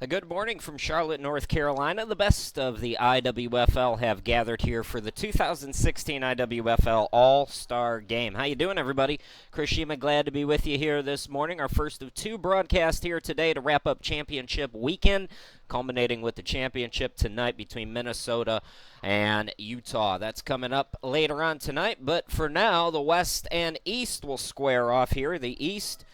A good morning from Charlotte, North Carolina. The best of the IWFL have gathered here for the 2016 IWFL All-Star Game. How you doing, everybody? Chris Shima, glad to be with you here this morning. Our first of two broadcasts here today to wrap up championship weekend, culminating with the championship tonight between Minnesota and Utah. That's coming up later on tonight, but for now, the West and East will square off here. The East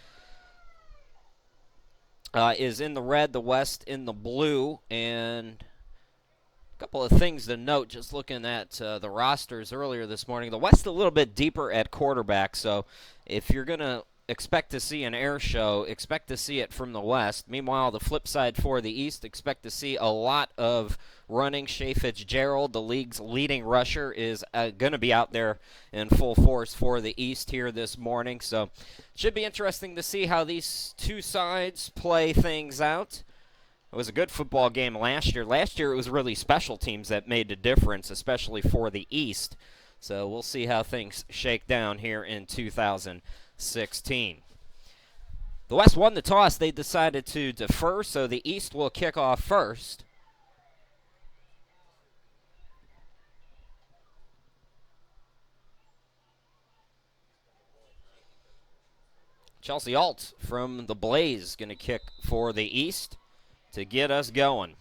is in the red, the West in the blue, and a couple of things to note just looking at the rosters earlier this morning. The West a little bit deeper at quarterback, so if you're going to expect to see an air show, expect to see it from the West. Meanwhile, the flip side for the East, expect to see a lot of running. Shea Fitzgerald, the league's leading rusher, is going to be out there in full force for the East here this morning. So should be interesting to see how these two sides play things out. It was a good football game last year. Last year it was really special teams that made the difference, especially for the East. So we'll see how things shake down here in 2016. The West won the toss. They decided to defer, so the East will kick off first. Chelsea Alt from the Blaze going to kick for the East to get us going.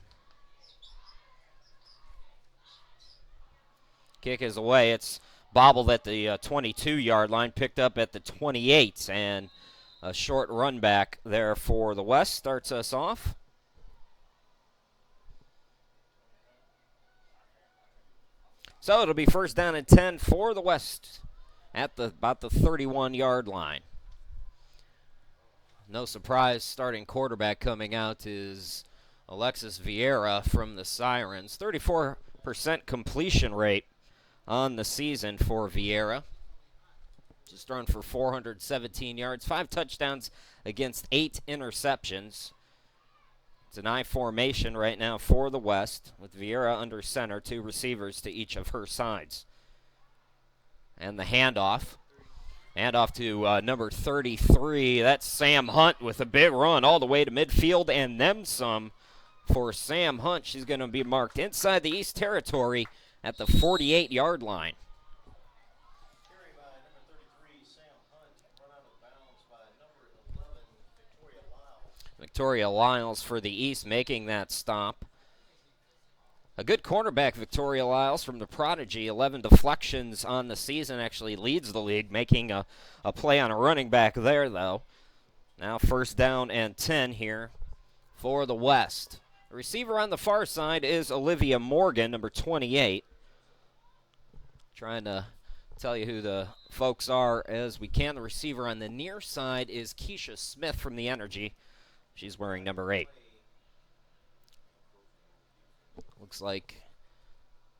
Kick is away. It's bobbled at the 22-yard line, picked up at the 28, and a short run back there for the West starts us off. So it'll be first down and 10 for the West at about the 31-yard line. No surprise, starting quarterback coming out is Alexis Vieira from the Sirens. 34% completion rate on the season for Vieira. Just thrown for 417 yards, 5 touchdowns against 8 interceptions. It's an I formation right now for the West, with Vieira under center, 2 receivers to each of her sides. And the handoff. Handoff to number 33. That's Sam Hunt with a big run all the way to midfield and then some for Sam Hunt. She's going to be marked inside the East territory at the 48-yard line. Carry by number 33, Sam Hunt, run out of bounds by number 11, Victoria Lyles. Victoria Lyles for the East making that stop. A good cornerback, Victoria Lyles, from the Prodigy. 11 deflections on the season, actually leads the league, making a play on a running back there, though. Now first down and 10 here for the West. The receiver on the far side is Olivia Morgan, number 28. Trying to tell you who the folks are as we can. The receiver on the near side is Keisha Smith from the Energy. She's wearing number 8. Looks like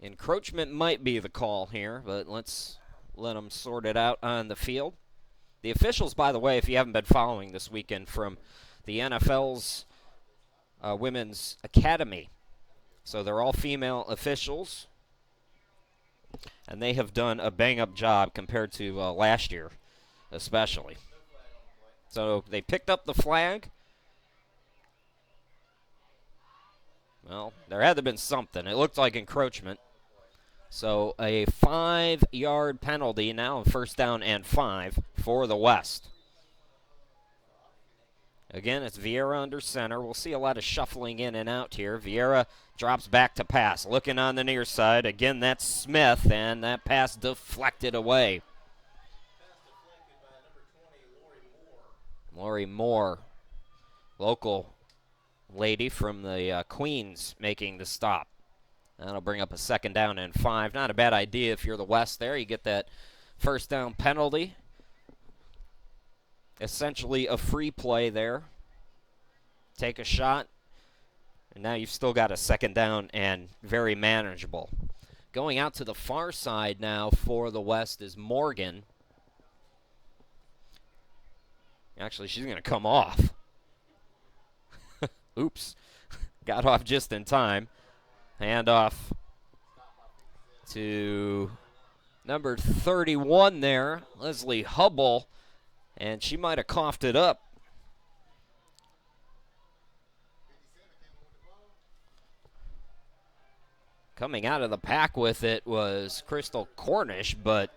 encroachment might be the call here, but let's let them sort it out on the field. The officials, by the way, if you haven't been following this weekend, from the NFL's Women's Academy. So they're all female officials, and they have done a bang-up job compared to last year, especially. So they picked up the flag. Well, there had to have been something. It looked like encroachment. So a 5-yard penalty now, first down and 5 for the West. Again, it's Vieira under center. We'll see a lot of shuffling in and out here. Vieira drops back to pass. Looking on the near side. Again, that's Smith, and that pass deflected away. Pass deflected by number 20, Lori Moore, local lady from the Queens, making the stop. That'll bring up a second down and 5. Not a bad idea if you're the West there. You get that first down penalty. Essentially a free play there. Take a shot, and now you've still got a second down and very manageable. Going out to the far side now for the West is Morgan. Actually, she's going to come off. Oops. Got off just in time. Handoff to number 31 there, Leslie Hubble, and she might have coughed it up. Coming out of the pack with it was Crystal Cornish, but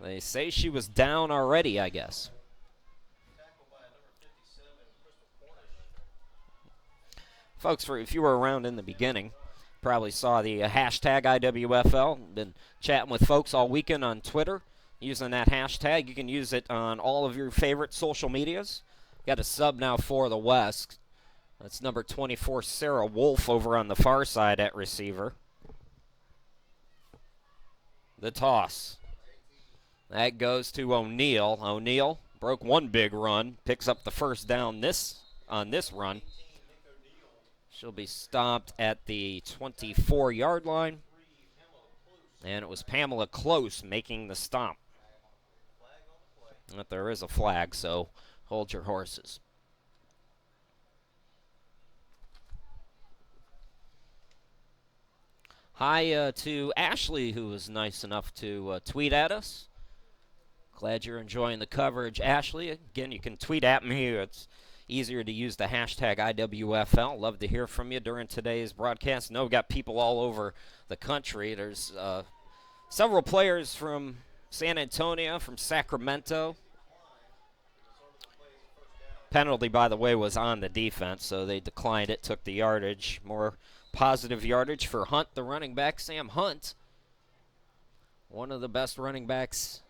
they say she was down already, I guess. Tackled by number 57, Crystal Cornish. Folks, if you were around in the beginning, probably saw the hashtag IWFL. Been chatting with folks all weekend on Twitter using that hashtag. You can use it on all of your favorite social medias. Got a sub now for the West. That's number 24, Sarah Wolf, over on the far side at receiver. The toss. That goes to O'Neal. O'Neal broke one big run, picks up the first down on this run. She'll be stopped at the 24-yard line. And it was Pamela Close making the stop. But there is a flag, so hold your horses. Hi to Ashley, who was nice enough to tweet at us. Glad you're enjoying the coverage, Ashley. Again, you can tweet at me. It's easier to use the hashtag IWFL. Love to hear from you during today's broadcast. I know we've got people all over the country. There's several players from San Antonio, from Sacramento. Penalty, by the way, was on the defense, so they declined it, took the yardage. More positive yardage for Hunt, the running back. Sam Hunt, one of the best running backs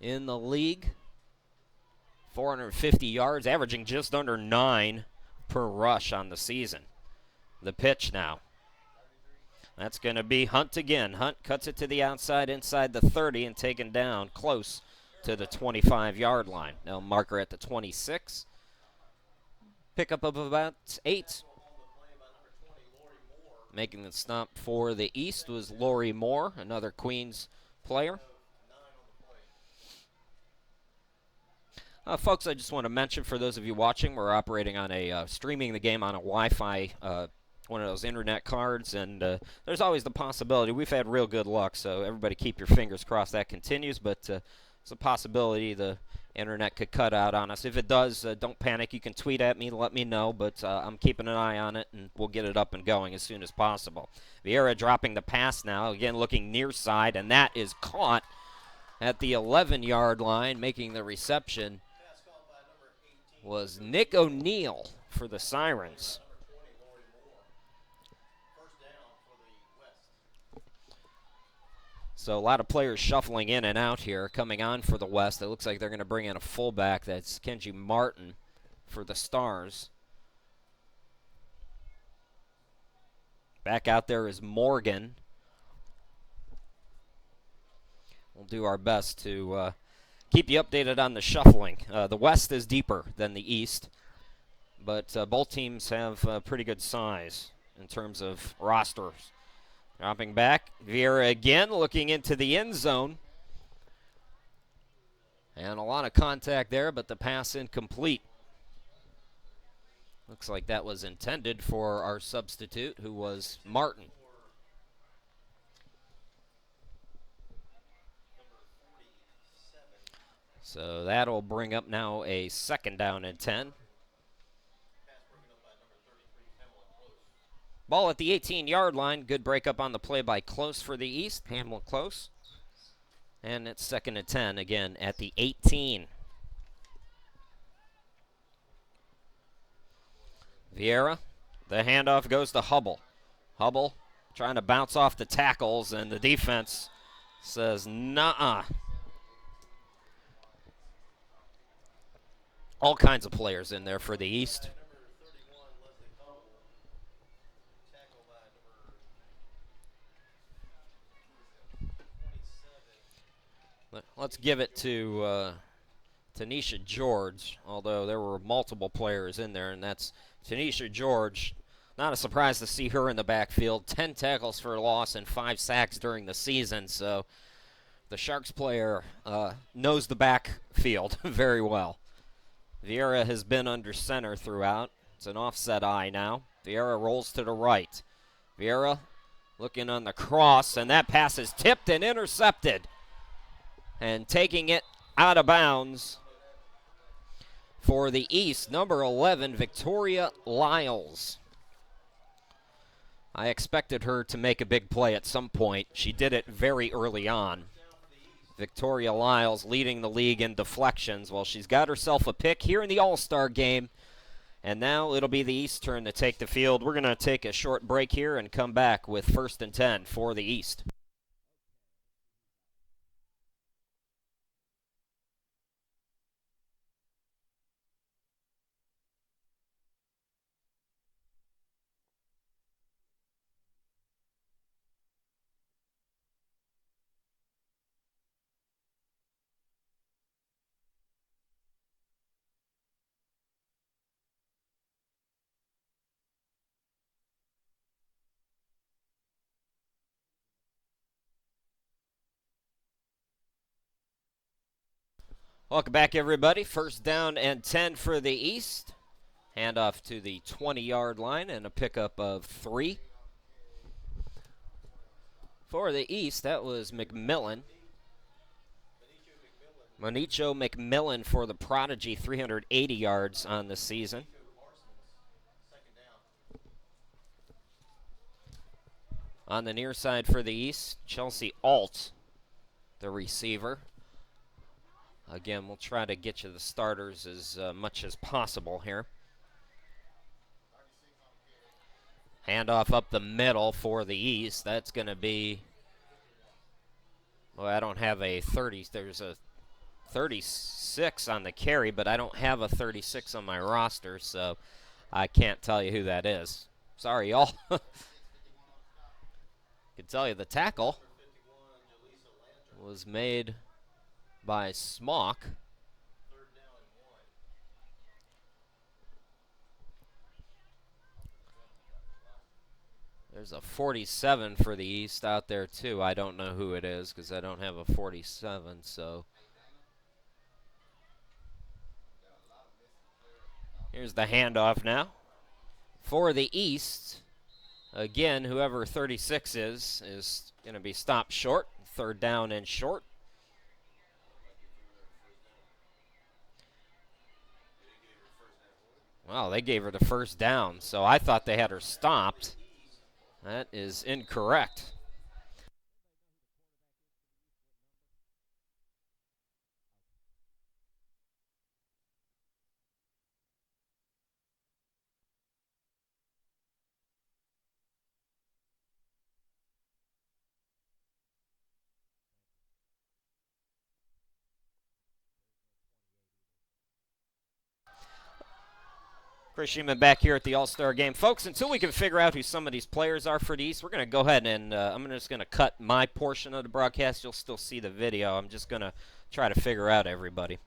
in the league. 450 yards, averaging just under 9 per rush on the season. The pitch now. That's going to be Hunt again. Hunt cuts it to the outside, inside the 30, and taken down close to the 25-yard line. Now marker at the 26. Pickup of about 8. Making the stop for the East was Lori Moore, another Queens player. Folks, I just want to mention for those of you watching, we're operating on streaming the game on a Wi-Fi, one of those internet cards, and there's always the possibility. We've had real good luck, so everybody keep your fingers crossed that continues, but it's a possibility the internet could cut out on us. If it does, don't panic. You can tweet at me, let me know, but I'm keeping an eye on it, and we'll get it up and going as soon as possible. Vieira dropping the pass now, again looking near side, and that is caught at the 11-yard line. Making the reception was Nick O'Neal for the Sirens. So a lot of players shuffling in and out here, coming on for the West. It looks like they're going to bring in a fullback. That's Kenji Martin for the Stars. Back out there is Morgan. We'll do our best to keep you updated on the shuffling. The West is deeper than the East, but both teams have pretty good size in terms of rosters. Dropping back, Vieira again looking into the end zone. And a lot of contact there, but the pass incomplete. Looks like that was intended for our substitute, who was Martin. So that'll bring up now a 2nd down and 10. Ball at the 18-yard line. Good breakup on the play by Close for the East. Pamela Close. And it's 2nd and 10 again at the 18. Vieira. The handoff goes to Hubble. Hubble trying to bounce off the tackles, and the defense says, nuh-uh. All kinds of players in there for the East. Let's give it to Tanisha George, although there were multiple players in there, and that's Tanisha George. Not a surprise to see her in the backfield. 10 tackles for a loss and 5 sacks during the season, so the Sharks player knows the backfield very well. Vieira has been under center throughout. It's an offset eye now. Vieira rolls to the right. Vieira looking on the cross, and that pass is tipped and intercepted. And taking it out of bounds for the East, number 11, Victoria Lyles. I expected her to make a big play at some point. She did it very early on. Victoria Lyles leading the league in deflections. Well, she's got herself a pick here in the All-Star game. And now it'll be the East turn to take the field. We're going to take a short break here and come back with 1st and 10 for the East. Welcome back, everybody. 1st down and 10 for the East. Handoff to the 20-yard line and a pickup of 3. For the East, that was McMillan. Monicho McMillan for the Prodigy, 380 yards on the season. On the near side for the East, Chelsea Alt, the receiver. Again, we'll try to get you the starters as much as possible here. Handoff up the middle for the East. That's going to be, well, I don't have a 30. There's a 36 on the carry, but I don't have a 36 on my roster, so I can't tell you who that is. Sorry, y'all. I can tell you the tackle was made by Smock. There's a 47 for the East out there, too. I don't know who it is because I don't have a 47, so. Here's the handoff now. For the East, again, whoever 36 is going to be stopped short. 3rd down and short. Well, they gave her the 1st down, so I thought they had her stopped. That is incorrect. Chris Sheeman back here at the All-Star game. Folks, until we can figure out who some of these players are for the East, we're going to go ahead and I'm just going to cut my portion of the broadcast. You'll still see the video. I'm just going to try to figure out everybody.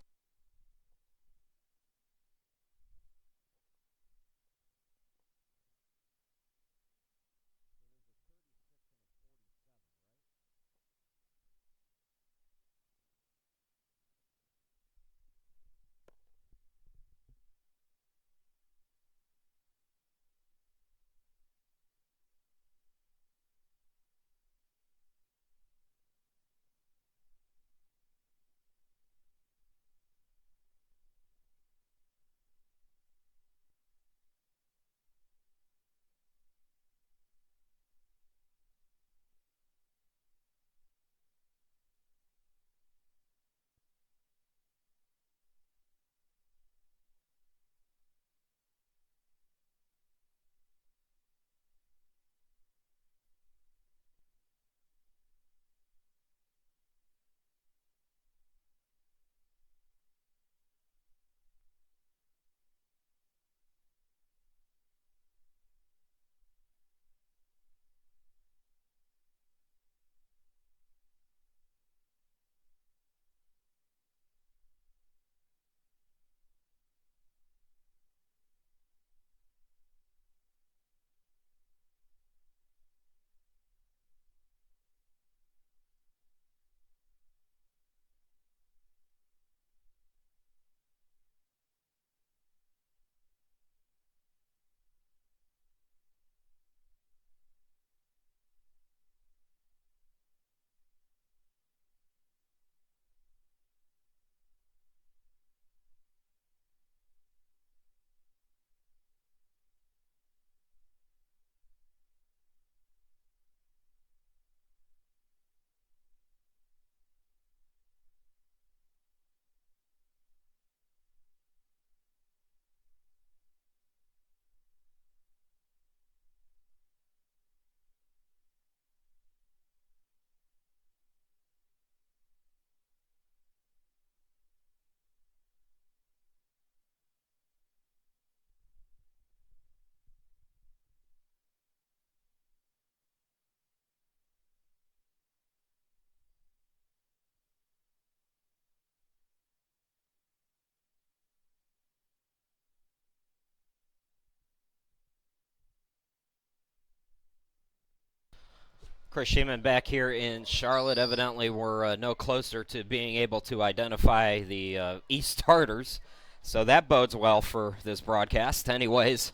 Chris Sheeman back here in Charlotte. Evidently, we're no closer to being able to identify the East starters, so that bodes well for this broadcast. Anyways,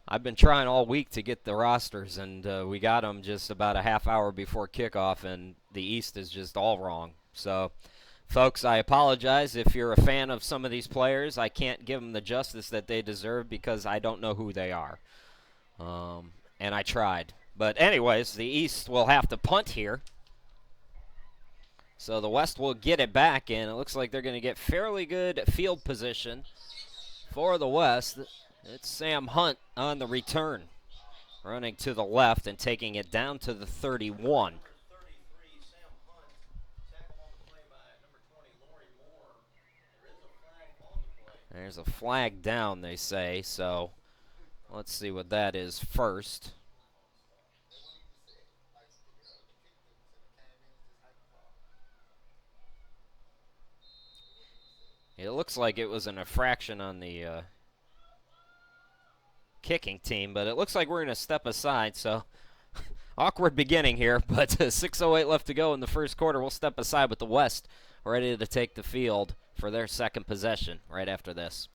I've been trying all week to get the rosters, and we got them just about a half hour before kickoff, and the East is just all wrong. So, folks, I apologize if you're a fan of some of these players. I can't give them the justice that they deserve because I don't know who they are. And I tried. But anyways, the East will have to punt here. So the West will get it back, and it looks like they're going to get fairly good field position for the West. It's Sam Hunt on the return, running to the left and taking it down to the 31. There's a flag down, they say, so let's see what that is first. It looks like it was an infraction on the kicking team, but it looks like we're going to step aside, so awkward beginning here, but 6:08 left to go in the first quarter. We'll step aside with the West ready to take the field for their second possession right after this.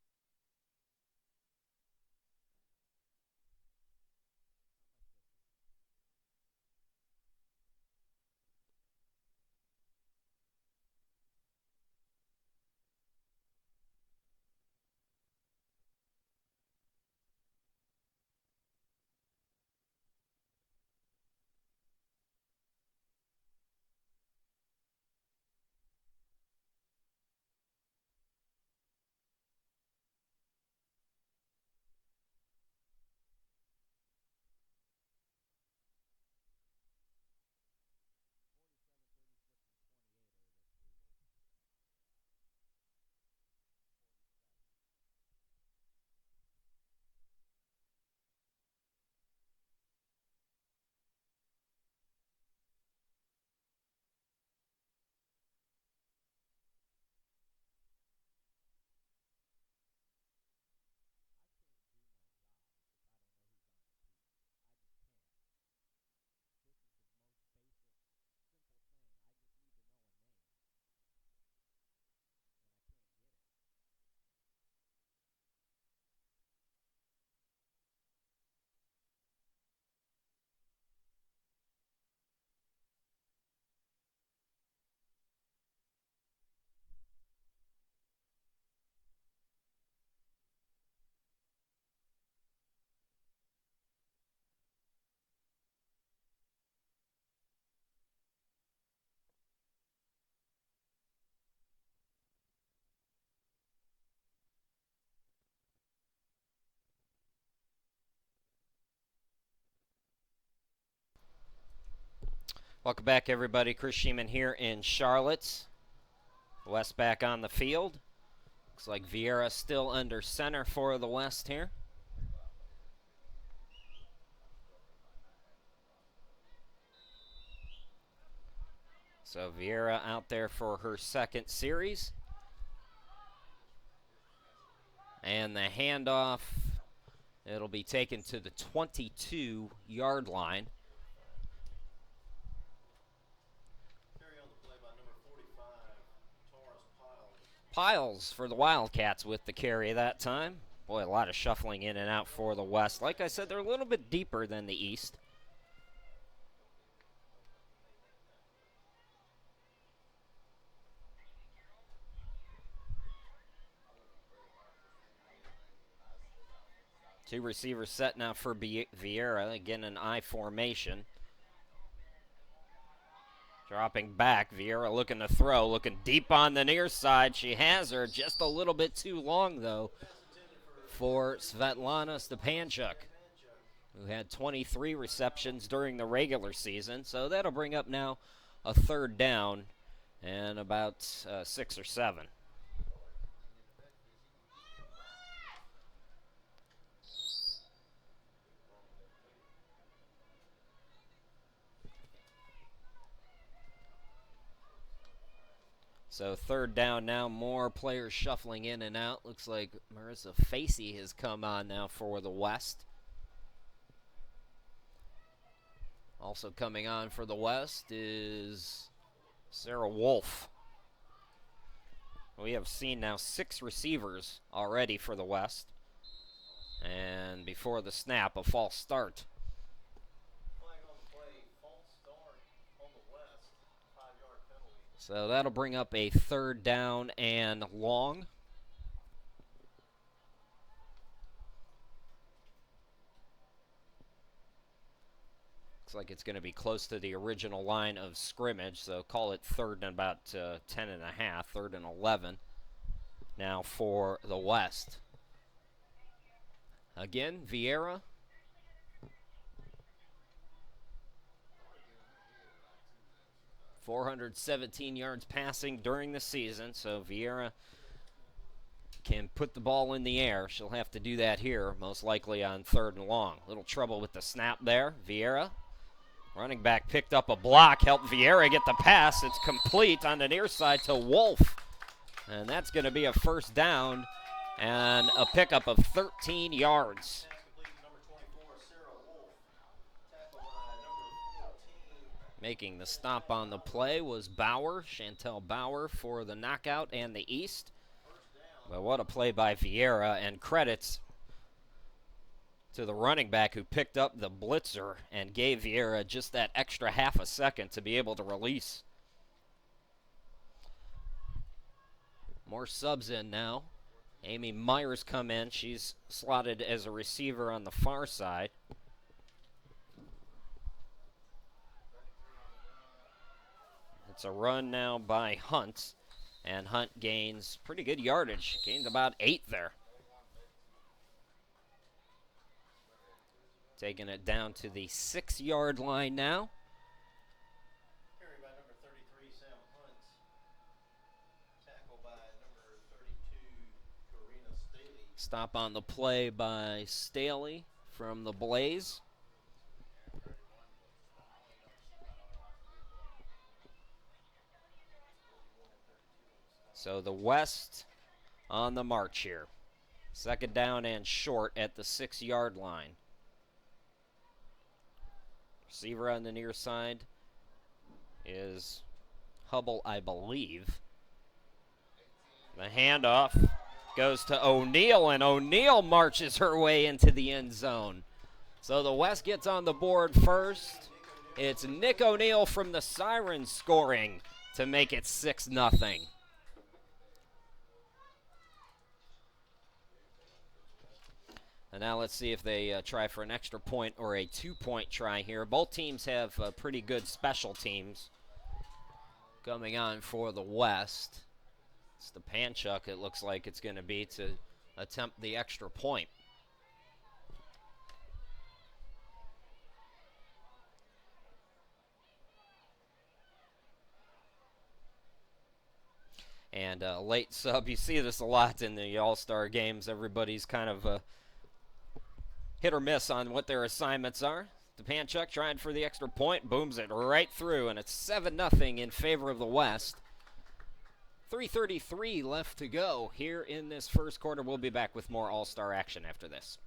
Welcome back, everybody. Chris Sheeman here in Charlotte. West back on the field. Looks like Vieira still under center for the West here. So Vieira out there for her second series. And the handoff, it'll be taken to the 22-yard line. Piles for the Wildcats with the carry that time. Boy, a lot of shuffling in and out for the West. Like I said, they're a little bit deeper than the East. Two receivers set now for Vieira. Again, an I formation. Dropping back, Vieira looking to throw, looking deep on the near side. She has her, just a little bit too long, though, for Svetlana Stepanchuk, who had 23 receptions during the regular season. So that'll bring up now a third down and about 6 or 7. So third down now, more players shuffling in and out. Looks like Marissa Facey has come on now for the West. Also coming on for the West is Sarah Wolf. We have seen now 6 receivers already for the West. And before the snap, a false start. Flag on the play, false start on the West, 5-yard penalty. So that'll bring up a 3rd down and long. Looks like it's going to be close to the original line of scrimmage, so call it 3rd and about 10 and a half, 3rd and 11. Now for the West. Again, Vieira. .417 yards passing during the season, so Vieira can put the ball in the air. She'll have to do that here, most likely on 3rd and long. Little trouble with the snap there. Vieira, running back, picked up a block, helped Vieira get the pass. It's complete on the near side to Wolf. And that's going to be a 1st down and a pickup of 13 yards. Pass complete to number 24, Sarah Wolf. Tackle by number 14. Making the stop on the play was Bauer, Chantel Bauer for the knockout and the East. But what a play by Vieira, and credits to the running back who picked up the blitzer and gave Vieira just that extra half a second to be able to release. More subs in now. Amy Myers come in. She's slotted as a receiver on the far side. It's a run now by Hunt, and Hunt gains pretty good yardage. Gained about 8 there. Taking it down to the 6-yard line now. Carry by number 33, Sam Hunt. Tackle by number 32, Karina Staley. Stop on the play by Staley from the Blaze. So the West on the march here. 2nd down and short at the 6-yard line. Receiver on the near side is Hubble, I believe. The handoff goes to O'Neill, and O'Neill marches her way into the end zone. So the West gets on the board first. It's Nick O'Neill from the Sirens scoring to make it 6-0. And now let's see if they try for an extra point or a 2-point try here. Both teams have pretty good special teams coming on for the West. It's the Panchuk, it looks like it's going to be, to attempt the extra point. And late sub, you see this a lot in the All-Star games. Everybody's kind of hit or miss on what their assignments are. Stepanchuk trying for the extra point, booms it right through, and it's 7-0 in favor of the West. 3:33 left to go here in this first quarter. We'll be back with more All-Star action after this.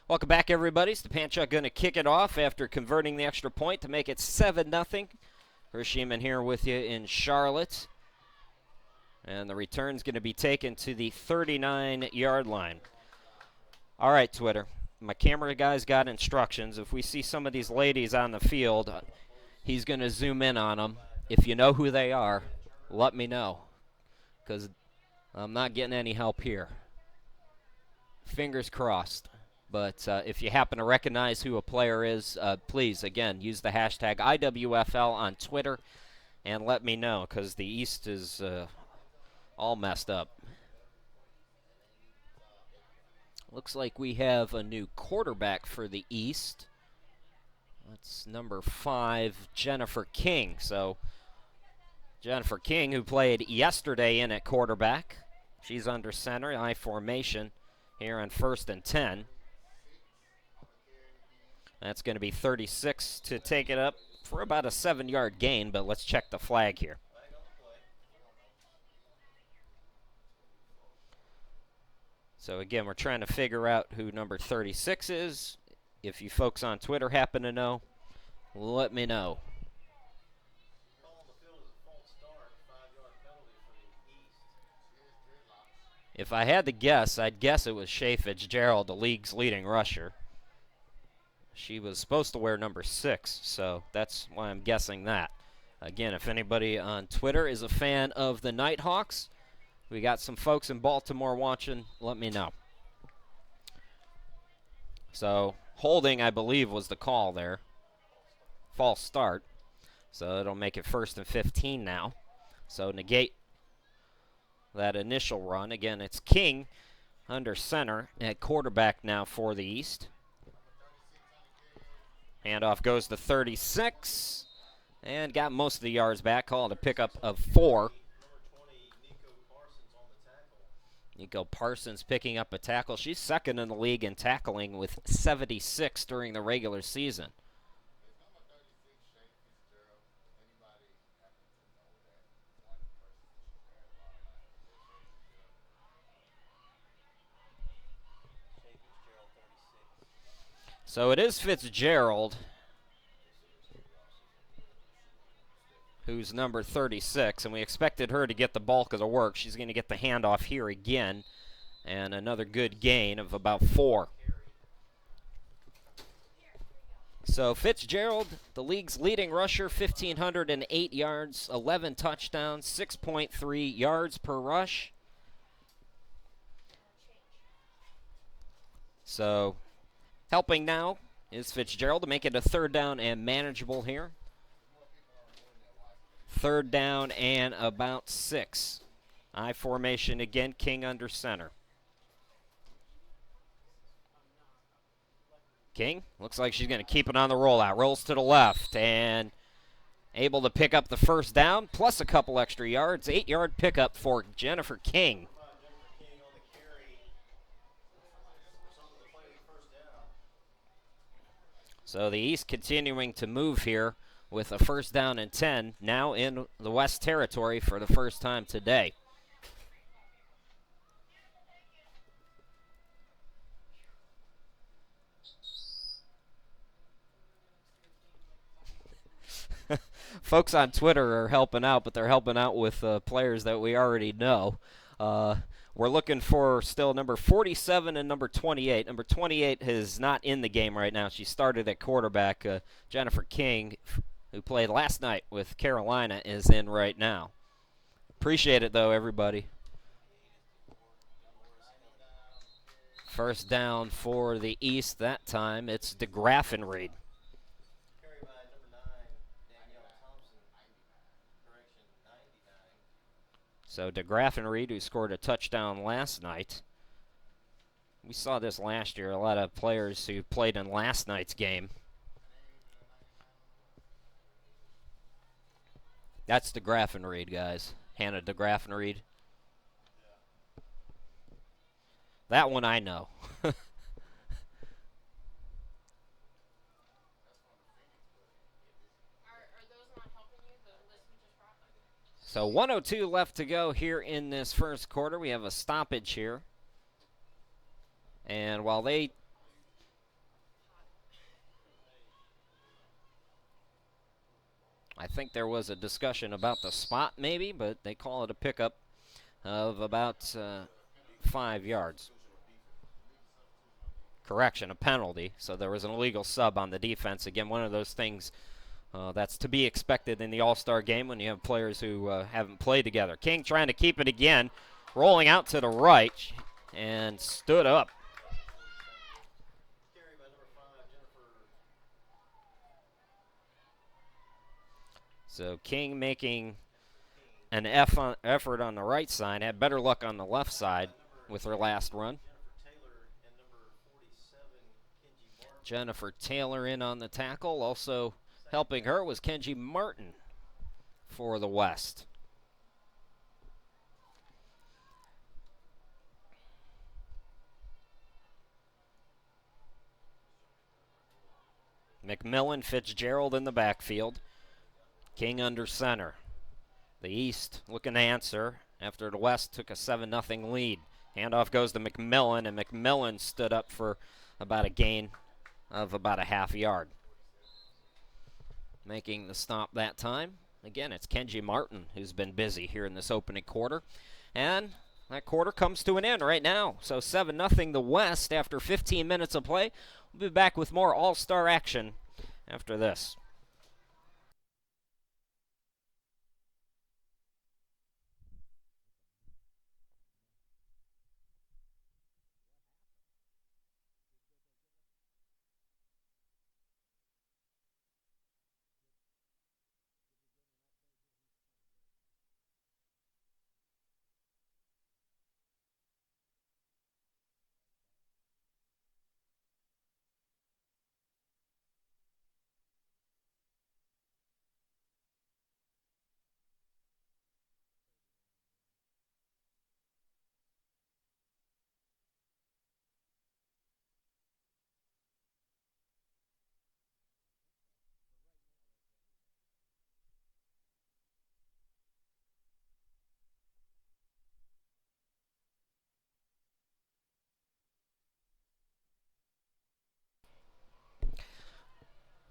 Welcome back, everybody. Stepanchuk going to kick it off after converting the extra point to make it 7-0. Hirschman here with you in Charlotte. And the return's going to be taken to the 39-yard line. All right, Twitter. My camera guy's got instructions. If we see some of these ladies on the field, he's going to zoom in on them. If you know who they are, let me know, because I'm not getting any help here. Fingers crossed. But if you happen to recognize who a player is, please, again, use the hashtag IWFL on Twitter and let me know, because the East is all messed up. Looks like we have a new quarterback for the East. That's number 5, Jennifer King. So Jennifer King, who played yesterday in at quarterback. She's under center, I formation here on 1st and 10. That's going to be 36 to take it up for about a 7-yard gain, but let's check the flag here. So again, we're trying to figure out who number 36 is. If you folks on Twitter happen to know, let me know. If I had to guess, I'd guess it was Shea Fitzgerald, the league's leading rusher. She was supposed to wear number 6, so that's why I'm guessing that. Again, if anybody on Twitter is a fan of the Nighthawks, we got some folks in Baltimore watching, let me know. So, holding, I believe, was the call there. False start. So it'll make it 1st and 15 now. So negate that initial run. Again, it's King under center at quarterback now for the East. Handoff goes to 36 and got most of the yards back. Called a pickup of 4. Nico Parsons picking up a tackle. She's second in the league in tackling with 76 during the regular season. So it is Fitzgerald who's number 36, and we expected her to get the bulk of the work. She's going to get the handoff here again, and another good gain of about 4. So Fitzgerald, the league's leading rusher, 1,508 yards, 11 touchdowns, 6.3 yards per rush. So helping now is Fitzgerald to make it a 3rd down and manageable here. 3rd down and about 6. I formation again, King under center. King looks like she's going to keep it on the rollout. Rolls to the left and able to pick up the 1st down plus a couple extra yards. 8-yard pickup for Jennifer King. So the East continuing to move here with a 1st down and 10, now in the West territory for the first time today. Folks on Twitter are helping out, but they're helping out with players that we already know. We're looking for still number 47 and number 28. Number 28 is not in the game right now. She started at quarterback. Jennifer King, who played last night with Carolina, is in right now. Appreciate it, though, everybody. 1st down for the East that time. It's DeGraffenried. So DeGraffenried, who scored a touchdown last night. We saw this last year, a lot of players who played in last night's game. That's DeGraffenried, guys. Hannah DeGraffenried. That one I know. So 1:02 left to go here in this 1st quarter. We have a stoppage here. And while they I think there was a discussion about the spot maybe, but they call it a pickup of about 5 yards. Correction, a penalty. So there was an illegal sub on the defense. Again, one of those things that's to be expected in the All-Star game when you have players who haven't played together. King trying to keep it again, rolling out to the right, and stood up. So King making an effort on the right side, had better luck on the left side with her last run. Jennifer Taylor in on the tackle. Also helping her was Kenji Martin for the West. McMillan, Fitzgerald in the backfield. King under center. The East looking to answer after the West took a 7-0 lead. Handoff goes to McMillan, and McMillan stood up for about a gain of about a half yard. Making the stop that time. Again, it's Kenji Martin who's been busy here in this opening quarter. And that quarter comes to an end right now. So 7-0 the West after 15 minutes of play. We'll be back with more All-Star action after this.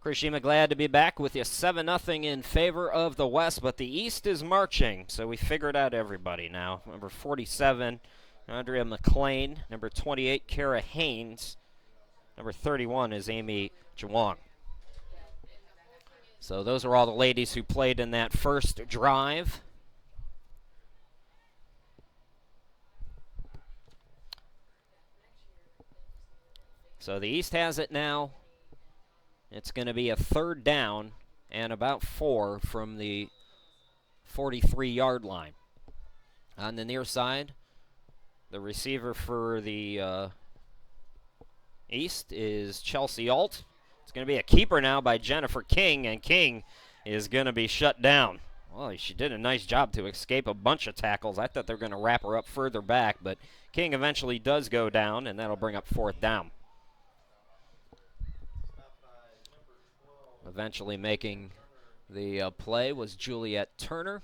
Krishima glad to be back with you. 7-0 in favor of the West, but the East is marching, so we figured out everybody now. Number 47, Andrea McLean. Number 28, Kara Haynes. Number 31 is Amy Chawang. So those are all the ladies who played in that first drive. So the East has it now. It's going to be a 3rd down and about 4 from the 43-yard line. On the near side, the receiver for the East is Chelsea Alt. It's going to be a keeper now by Jennifer King, and King is going to be shut down. Well, she did a nice job to escape a bunch of tackles. I thought they were going to wrap her up further back, but King eventually does go down, and that'll bring up 4th down. Eventually making the play was Juliet Turner.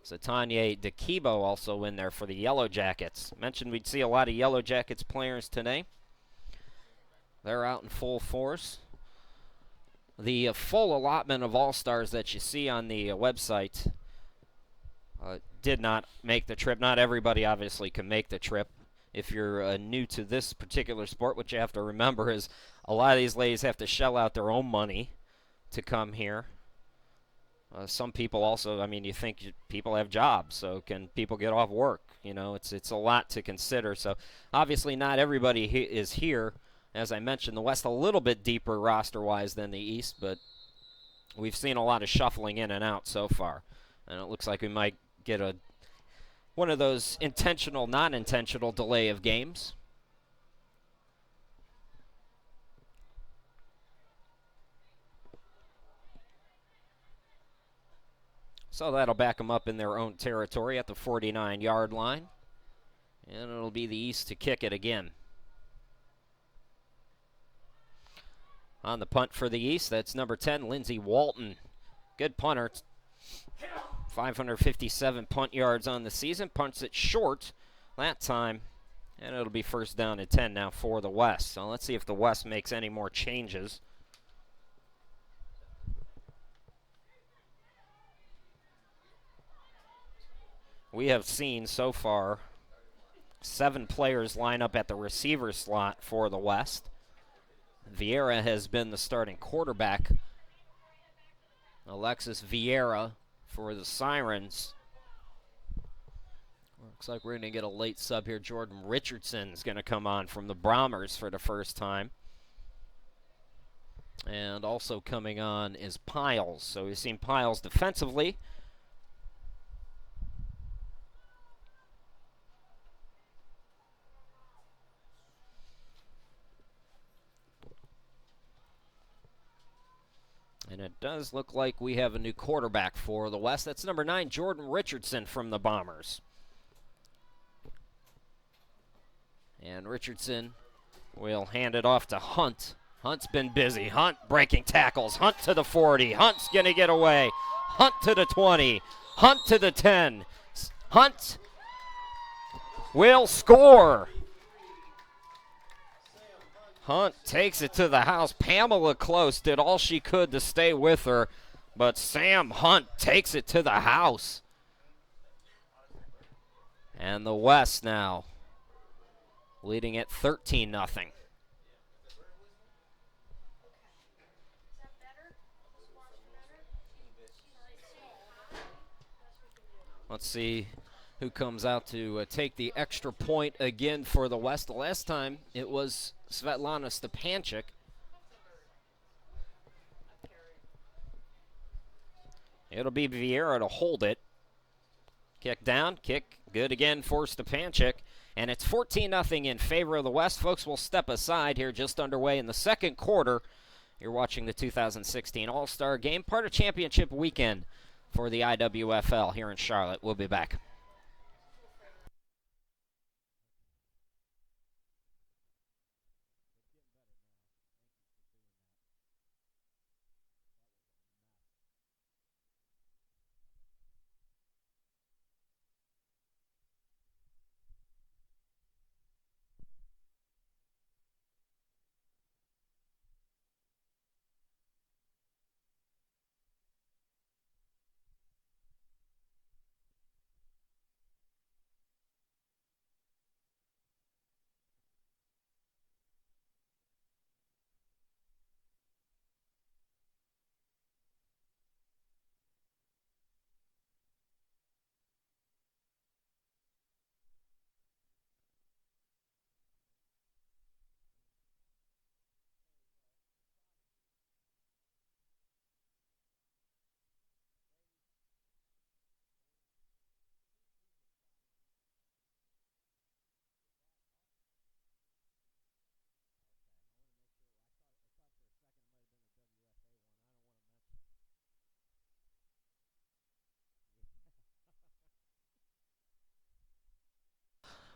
Satanya DeKibo also in there for the Yellow Jackets. Mentioned we'd see a lot of Yellow Jackets players today. They're out in full force. The full allotment of All-Stars that you see on the website did not make the trip. Not everybody obviously can make the trip. If you're new to this particular sport, what you have to remember is a lot of these ladies have to shell out their own money to come here. Some people also, I mean, you think people have jobs, so can people get off work? You know, it's a lot to consider. So obviously not everybody is here. As I mentioned, the West a little bit deeper roster-wise than the East, but we've seen a lot of shuffling in and out so far. And it looks like we might get one of those intentional, non-intentional delay of games. So that'll back them up in their own territory at the 49-yard line. And it'll be the East to kick it again. On the punt for the East, that's number 10, Lindsay Walton. Good punter. 557 punt yards on the season. Punts it short that time. And it'll be 1st down and 10 now for the West. So let's see if the West makes any more changes. we have seen so far 7 players line up at the receiver slot for the West. Vieira has been the starting quarterback. Alexis Vieira for the Sirens. Looks like we're going to get a late sub here. Jordan Richardson is going to come on from the Brahmers for the first time. And also coming on is Piles. So we've seen Piles defensively. And it does look like we have a new quarterback for the West. That's number 9, Jordan Richardson from the Bombers. And Richardson will hand it off to Hunt. Hunt's been busy. Hunt breaking tackles. Hunt to the 40. Hunt's going to get away. Hunt to the 20. Hunt to the 10. Hunt will score. Hunt takes it to the house. Pamela Close did all she could to stay with her, but Sam Hunt takes it to the house. And the West now leading at 13-0. Let's see who comes out to take the extra point again for the West. The last time it was Svetlana Stepanchik. It'll be Vieira to hold it. Kick down, kick good again for Stepanchik. And it's 14-0 in favor of the West. Folks, will step aside here, just underway in the second quarter. You're watching the 2016 All-Star Game, part of championship weekend for the IWFL here in Charlotte. We'll be back.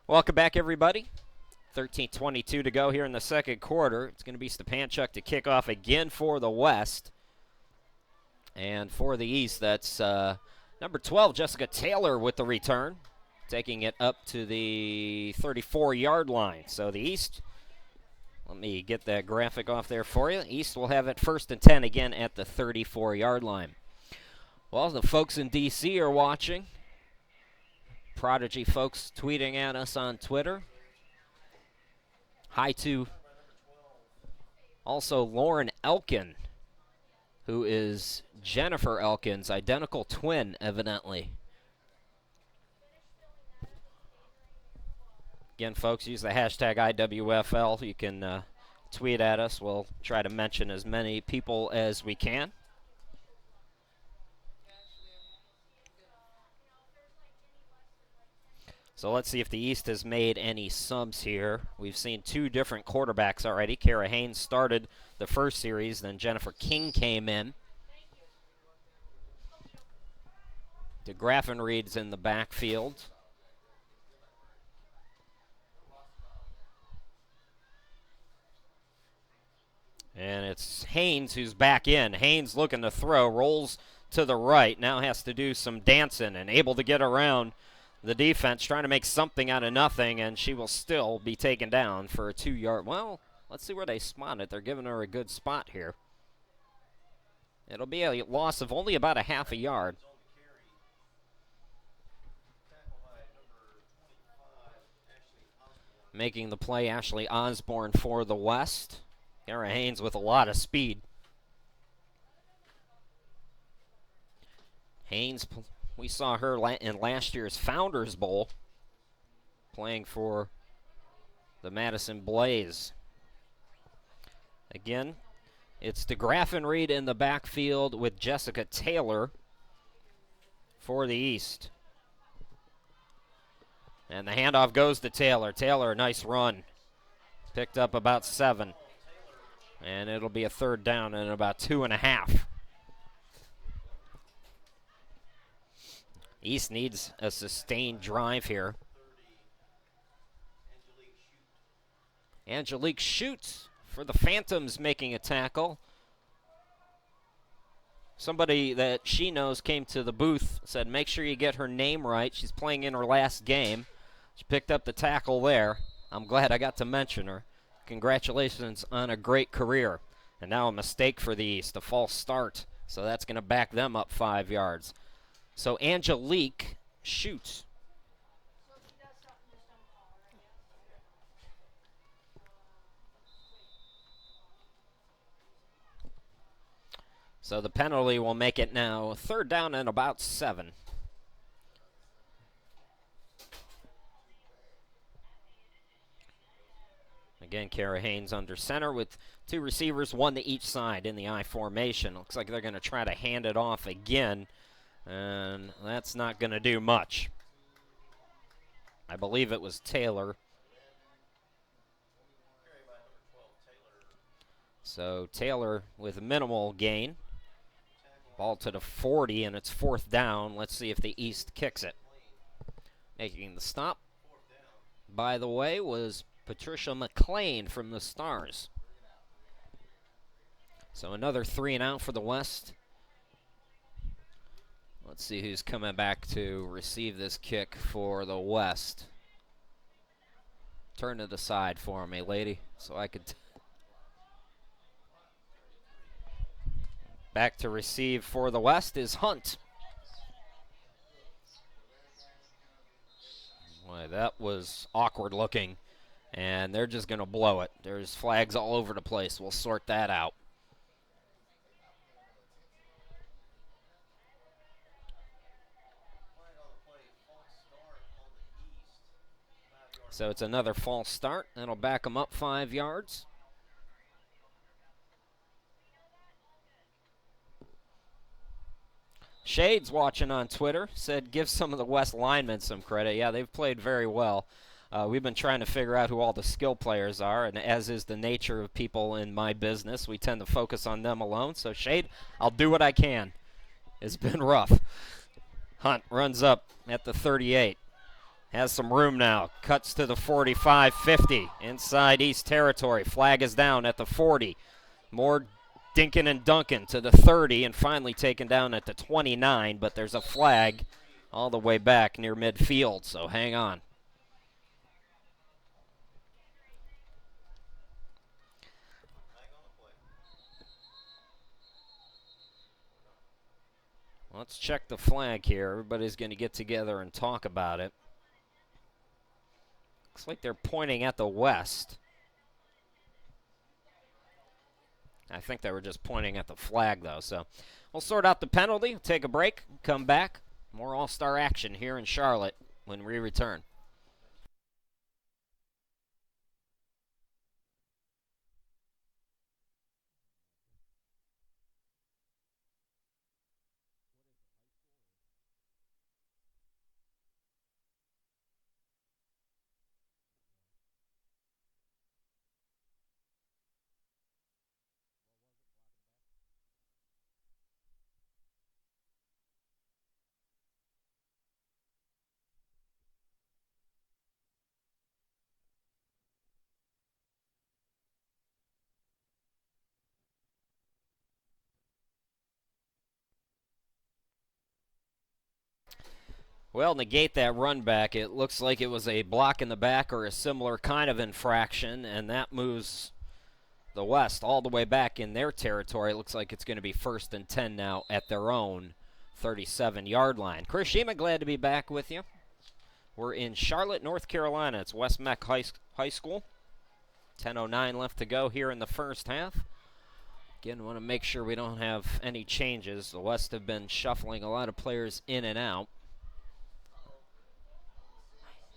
Welcome back, everybody. 13:22 to go here in the second quarter. It's going to be Stepanchuk to kick off again for the West. And for the East, that's number 12, Jessica Taylor with the return, taking it up to the 34-yard line. So the East, let me get that graphic off there for you. East will have it 1st and 10 again at the 34-yard line. Well, the folks in D.C. are watching. Prodigy folks tweeting at us on Twitter. Hi to also Lauren Elkin, who is Jennifer Elkin's identical twin, evidently. Again, folks, use the hashtag IWFL. You can tweet at us. We'll try to mention as many people as we can. So let's see if the East has made any subs here. We've seen 2 different quarterbacks already. Kara Haynes started the first series, then Jennifer King came in. DeGraffenried's in the backfield. And it's Haynes who's back in. Haynes looking to throw, rolls to the right, now has to do some dancing and able to get around the defense, trying to make something out of nothing, and she will still be taken down for a 2-yard. Well, let's see where they spot it. They're giving her a good spot here. It'll be a loss of only about a half a yard. Making the play, Ashley Osborne for the West. Kara Haynes with a lot of speed. Haynes, we saw her in last year's Founders Bowl playing for the Madison Blaze. Again, it's DeGraff and Reed in the backfield with Jessica Taylor for the East. And the handoff goes to Taylor. Taylor, a nice run. Picked up about 7. And it'll be a third down and about 2.5. East needs a sustained drive here. Angelique shoots for the Phantoms, making a tackle. Somebody that she knows came to the booth, said make sure you get her name right. She's playing in her last game. She picked up the tackle there. I'm glad I got to mention her. Congratulations on a great career. And now a mistake for the East, a false start. So that's going to back them up 5 yards. So Angelique shoots. So the penalty will make it now third down and about 7. Again, Kara Haynes under center with 2 receivers, 1 to each side in the I formation. Looks like they're going to try to hand it off again, and that's not going to do much. I believe it was Taylor. So Taylor with minimal gain. Ball to the 40, and it's 4th down. Let's see if the East kicks it. Making the stop, by the way, was Patricia McLean from the Stars. So another 3 and out for the West. Let's see who's coming back to receive this kick for the West. Turn to the side for me, lady, so I could... Back to receive for the West is Hunt. Boy, that was awkward looking, and they're just going to blow it. There's flags all over the place. We'll sort that out. So it's another false start. That'll back them up 5 yards. Shades watching on Twitter said give some of the West linemen some credit. Yeah, they've played very well. We've been trying to figure out who all the skill players are, and as is the nature of people in my business, we tend to focus on them alone. So, Shade, I'll do what I can. It's been rough. Hunt runs up at the 38. Has some room now. Cuts to the 45-50. Inside East territory. Flag is down at the 40. More Dinkin and Duncan to the 30 and finally taken down at the 29, but there's a flag all the way back near midfield, so hang on. Let's check the flag here. Everybody's going to get together and talk about it. Looks like they're pointing at the West. I think they were just pointing at the flag, though. So we'll sort out the penalty, take a break, come back. More All-Star action here in Charlotte when we return. Well, negate that run back. It looks like it was a block in the back or a similar kind of infraction, and that moves the West all the way back in their territory. It looks like it's going to be 1st and 10 now at their own 37-yard line. Chris Shima, glad to be back with you. We're in Charlotte, North Carolina. It's West Meck High School. 10:09 left to go here in the first half. Again, want to make sure we don't have any changes. The West have been shuffling a lot of players in and out.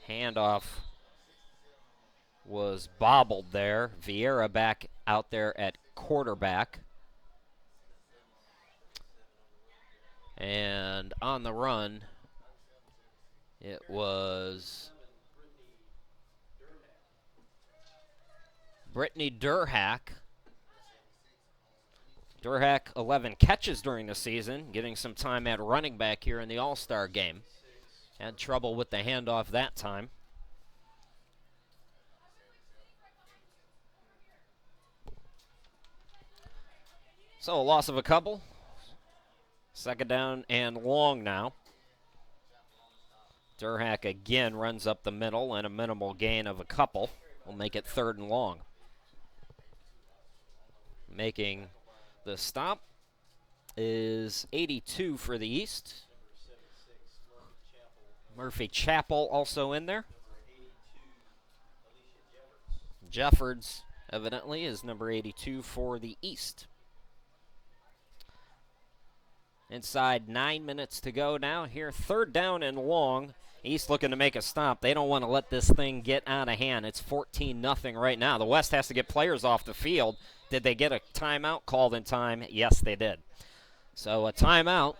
Handoff was bobbled there. Vieira back out there at quarterback. And on the run, it was Brittany Durhack. Durhack, 11 catches during the season, getting some time at running back here in the All-Star game. Had trouble with the handoff that time. So a loss of a couple. Second down and long now. Durhack again runs up the middle, and a minimal gain of a couple will make it 3rd and long. Making the stop is 82 for the East. Murphy Chapel also in there. Jeffords, evidently, is number 82 for the East. Inside 9 minutes to go now here. 3rd down and long. East looking to make a stop. They don't want to let this thing get out of hand. It's 14-0 right now. The West has to get players off the field. Did they get a timeout called in time? Yes, they did. So a timeout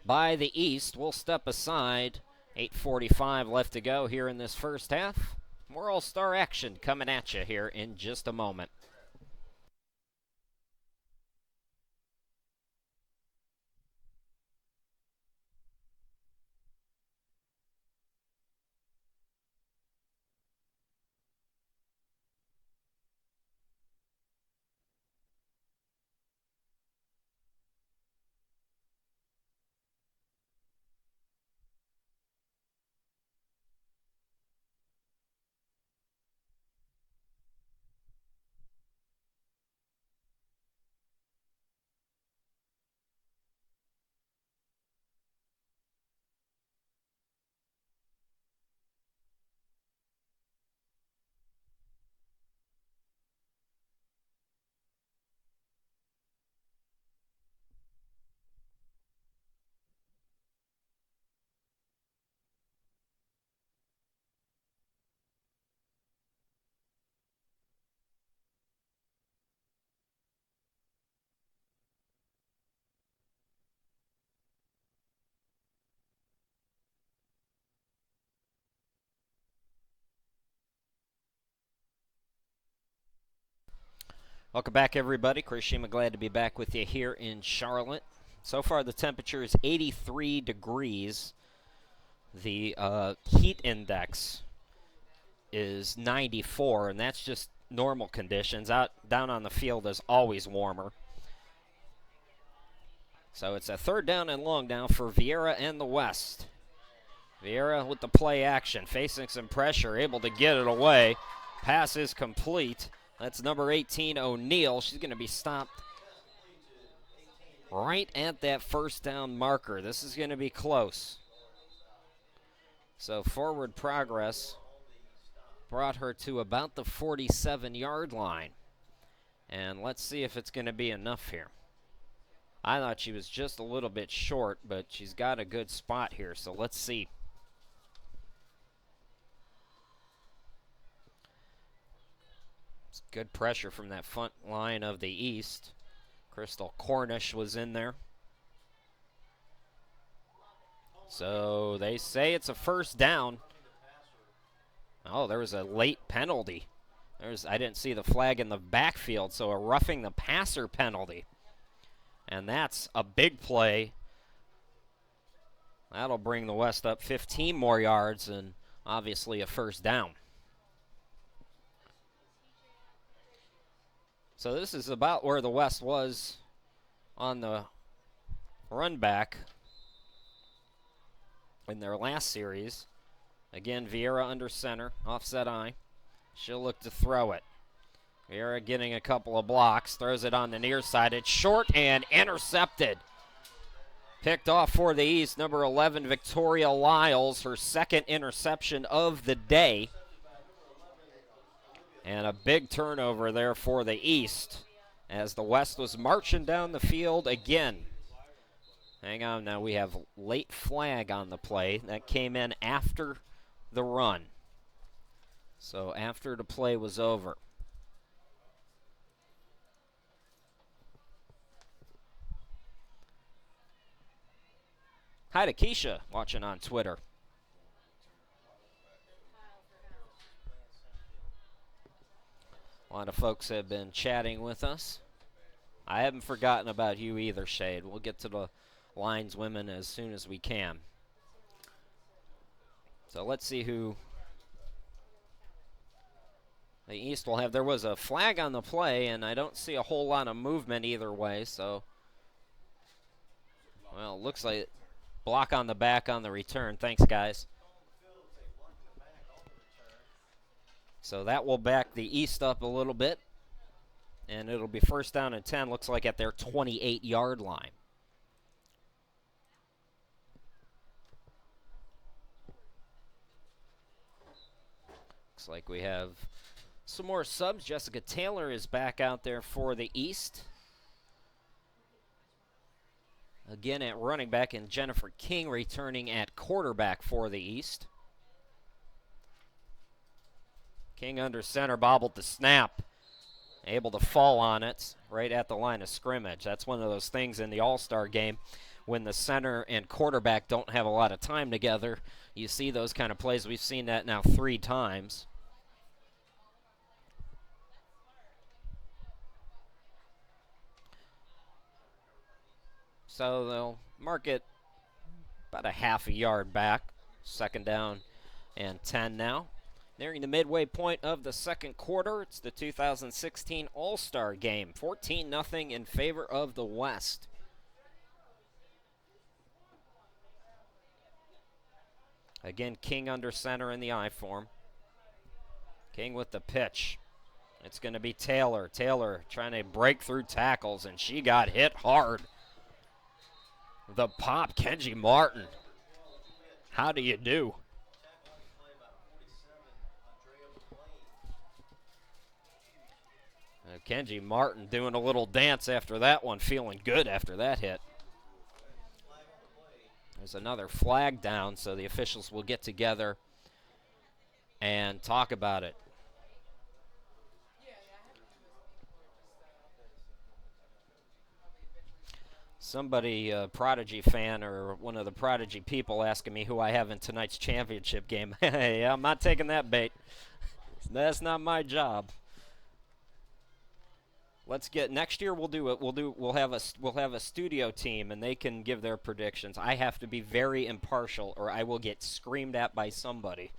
by the East. We'll step aside. 8:45 left to go here in this first half. More All-Star action coming at you here in just a moment. Welcome back, everybody. Chris Shima, glad to be back with you here in Charlotte. So far, the temperature is 83 degrees. The heat index is 94, and that's just normal conditions. Down on the field is always warmer. So it's a 3rd down and long now for Vieira and the West. Vieira with the play action, facing some pressure, able to get it away. Pass is complete. That's number 18, O'Neal. She's going to be stopped right at that 1st down marker. This is going to be close. So forward progress brought her to about the 47-yard line. And let's see if it's going to be enough here. I thought she was just a little bit short, but she's got a good spot here, so let's see. Good pressure from that front line of the East. Crystal Cornish was in there. So they say it's a 1st down. Oh, there was a late penalty. I didn't see the flag in the backfield, so a roughing the passer penalty. And that's a big play. That'll bring the West up 15 more yards and obviously a 1st down. So this is about where the West was on the run back in their last series. Again, Vieira under center, offset eye. She'll look to throw it. Vieira getting a couple of blocks, throws it on the near side. It's short and intercepted. Picked off for the East, number 11, Victoria Lyles, her second interception of the day. And a big turnover there for the East as the West was marching down the field again. Hang on, now we have late flag on the play. That came in after the run. So after the play was over. Hi to Keisha, watching on Twitter. A lot of folks have been chatting with us. I haven't forgotten about you either, Shade. We'll get to the lineswomen as soon as we can. So let's see who the East will have. There was a flag on the play, and I don't see a whole lot of movement either way. So, well, it looks like block on the back on the return. Thanks, guys. So that will back the East up a little bit. And it'll be first down and 10, looks like at their 28-yard line. Looks like we have some more subs. Jessica Taylor is back out there for the East. Again at running back, and Jennifer King returning at quarterback for the East. King under center, bobbled the snap. Able to fall on it right at the line of scrimmage. That's one of those things in the All-Star game when the center and quarterback don't have a lot of time together. You see those kind of plays. We've seen that now 3 times. So they'll mark it about a half a yard back. Second down and 10 now. Nearing the midway point of the second quarter, it's the 2016 All-Star Game. 14-0 in favor of the West. Again, King under center in the I form. King with the pitch. It's going to be Taylor. Taylor trying to break through tackles, and she got hit hard. The pop, Kenji Martin. How do you do? Kenji Martin doing a little dance after that one, feeling good after that hit. There's another flag down, so the officials will get together and talk about it. Somebody, a Prodigy fan or one of the Prodigy people, asking me who I have in tonight's championship game. Hey, I'm not taking that bait. That's not my job. Let's get next year. We'll do it. We'll have a studio team, and they can give their predictions. I have to be very impartial, or I will get screamed at by somebody.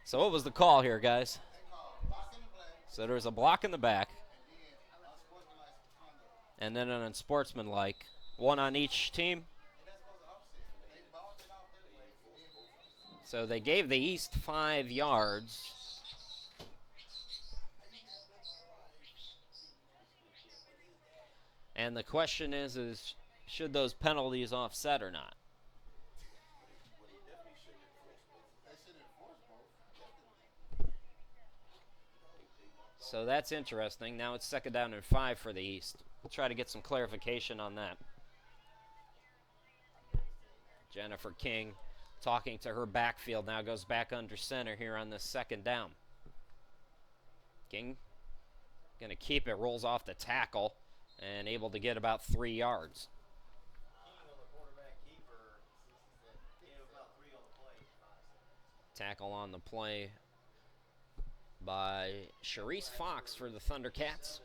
So what was the call here, guys? So there's a block in the back, and then an unsportsmanlike. One on each team. So they gave the East 5 yards. And the question is should those penalties offset or not? So that's interesting. Now it's second down and 5 for the East. We'll try to get some clarification on that. Jennifer King talking to her backfield now, goes back under center here on this second down. King going to keep it, rolls off the tackle, and able to get about 3 yards. Tackle on the play by Sharice Fox for the Thundercats.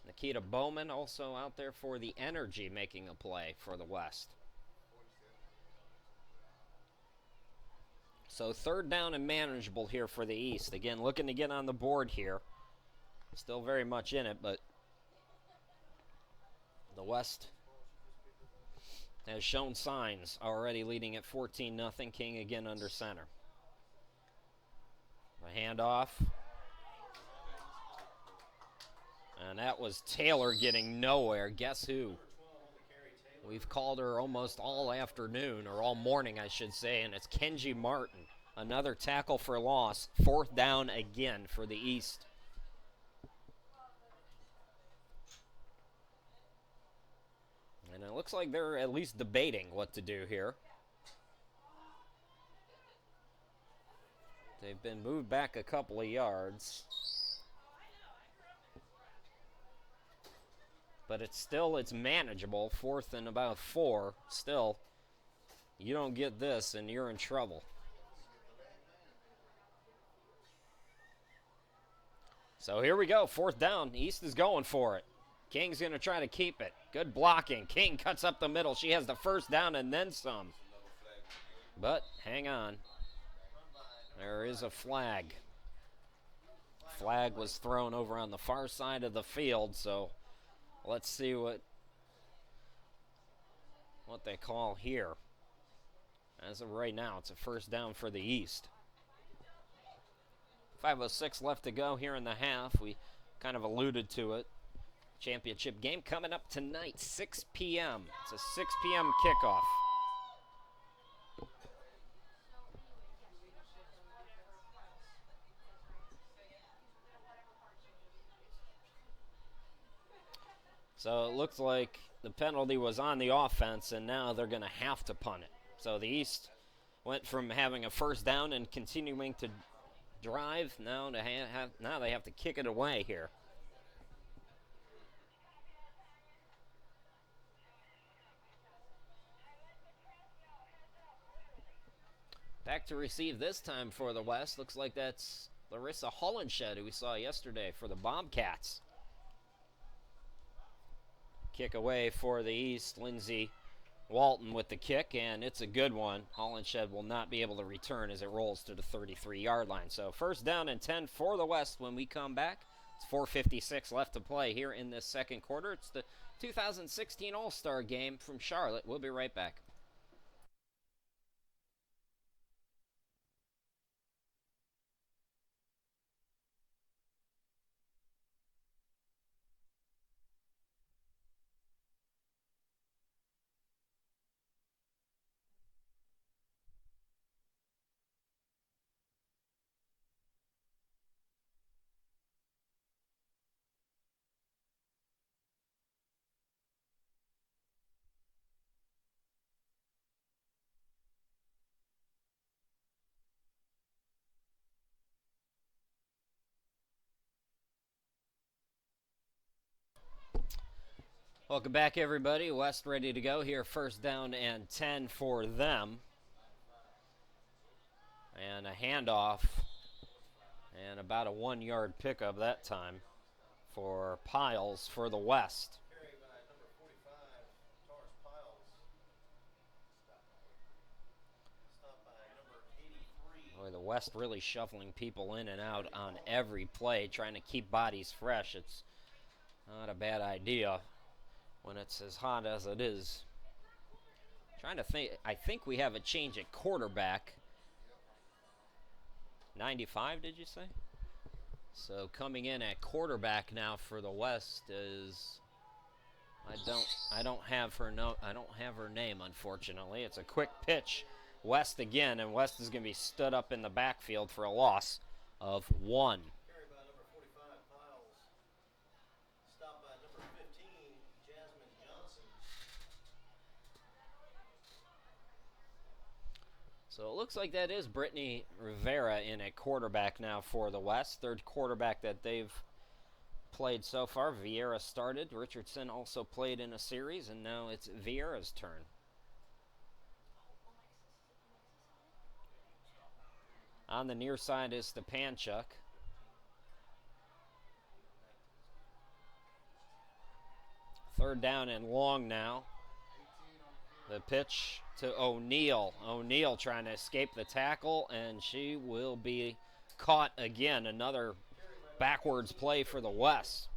Nikita Bowman also out there for the Energy, making a play for the West. So third down and manageable here for the East. Again, looking to get on the board here. Still very much in it, but the West has shown signs, already leading at 14-0. King again under center. The handoff. And that was Taylor getting nowhere. Guess who? We've called her almost all afternoon, or all morning, I should say, and it's Kenji Martin. Another tackle for loss. 4th down again for the East. And it looks like they're at least debating what to do here. They've been moved back a couple of yards. But it's manageable. 4th and about 4. Still, you don't get this and you're in trouble. So here we go, 4th down. East is going for it. King's going to try to keep it. Good blocking. King cuts up the middle. She has the 1st down and then some. But hang on. There is a flag. Flag was thrown over on the far side of the field, so let's see what they call here. As of right now, it's a 1st down for the East. 5:06 left to go here in the half. We kind of alluded to it. Championship game coming up tonight, 6 p.m. It's a 6 p.m. kickoff. So it looks like the penalty was on the offense, and now they're going to have to punt it. So the East went from having a 1st down and continuing to drive. Now they have to kick it away here. Back to receive this time for the West. Looks like that's Larissa Hollenshed, who we saw yesterday for the Bobcats. Kick away for the East. Lindsay Walton with the kick, and it's a good one. Hollenshed will not be able to return as it rolls to the 33-yard line. So 1st down and 10 for the West when we come back. It's 4:56 left to play here in this 2nd quarter. It's the 2016 All-Star game from Charlotte. We'll be right back. Welcome back, everybody. West ready to go here. 1st down and 10 for them. And a handoff. And about a 1-yard pickup that time for Piles for the West. Carry by number 45, Taurus Piles. Stopped by number 83. Boy, the West really shuffling people in and out on every play, trying to keep bodies fresh. It's not a bad idea when it's as hot as it is. Trying to think, I think we have a change at quarterback. 95, did you say? So coming in at quarterback now for the West is I don't have her name, unfortunately. It's a quick pitch. West again, and West is going to be stood up in the backfield for a loss of 1. Carry by number 45, Piles. Stopped by number 15, Jasmine Johnson. So it looks like that is Brittany Rivera in at quarterback now for the West. 3rd quarterback that they've played so far. Vieira started. Richardson also played in a series, and now it's Vieira's turn. On the near side is Stepanchuk. Third down and long now. The pitch to O'Neal. O'Neal trying to escape the tackle, and she will be caught again. Another backwards play for the West.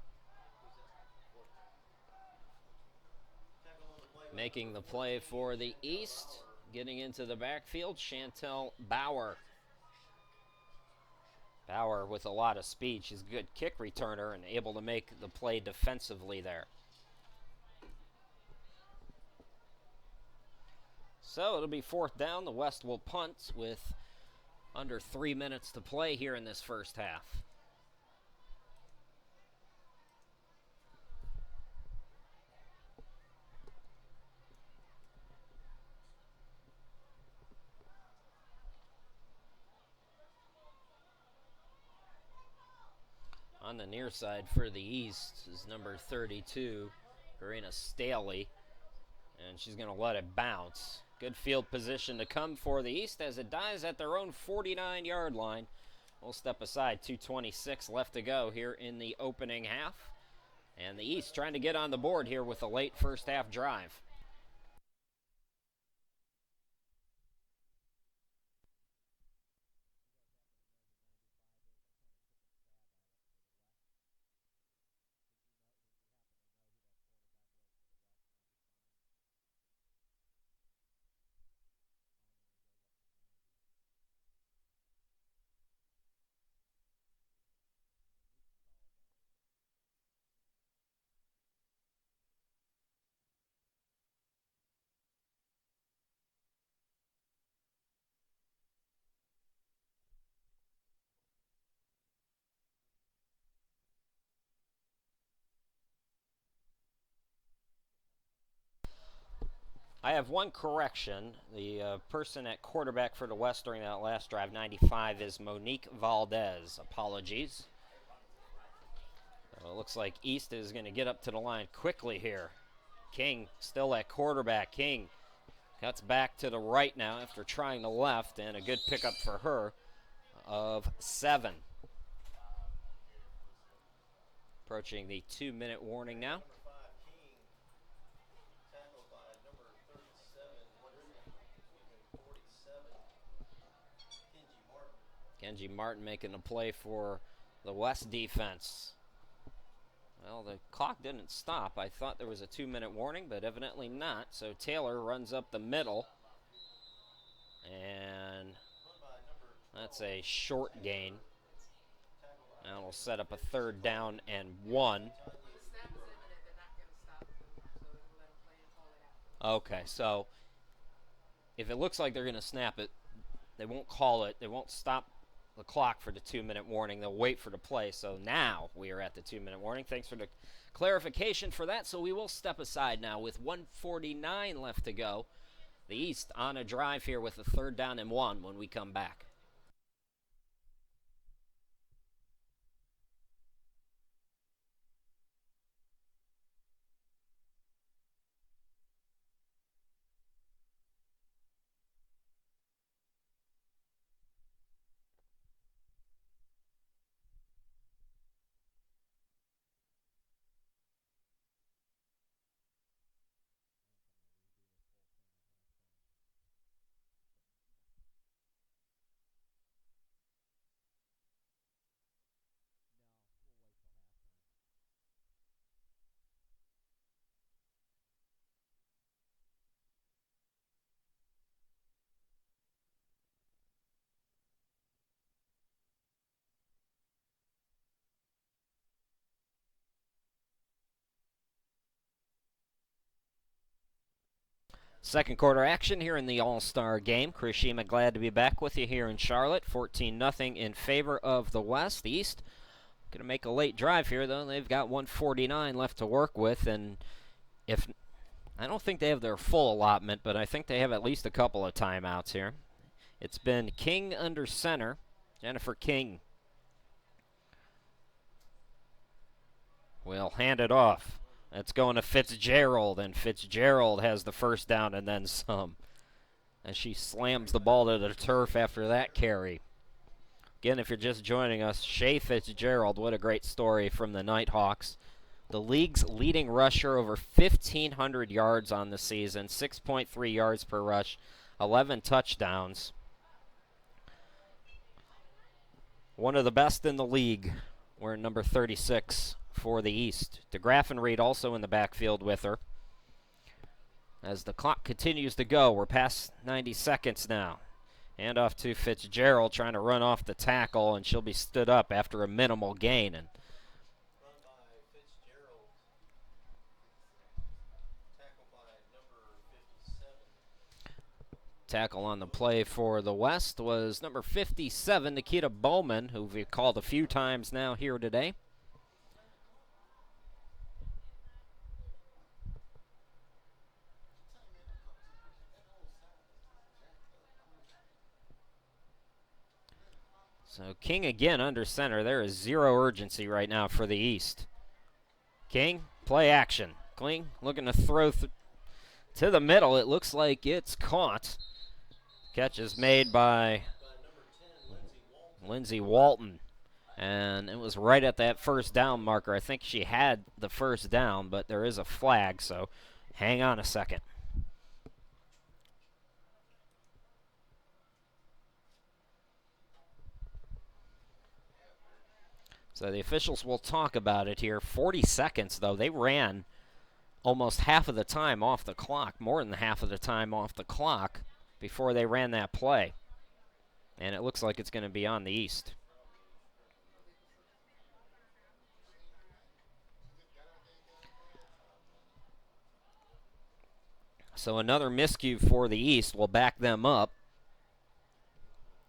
Tackle on the play Making the play for the East, getting into the backfield, Chantel Bauer. Bauer with a lot of speed. She's a good kick returner and able to make the play defensively there. So it'll be 4th down. The West will punt with under 3 minutes to play here in this first half. On the near side for the East is number 32, Karina Staley, and she's going to let it bounce. Good field position to come for the East as it dies at their own 49-yard line. We'll step aside, 2:26 left to go here in the opening half. And the East trying to get on the board here with a late first half drive. I have one correction. The person at quarterback for the West during that last drive, 95, is Monique Valdez. Apologies. It looks like East is going to get up to the line quickly here. King still at quarterback. King cuts back to the right now after trying the left, and a good pickup for her of 7. Approaching the 2-minute warning now. Kenji Martin making a play for the West defense. Well, the clock didn't stop. I thought there was a 2-minute warning, but evidently not. So Taylor runs up the middle. And that's a short gain. Now we'll set up a 3rd down and 1. Okay, so if it looks like they're going to snap it, they won't call it. They won't stop the clock for the 2-minute warning. They'll wait for the play. So now we are at the 2-minute warning. Thanks for the clarification for that. So we will step aside now with 1:49 left to go. The East on a drive here with a 3rd down and 1 when we come back. Second quarter action here in the All-Star game. Krishima glad to be back with you here in Charlotte. 14-0 in favor of the West. The East going to make a late drive here, though. They've got 1:49 left to work with, and if I don't think they have their full allotment, but I think they have at least a couple of timeouts here. It's been King under center. Jennifer King will hand it off. That's going to Fitzgerald, and Fitzgerald has the 1st down and then some. As she slams the ball to the turf after that carry. Again, if you're just joining us, Shay Fitzgerald, what a great story from the Nighthawks. The league's leading rusher, over 1,500 yards on the season, 6.3 yards per rush, 11 touchdowns. One of the best in the league. We're number 36 for the East. DeGraff and Reed also in the backfield with her. as the clock continues to go. We're past 90 seconds now. Hand off to Fitzgerald, trying to run off the tackle, and she'll be stood up after a minimal gain. And Run by Fitzgerald. Tackle by number 57. tackle on the play for the West was number 57, Nikita Bowman, who we've called a few times now here today. So King again under center. There is zero urgency right now for the East. King, play action. King looking to throw to the middle. It looks like it's caught. Catch is made by number 10, Lindsey Walton. And it was right at that first down marker. I think she had the first down, but there is a flag, so hang on a second. So the officials will talk about it here. 40 seconds, though. They ran almost half of the time off the clock, more than half of the time off the clock before they ran that play. And it looks like it's going to be on the East. So another miscue for the East will back them up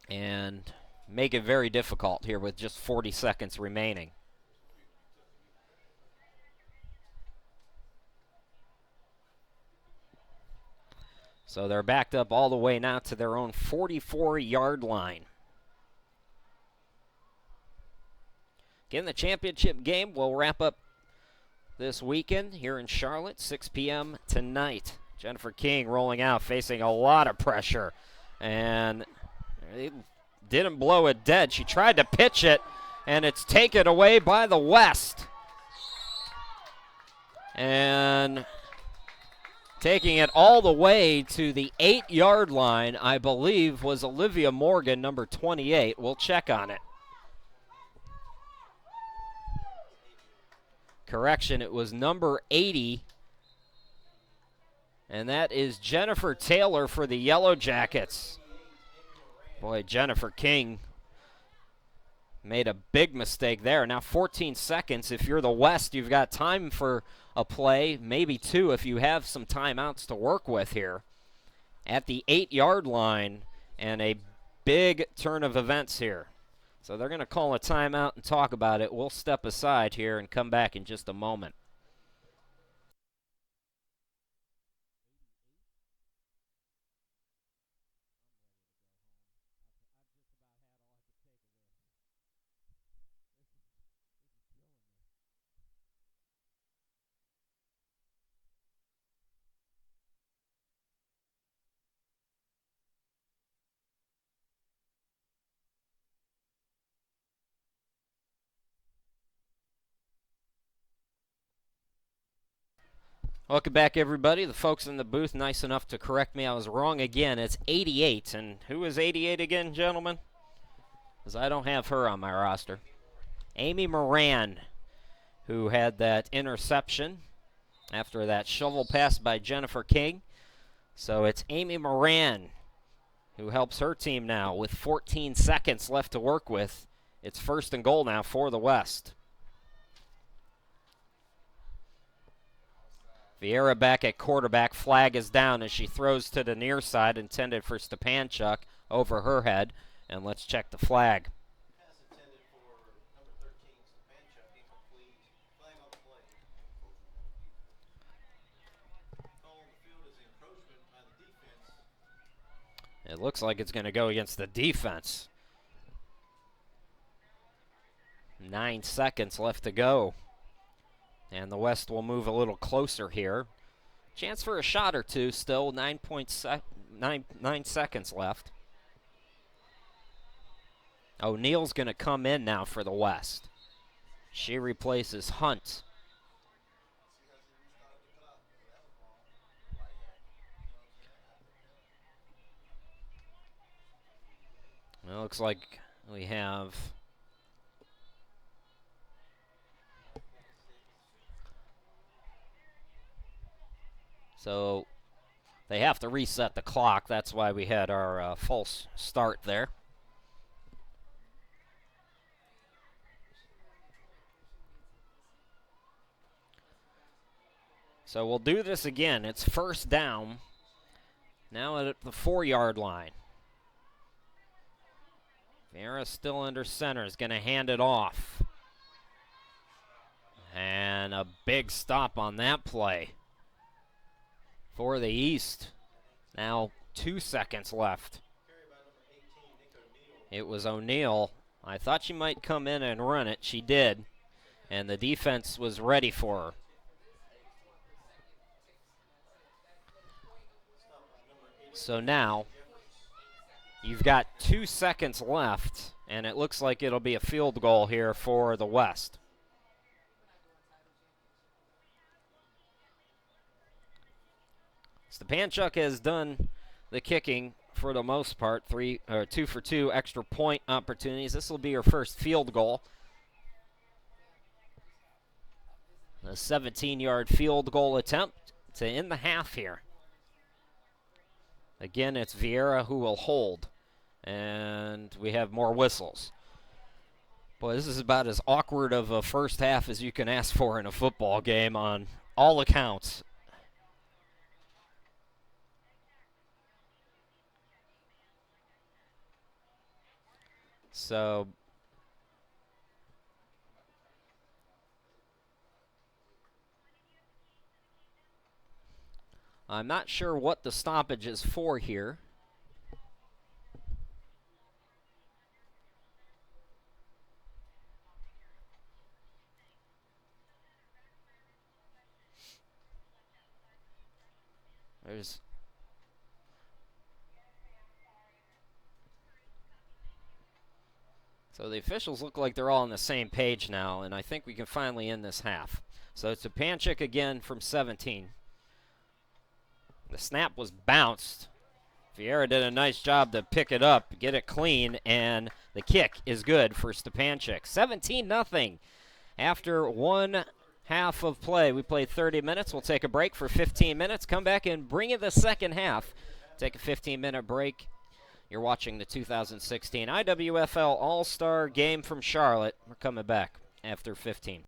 and make it very difficult here with just 40 seconds remaining. So they're backed up all the way now to their own 44-yard line. Again, the championship game will wrap up this weekend here in Charlotte, 6 p.m. tonight. Jennifer King rolling out, facing a lot of pressure. And it didn't blow it dead. She tried to pitch it, and it's taken away by the West. And taking it all the way to the 8-yard line, I believe, was Olivia Morgan, number 28. We'll check on it. Correction, it was number 80. And that is Jennifer Taylor for the Yellow Jackets. Boy, Jennifer King made a big mistake there. Now 14 seconds. If you're the West, you've got time for a play, maybe two if you have some timeouts to work with here. At the 8-yard line, and a big turn of events here. So they're going to call a timeout and talk about it. We'll step aside here and come back in just a moment. Welcome back, everybody. The folks in the booth nice enough to correct me. I was wrong again. It's 88. And who is 88 again, gentlemen? Because I don't have her on my roster. Amy Moran, who had that interception after that shovel pass by Jennifer King. So it's Amy Moran who helps her team now with 14 seconds left to work with. It's 1st and goal now for the West. Vieira back at quarterback. Flag is down as she throws to the near side, intended for Stepanchuk over her head. And let's check the flag. Pass intended for number 13, Stepanchuk, incomplete. Flag on the play. Call on the field is encroachment by the defense. It looks like it's going to go against the defense. 9 seconds left to go. And the West will move a little closer here. Chance for a shot or two still. 9 seconds left. O'Neill's going to come in now for the West. She replaces Hunt. It looks like we have so They have to reset the clock. That's why we had our false start there. So we'll do this again. It's first down. Now at the 4-yard line. Vieira still under center. Is going to hand it off. And a big stop on that play for the East. Now 2 seconds left. It was O'Neal. I thought she might come in and run it. She did. And the defense was ready for her. So now you've got 2 seconds left, and it looks like it'll be a field goal here for the West. Stepanchuk has done the kicking for the most part. 2 for 2 extra point opportunities. This will be her first field goal. A 17-yard field goal attempt to end the half here. Again, it's Vieira who will hold. And we have more whistles. Boy, this is about as awkward of a first half as you can ask for in a football game on all accounts. So I'm not sure what the stoppage is for here. So the officials look like they're all on the same page now, and I think we can finally end this half. So it's a Panchik again from 17. The snap was bounced. Vieira did a nice job to pick it up, get it clean, and the kick is good for Stepanchik. 17-0 after one half of play. We played 30 minutes. We'll take a break for 15 minutes, come back and bring in the second half. Take a 15-minute break. You're watching the 2016 IWFL All-Star Game from Charlotte. We're coming back after 15.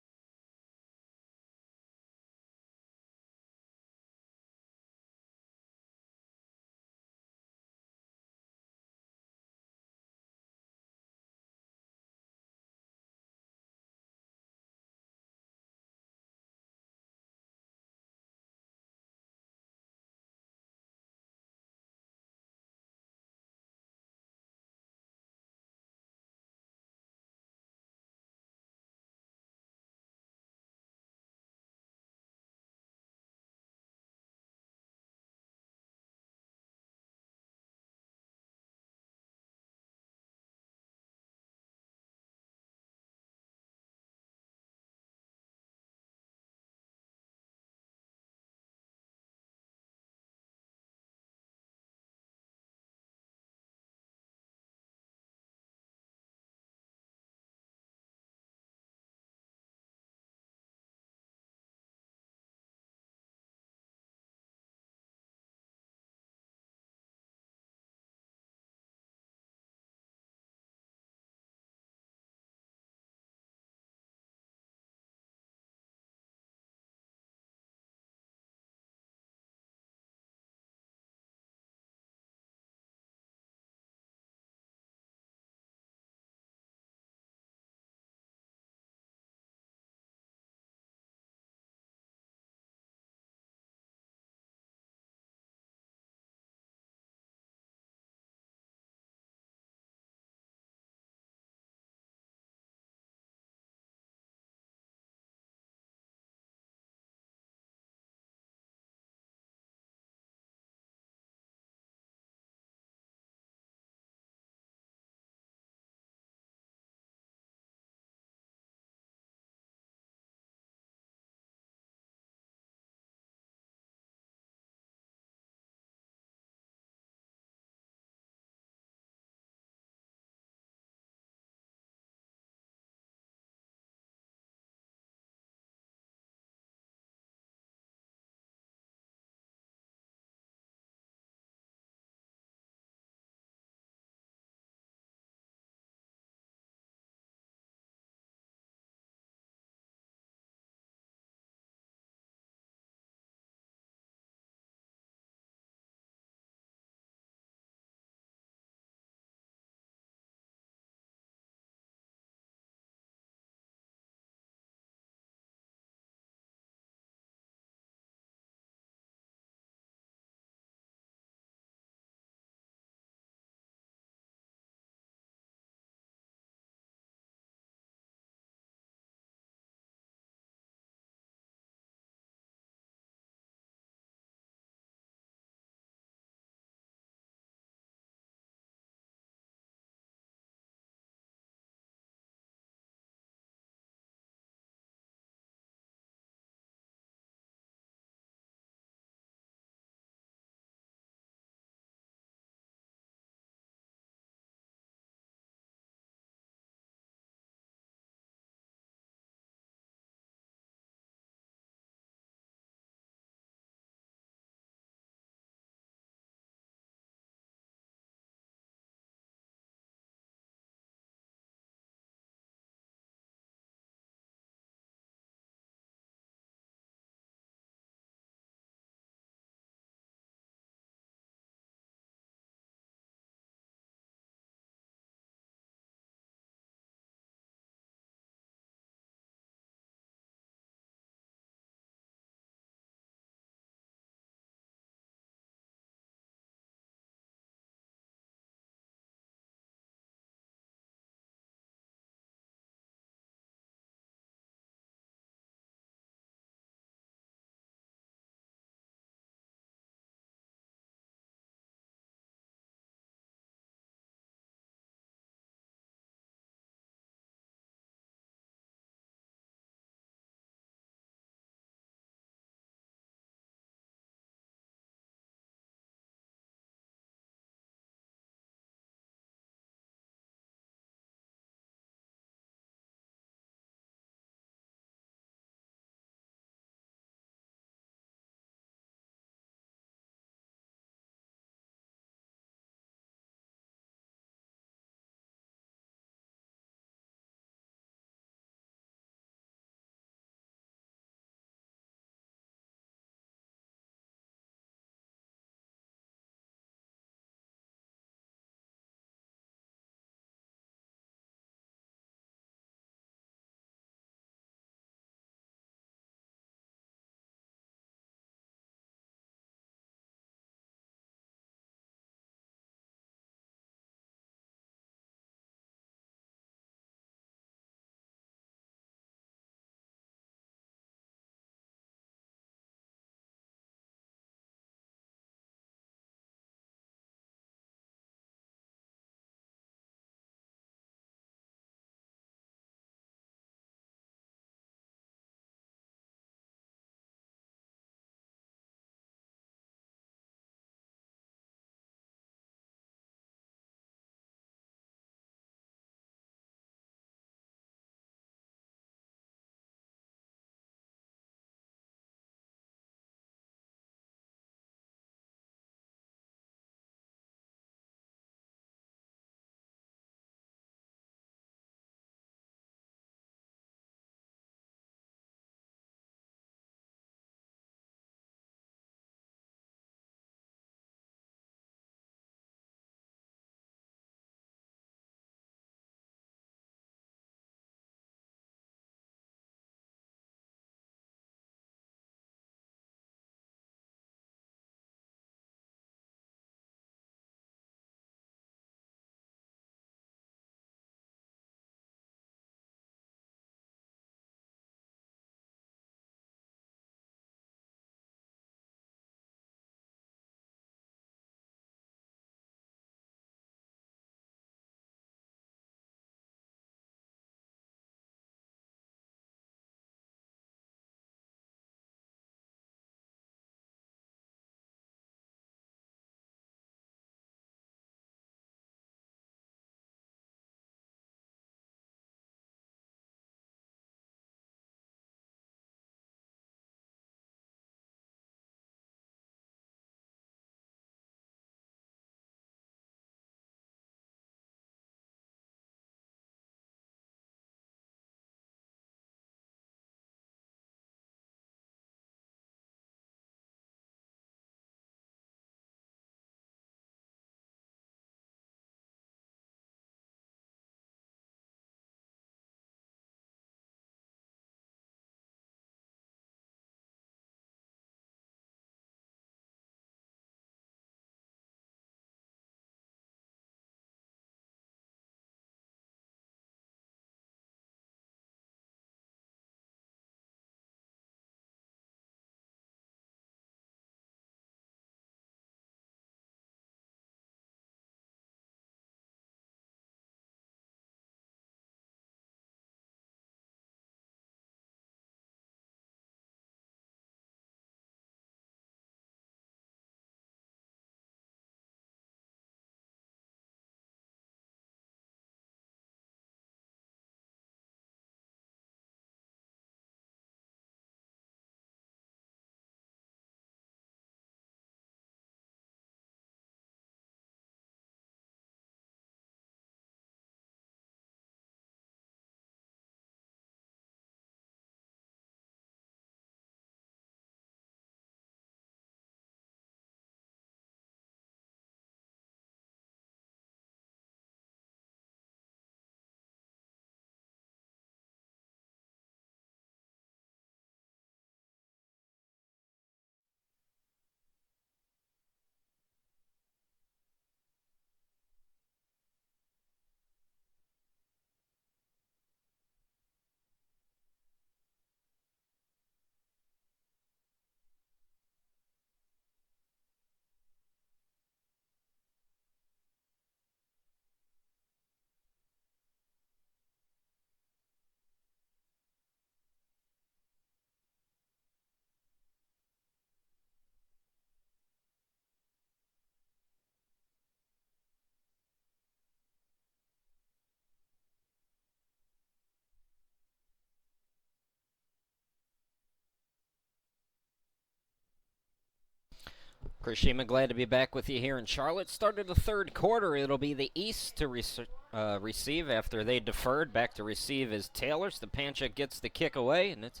Chris Sheeman, glad to be back with you here in Charlotte. Started the third quarter. It'll be the East to receive after they deferred. Back to receive is Taylor. Stepanchik gets the kick away, and it's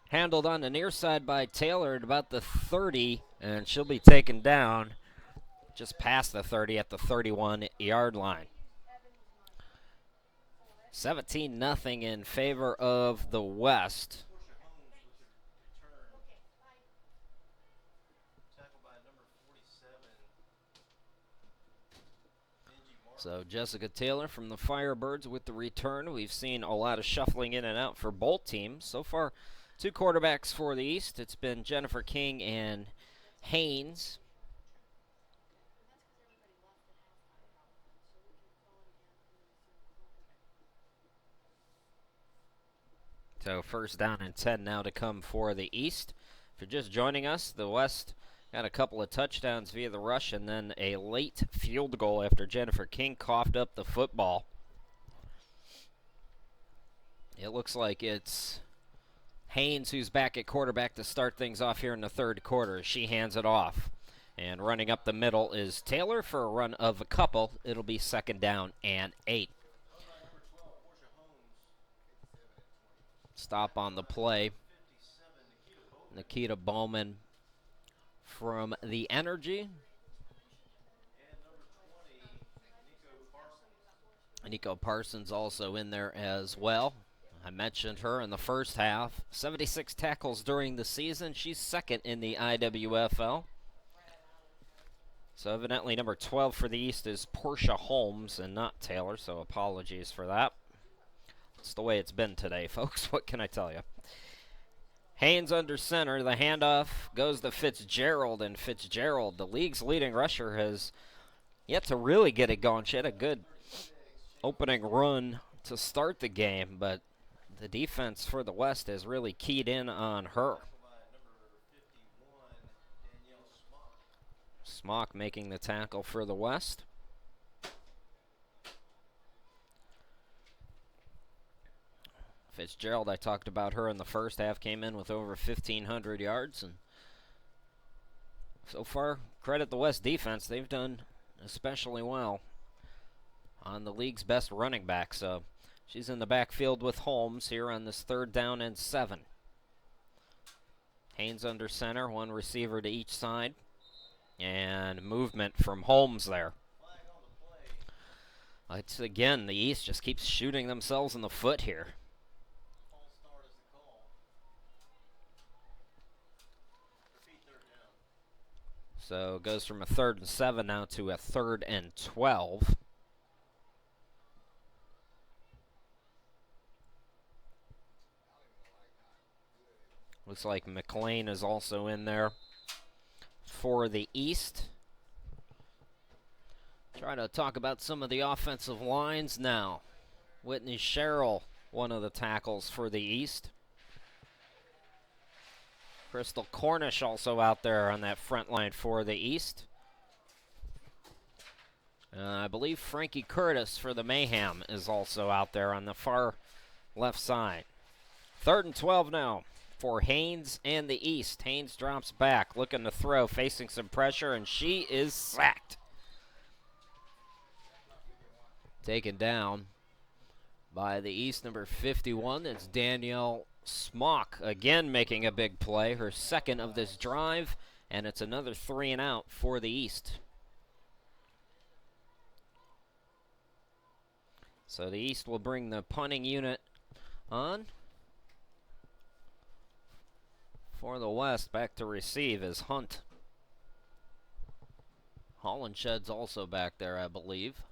handled on the near side by Taylor at about the 30, and she'll be taken down just past the 30 at the 31-yard line. 17-0 in favor of the West. So Jessica Taylor from the Firebirds with the return. We've seen a lot of shuffling in and out for both teams. So far, two quarterbacks for the East. It's been Jennifer King and Haynes. So first down and 10 now to come for the East. If you're just joining us, the West got a couple of touchdowns via the rush and then a late field goal after Jennifer King coughed up the football. It looks like it's Haynes who's back at quarterback to start things off here in the third quarter. She hands it off. And running up the middle is Taylor for a run of a couple. It'll be second down and 8. Stop on the play. Nikita Bowman from the Energy. Nico Parsons also in there as well. I mentioned her in the first half. 76 tackles during the season. She's second in the IWFL. So evidently number 12 for the East is Portia Holmes and not Taylor, so apologies for that. It's the way it's been today, folks. What can I tell you? Haynes under center. The handoff goes to Fitzgerald, and Fitzgerald, the league's leading rusher, has yet to really get it going. She had a good opening run to start the game, but the defense for the West has really keyed in on her. Smock making the tackle for the West. Fitzgerald, I talked about her in the first half, came in with over 1,500 yards. And so far, credit the West defense. They've done especially well on the league's best running back. So she's in the backfield with Holmes here on this third down and 7. Haynes under center, one receiver to each side. And movement from Holmes there. It's again, the East just keeps shooting themselves in the foot here. So it goes from a 3rd and 7 now to a 3rd and 12. Looks like McLean is also in there for the East. Try to talk about some of the offensive lines now. Whitney Sherrill, one of the tackles for the East. Crystal Cornish also out there on that front line for the East. I believe Frankie Curtis for the Mayhem is also out there on the far left side. 3rd and 12 now for Haynes and the East. Haynes drops back, looking to throw, facing some pressure, and she is sacked. Taken down by the East, number 51. It's Danielle Smock again making a big play, her second of this drive, and it's another 3 and out for the East. So the East will bring the punting unit on. For the West, back to receive is Hunt. Hollinshed's also back there, I believe.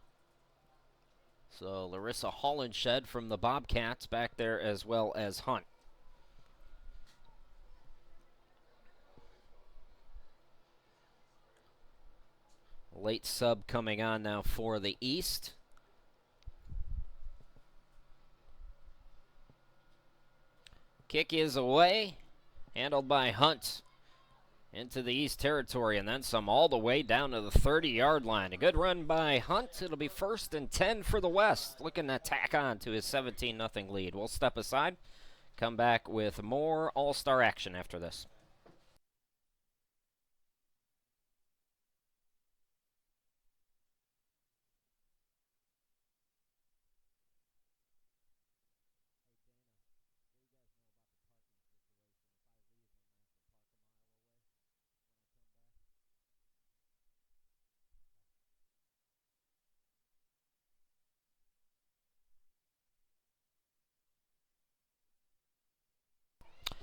So Larissa Hollinshed from the Bobcats back there as well as Hunt. Late sub coming on now for the East. Kick is away, handled by Hunt into the East territory, and then some all the way down to the 30-yard line. A good run by Hunt. It'll be 1st and 10 for the West, looking to tack on to his 17-0 lead. We'll step aside, come back with more All-Star action after this.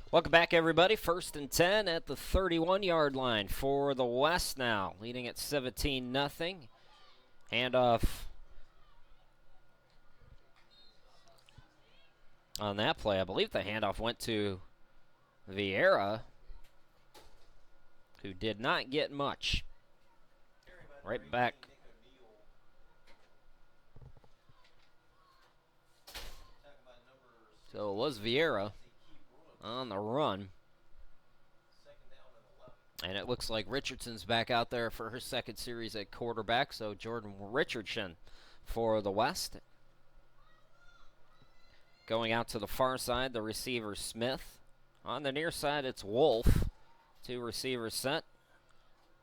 Welcome back, everybody. 1st and 10 at the 31-yard line for the West now, leading at 17-0. Handoff on that play. I believe the handoff went to Vieira, who did not get much. Right back. So it was Vieira on the run. And it looks like Richardson's back out there for her second series at quarterback. So Jordan Richardson for the West. Going out to the far side, the receiver Smith. On the near side, it's Wolf. 2 receivers set.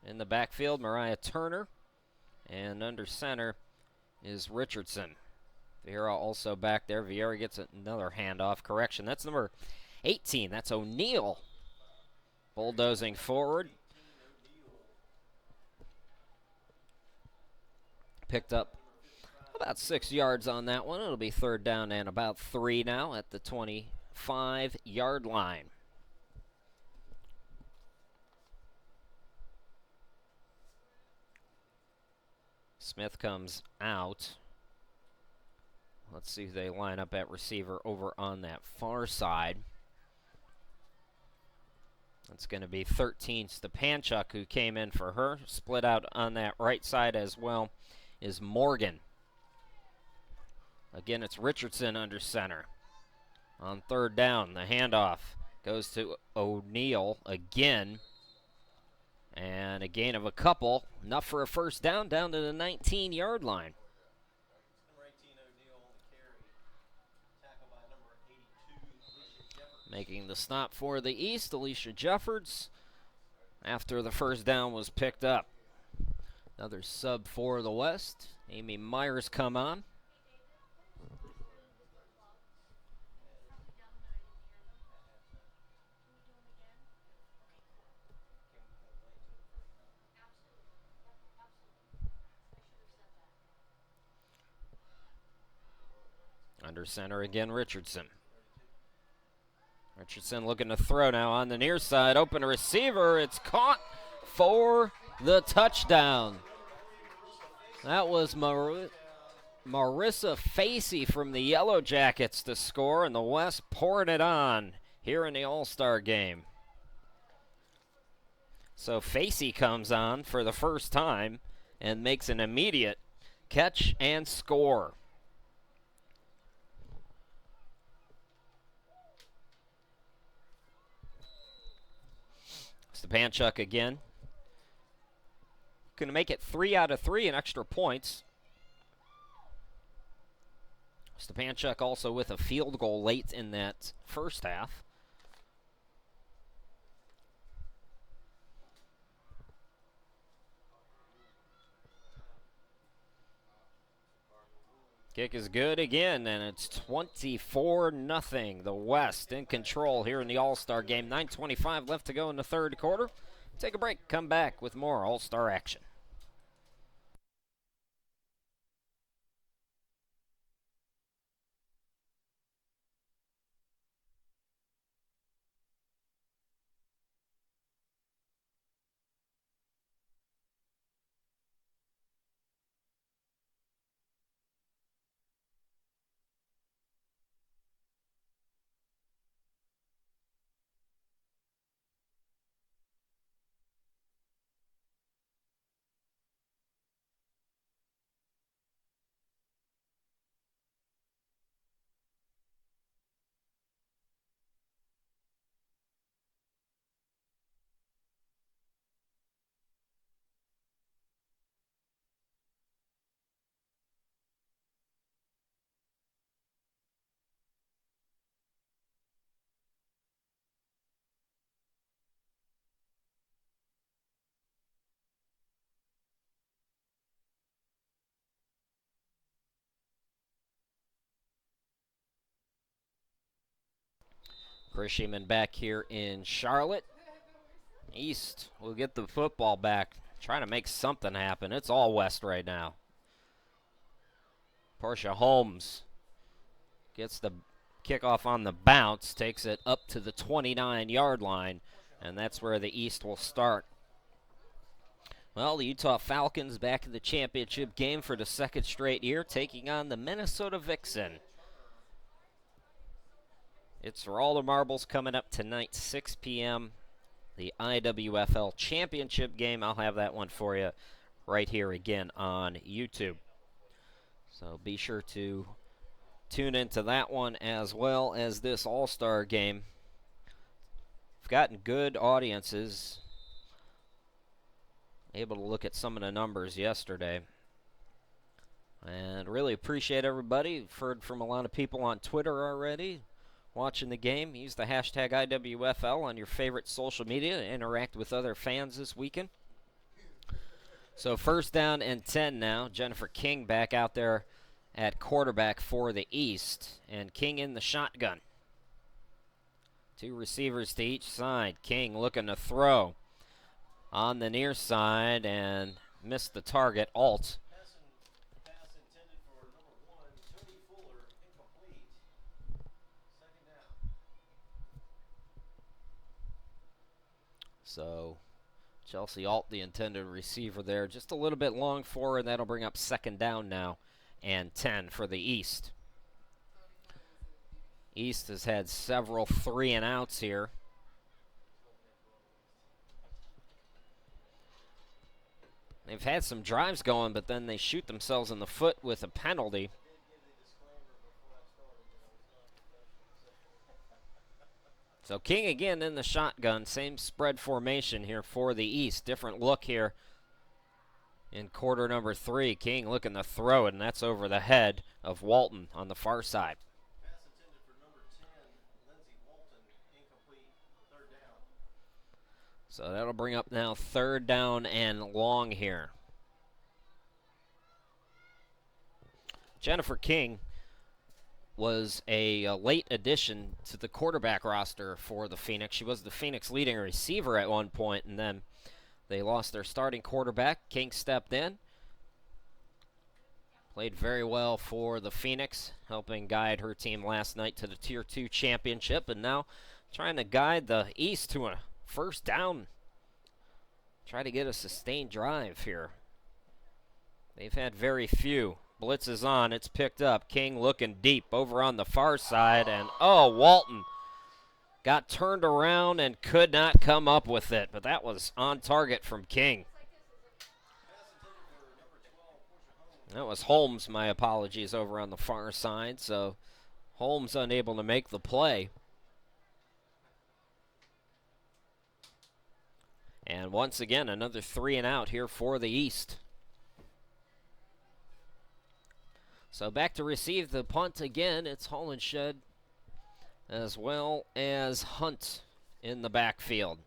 In the backfield, Mariah Turner. And under center is Richardson. Vieira also back there. Vieira gets another handoff. Correction, that's number 18. That's O'Neal. Bulldozing forward. Picked up about 6 yards on that one. It'll be 3rd down and about 3 now at the 25-yard line. Smith comes out. Let's see who they line up at receiver over on that far side. That's going to be 13, Stepanchuk, who came in for her. Split out on that right side as well is Morgan. Again, it's Richardson under center. On 3rd down, the handoff goes to O'Neal again. And a gain of a couple. Enough for a 1st down to the 19-yard line. Making the stop for the East, Alicia Jeffords, after the 1st down was picked up. Another sub for the West. Amy Myers come on. Under center again, Richardson. Richardson looking to throw now on the near side. Open receiver. It's caught for the touchdown. That was Marissa Facey from the Yellow Jackets to score, and the West pouring it on here in the All-Star game. So Facey comes on for the first time and makes an immediate catch and score. Stepanchuk again. Going to make it 3 out of 3 in extra points. Stepanchuk also with a field goal late in that first half. Kick is good again, and it's 24-0. The West in control here in the All-Star game. 9:25 left to go in the 3rd quarter. Take a break, come back with more All-Star action. Chris Sheeman back here in Charlotte. East will get the football back, trying to make something happen. It's all West right now. Portia Holmes gets the kickoff on the bounce takes it up to the 29-yard line, and that's where the East will start. Well, the Utah Falcons back in the championship game for the second straight year, taking on the Minnesota Vixen. It's for all the marbles coming up tonight, 6 p.m. The IWFL championship game. I'll have that one for you right here again on YouTube. So be sure to tune into that one as well as this All-Star game. We've gotten good audiences. Able to look at some of the numbers yesterday. And really appreciate everybody. We've heard from a lot of people on Twitter already watching the game. Use the hashtag IWFL on your favorite social media to interact with other fans this weekend. So first down and 10 now. Jennifer King back out there at quarterback for the East. And King in the shotgun. Two receivers to each side. King looking to throw on the near side and missed the target. Alt. Pass intended for number 1, Tony Fuller, incomplete. Second down. So Chelsea Alt, the intended receiver there, just a little bit long for her, and that'll bring up second down now and 10 for the East. East has had several 3-and-outs here. They've had some drives going, but then they shoot themselves in the foot with a penalty. So King again in the shotgun, same spread formation here for the East. Different look here in quarter number 3. King looking to throw it, and that's over the head of Walton on the far side. Pass intended for number 10, Lindsey Walton, incomplete. Third down. So that'll bring up now third down and long here. Jennifer King was a late addition to the quarterback roster for the Phoenix. She was the Phoenix leading receiver at one point, and then they lost their starting quarterback. King stepped in. Played very well for the Phoenix, helping guide her team last night to the Tier 2 championship, and now trying to guide the East to a first down. Try to get a sustained drive here. They've had very few. Blitz is on. It's picked up. King looking deep over on the far side. And, Walton got turned around and could not come up with it. But that was on target from King. That was Holmes, my apologies, over on the far side. So Holmes unable to make the play. And once again, another 3-and-out here for the East. So back to receive the punt again. It's Hollenshed as well as Hunt in the backfield.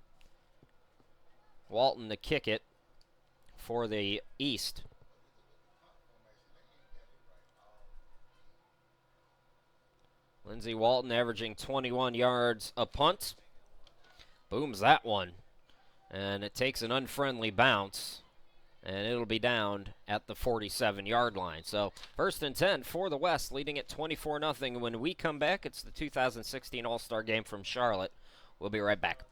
Walton to kick it for the East. Lindsey Walton averaging 21 yards a punt. Booms that one. And it takes an unfriendly bounce. And it'll be down at the 47-yard line. So first and 10 for the West, leading at 24-0. When we come back, it's the 2016 All-Star Game from Charlotte. We'll be right back.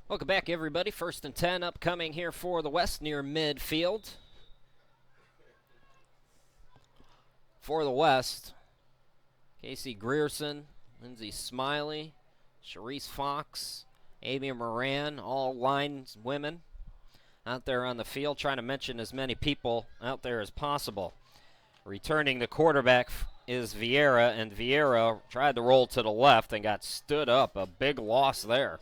Welcome back, everybody. First and 10 upcoming here for the West near midfield. For the West, Casey Grierson, Lindsay Smiley, Sharice Fox, Amy Moran, all linewomen out there on the field, trying to mention as many people out there as possible. Returning the quarterback is Vieira, and Vieira tried to roll to the left and got stood up. A big loss there.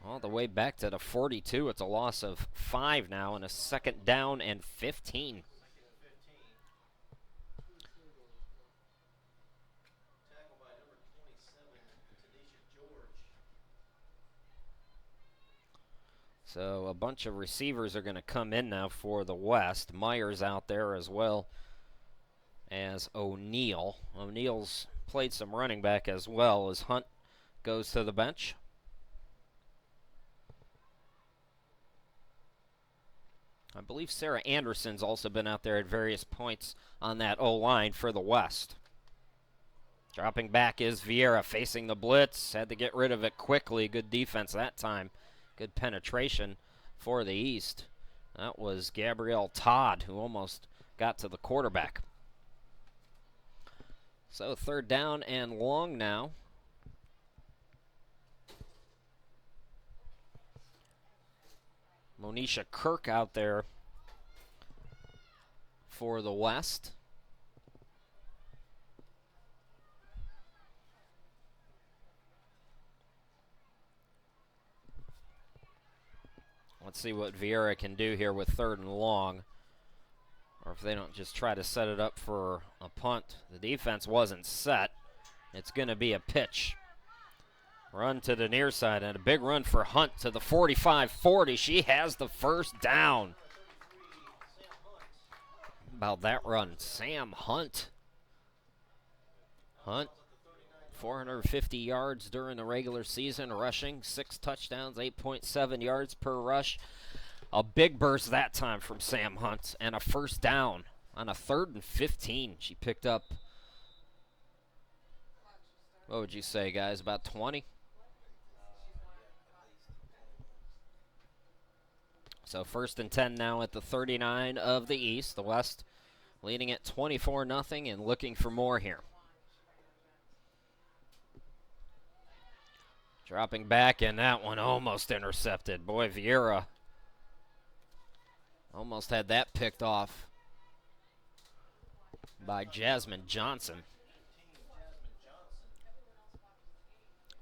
All the way back to the 42. It's a loss of 5 now and a second down and 15. Tackle by number 27, Tanisha George. So a bunch of receivers are going to come in now for the West. Myers out there as well as O'Neal. O'Neal's played some running back as well as Hunt goes to the bench. I believe Sarah Anderson's also been out there at various points on that O-line for the West. Dropping back is Vieira facing the blitz. Had to get rid of it quickly. Good defense that time. Good penetration for the East. That was Gabrielle Todd who almost got to the quarterback. So third down and long now. Monisha Kirk out there for the West. Let's see what Vieira can do here with third and long. Or if they don't just try to set it up for a punt. The defense wasn't set. It's going to be a pitch. Run to the near side and a big run for Hunt to the 45-40. She has the first down. About that run, Sam Hunt. Hunt, 450 yards during the regular season, rushing, 6 touchdowns, 8.7 yards per rush. A big burst that time from Sam Hunt and a first down on a 3rd and 15. She picked up, what would you say, guys, about 20? So 1st and 10 now at the 39 of the East. The West leading at 24-0 and looking for more here. Dropping back, and that one almost intercepted. Boy, Vieira almost had that picked off by Jasmine Johnson.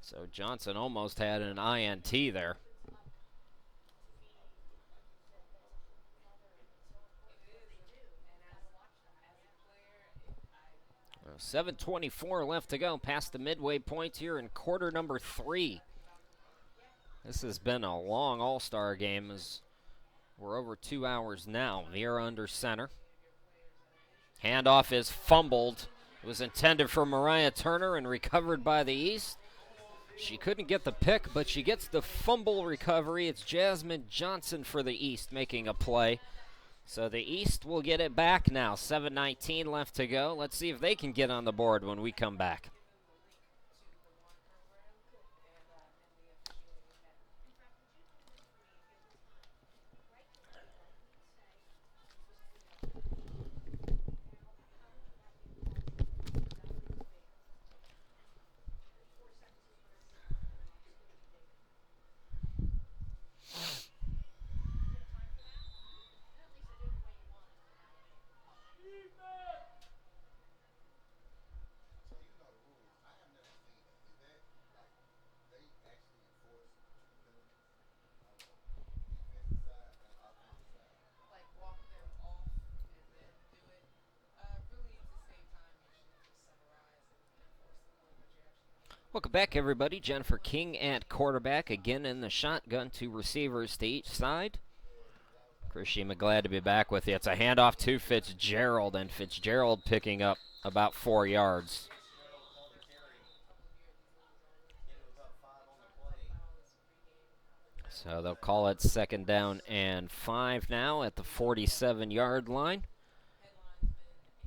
So Johnson almost had an INT there. 7:24 left to go past the midway point here in quarter number 3. This has been a long all-star game as we're over 2 hours now. Vieira under center. Handoff is fumbled. It was intended for Mariah Turner and recovered by the East. She couldn't get the pick, but she gets the fumble recovery. It's Jasmine Johnson for the East making a play. So the East will get it back now. 7:19 left to go. Let's see if they can get on the board when we come back. Welcome back, everybody. Jennifer King at quarterback, again in the shotgun, 2 receivers to each side. Krishima, glad to be back with you. It's a handoff to Fitzgerald, and Fitzgerald picking up about 4 yards. So they'll call it 2nd down and 5 now at the 47-yard line.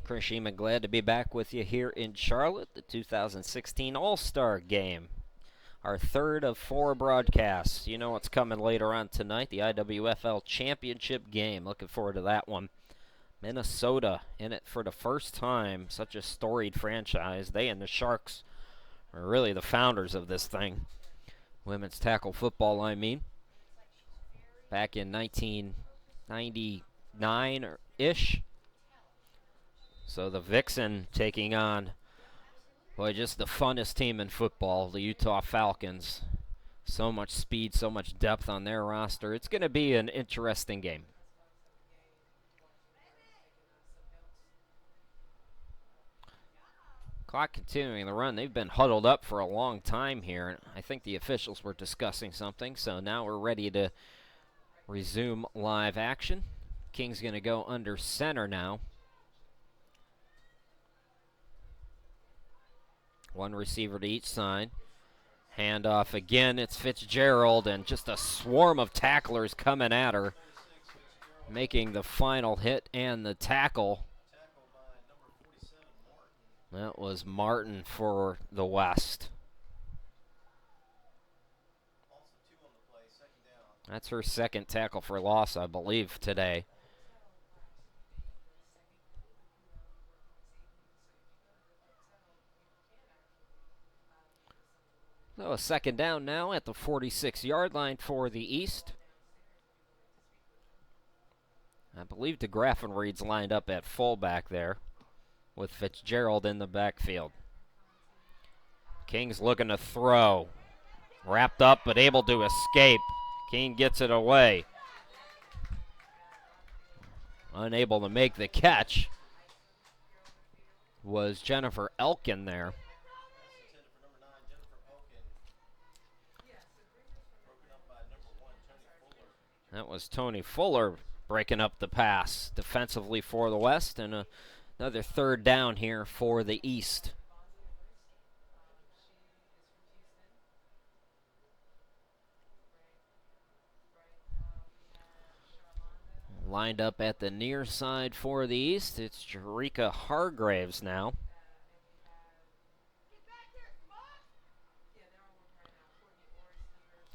Krishima, glad to be back with you here in Charlotte, the 2016 All-Star Game. Our 3rd of 4 broadcasts. You know what's coming later on tonight, the IWFL Championship game. Looking forward to that one. Minnesota in it for the first time. Such a storied franchise. They and the Sharks are really the founders of this thing. Women's tackle football, I mean. Back in 1999-ish. So the Vixen taking on, boy, just the funnest team in football, the Utah Falcons. So much speed, so much depth on their roster. It's going to be an interesting game. Clock continuing the run. They've been huddled up for a long time here. I think the officials were discussing something, so now we're ready to resume live action. King's going to go under center now. One receiver to each side. Handoff again. It's Fitzgerald, and just a swarm of tacklers coming at her, making the final hit and the tackle. That was Martin for the West. That's her second tackle for loss, I believe, today. So a second down now at the 46-yard line for the East. I believe DeGraffenried's lined up at fullback there with Fitzgerald in the backfield. King's looking to throw. Wrapped up but able to escape. King gets it away. Unable to make the catch was Jennifer Elkin there. That was Tony Fuller breaking up the pass defensively for the West, and another third down here for the East. Lined up at the near side for the East, it's Jerika Hargraves now.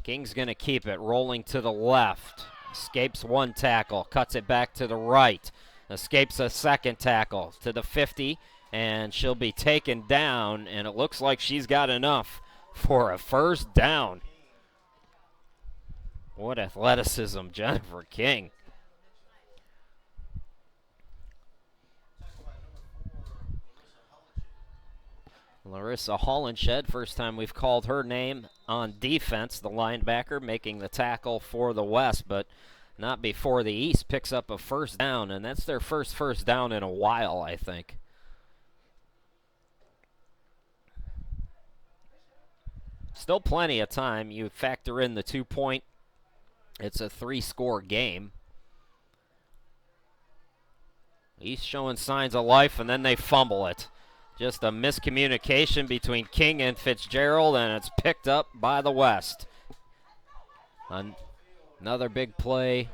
King's going to keep it, rolling to the left. Escapes one tackle, cuts it back to the right. Escapes a second tackle to the 50, and she'll be taken down, and it looks like she's got enough for a first down. What athleticism, Jennifer King. Larissa Hollenshed, first time we've called her name on defense, the linebacker making the tackle for the West, but not before the East picks up a first down, and that's their first down in a while, I think. Still plenty of time. You factor in the 2-point. It's a 3-score game. East showing signs of life, and then they fumble it. Just a miscommunication between King and Fitzgerald, and it's picked up by the West. Another big play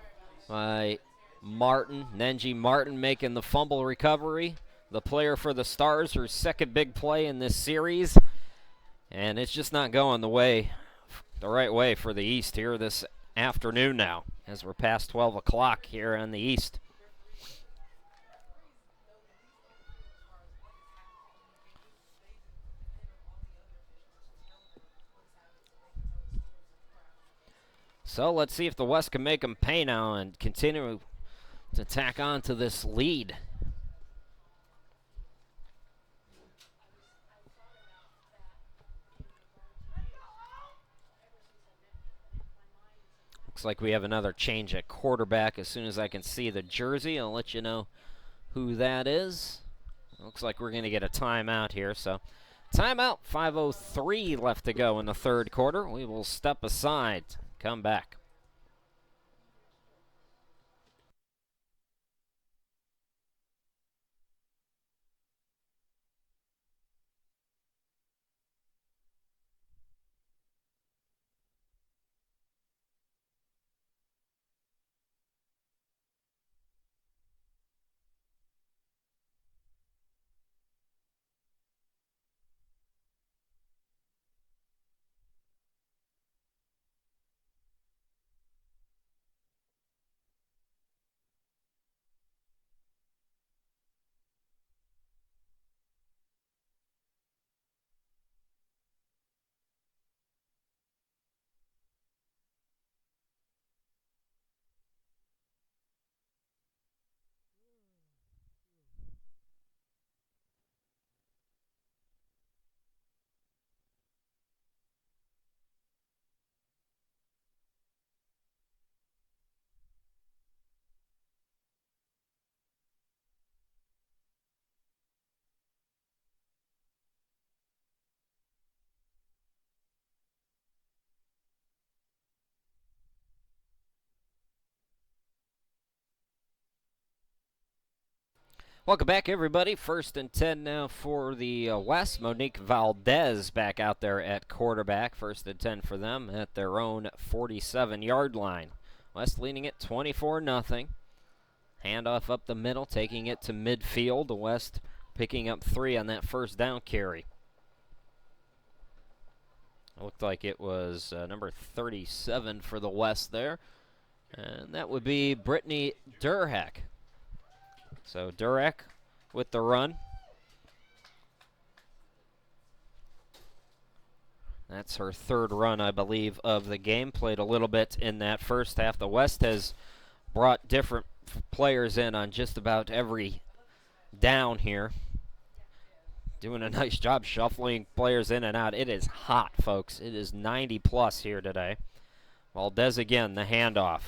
by Martin. Nenji Martin making the fumble recovery. The player for the Stars, her second big play in this series. And it's just not going the right way for the East here this afternoon now, as we're past 12 o'clock here on the East. So let's see if the West can make them pay now and continue to tack on to this lead. Looks like we have another change at quarterback. As soon as I can see the jersey, I'll let you know who that is. Looks like we're going to get a timeout here. So timeout, 5:03 left to go in the third quarter. We will step aside, come back. Welcome back, everybody. 1st and 10 now for the West. Monique Valdez back out there at quarterback. 1st and 10 for them at their own 47-yard line. West leading it 24-0. Handoff up the middle, taking it to midfield. The West picking up 3 on that first down carry. It looked like it was number 37 for the West there. And that would be Brittany Durhack. So Durek with the run. That's her 3rd run, I believe, of the game. Played a little bit in that first half. The West has brought different players in on just about every down here. Doing a nice job shuffling players in and out. It is hot, folks. It is 90 plus here today. Valdez again, the handoff.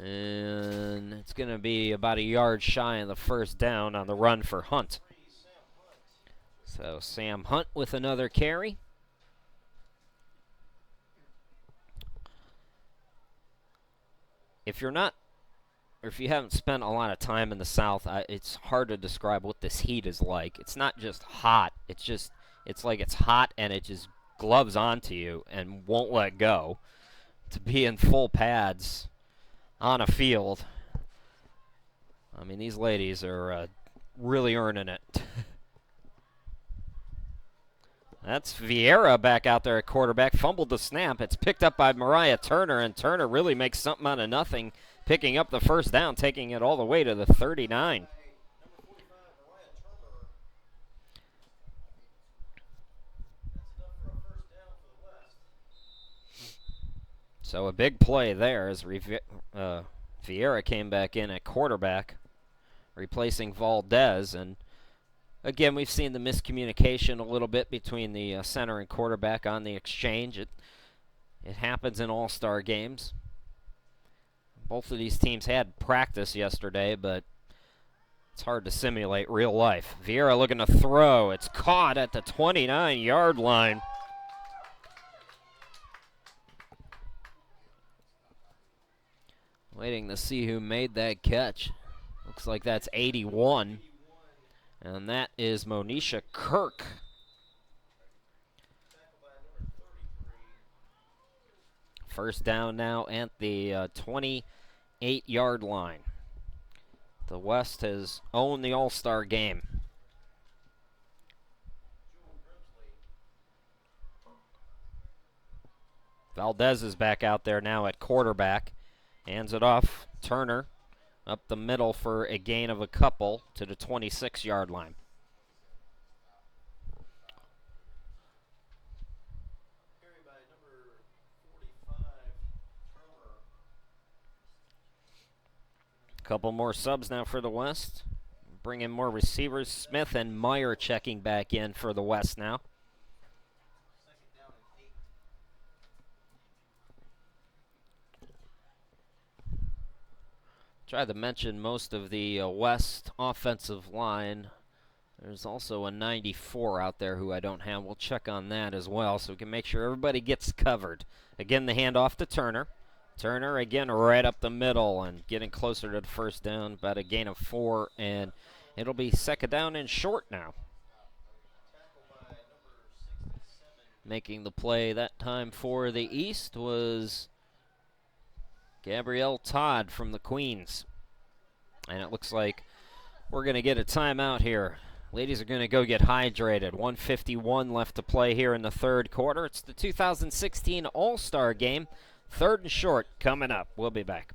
And it's going to be about a yard shy of the first down on the run for Hunt. So Sam Hunt with another carry. If you're not, or if you haven't spent a lot of time in the South, it's hard to describe what this heat is like. It's not just hot. It's like it's hot and it just gloves onto you and won't let go. To be in full pads on a field, I mean, these ladies are really earning it. That's Vieira back out there at quarterback. Fumbled the snap. It's picked up by Mariah Turner, and Turner really makes something out of nothing, picking up the first down, taking it all the way to the 39. So a big play there as Vieira came back in at quarterback, replacing Valdez. And again, we've seen the miscommunication a little bit between the center and quarterback on the exchange. It happens in all-star games. Both of these teams had practice yesterday, but it's hard to simulate real life. Vieira looking to throw. It's caught at the 29-yard line. Waiting to see who made that catch. Looks like that's 81. And that is Monisha Kirk. First down now at the 28-yard line. The West has owned the All-Star game. Valdez is back out there now at quarterback. Hands it off. Turner up the middle for a gain of a couple to the 26-yard line. Couple more subs now for the West. Bring in more receivers. Smith and Meyer checking back in for the West now. Tried to mention most of the West offensive line. There's also a 94 out there who I don't have. We'll check on that as well so we can make sure everybody gets covered. Again, the handoff to Turner. Turner again right up the middle and getting closer to the first down, about a gain of 4, and it'll be 2nd down and short now. Making the play that time for the East was Gabrielle Todd from the Queens. And it looks like we're going to get a timeout here. Ladies are going to go get hydrated. 1:51 left to play here in the 3rd quarter. It's the 2016 All-Star Game. 3rd and short coming up. We'll be back.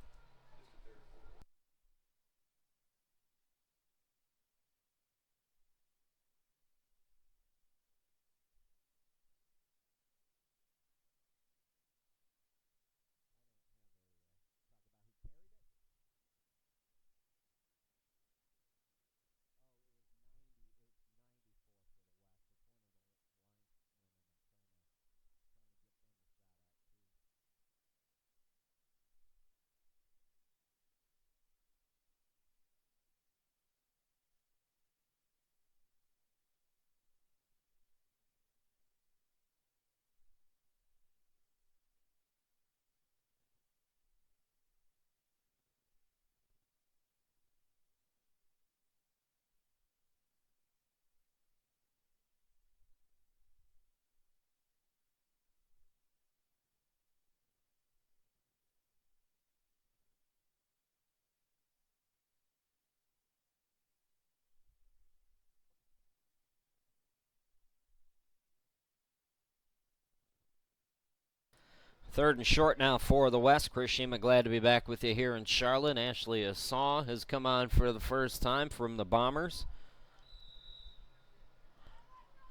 Third and short now for the West. Chris Shima, glad to be back with you here in Charlotte. Ashley Assaw has come on for the first time from the Bombers.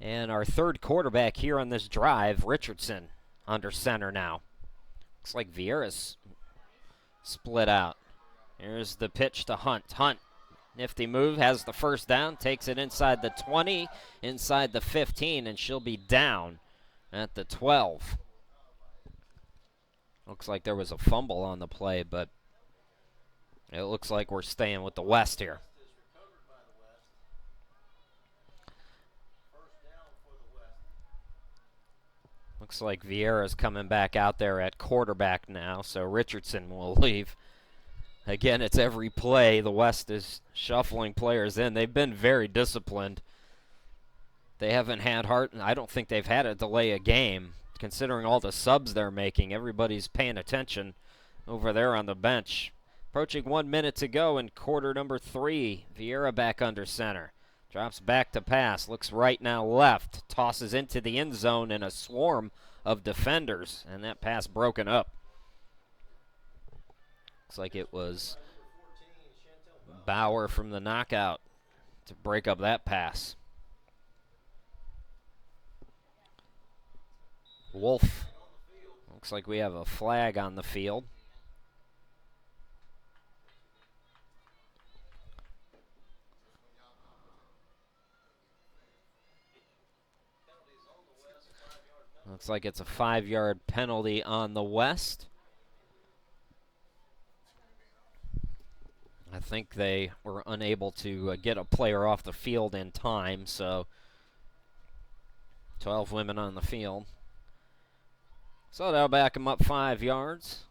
And our third quarterback here on this drive, Richardson, under center now. Looks like Vieira's split out. Here's the pitch to Hunt. Hunt, nifty move, has the first down, takes it inside the 20, inside the 15, and she'll be down at the 12. Looks like there was a fumble on the play, but it looks like we're staying with the West here. Looks like Vieira's coming back out there at quarterback now, so Richardson will leave. Again, it's every play. The West is shuffling players in. They've been very disciplined. They haven't had I don't think they've had to delay a game, considering all the subs they're making. Everybody's paying attention over there on the bench. Approaching 1 minute to go in quarter number 3. Vieira back under center. Drops back to pass. Looks right now left. Tosses into the end zone in a swarm of defenders. And that pass broken up. Looks like it was Bauer from the knockout to break up that pass. Wolf. Looks like we have a flag on the field. Looks like it's a 5-yard penalty on the West. I think they were unable to get a player off the field in time, so 12 women on the field. So that'll back them up 5 yards.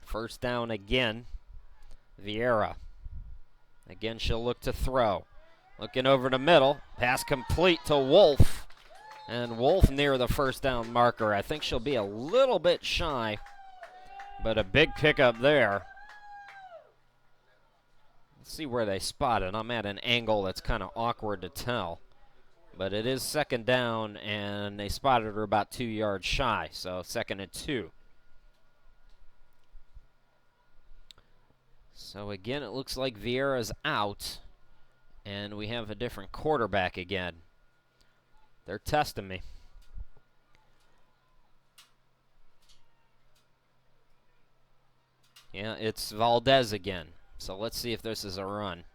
First down again. Vieira. Again, she'll look to throw. Looking over the middle. Pass complete to Wolf. And Wolf near the first down marker. I think she'll be a little bit shy, but a big pickup there. Let's see where they spot it. I'm at an angle that's kind of awkward to tell. But it is second down, and they spotted her about 2 yards shy, so 2nd and 2. So again, it looks like Vieira's out, and we have a different quarterback again. They're testing me. Yeah, it's Valdez again. So let's see if this is a run.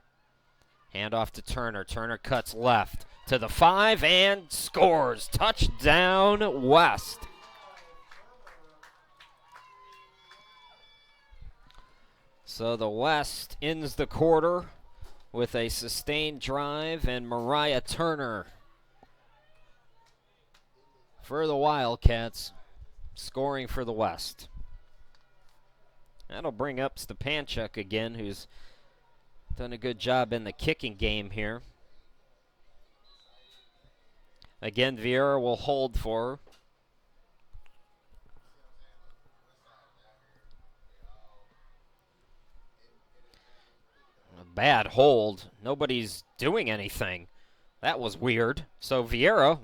Handoff to Turner. Turner cuts left to the 5 and scores. Touchdown, West. So the West ends the quarter with a sustained drive, and Mariah Turner for the Wildcats, scoring for the West. That'll bring up Stepanchuk again, who's done a good job in the kicking game here. Again, Vieira will hold for her. A bad hold. Nobody's doing anything. That was weird. So Vieira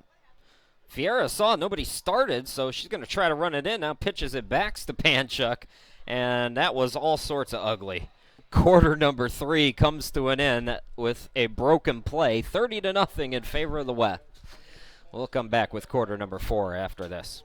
saw nobody started, so she's going to try to run it in. Now pitches it back to Stepanchuk, and that was all sorts of ugly. Quarter number 3 comes to an end with a broken play, 30-0 in favor of the West. We'll come back with quarter number 4 after this.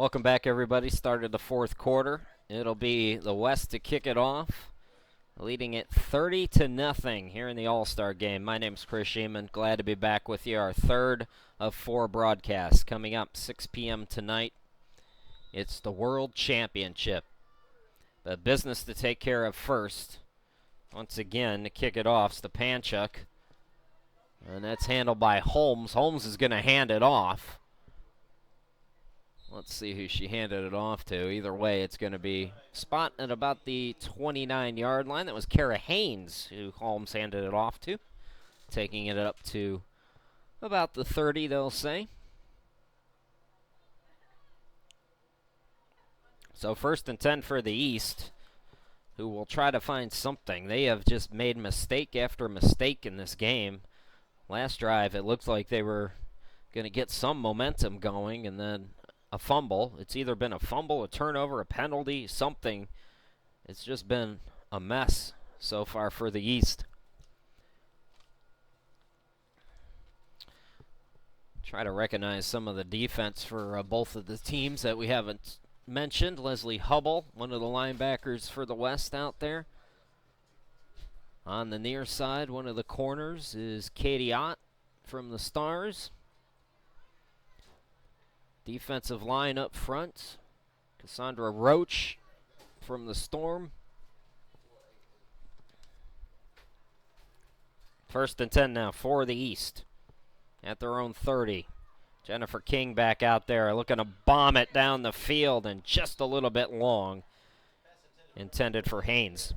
Welcome back, everybody. Started the fourth quarter. It'll be the West to kick it off, leading it 30-0 here in the All-Star game. My name's Chris Sheeman. Glad to be back with you. Our third of four broadcasts coming up 6 p.m. tonight. It's the World Championship. The business to take care of first. Once again, to kick it off, is the Panchuk. And that's handled by Holmes. Holmes is going to hand it off. Let's see who she handed it off to. Either way, it's going to be spot at about the 29-yard line. That was Kara Haynes who Holmes handed it off to. Taking it up to about the 30, they'll say. So 1st and 10 for the East, who will try to find something. They have just made mistake after mistake in this game. Last drive, it looked like they were going to get some momentum going, and then a fumble. It's either been a fumble, a turnover, a penalty, something. It's just been a mess so far for the East. Try to recognize some of the defense for both of the teams that we haven't mentioned. Leslie Hubble, one of the linebackers for the West out there. On the near side, one of the corners is Katie Ott from the Stars. Defensive line up front, Cassandra Roach from the Storm. 1st and 10 now for the East at their own 30. Jennifer King back out there looking to bomb it down the field and just a little bit long. Intended for Haynes.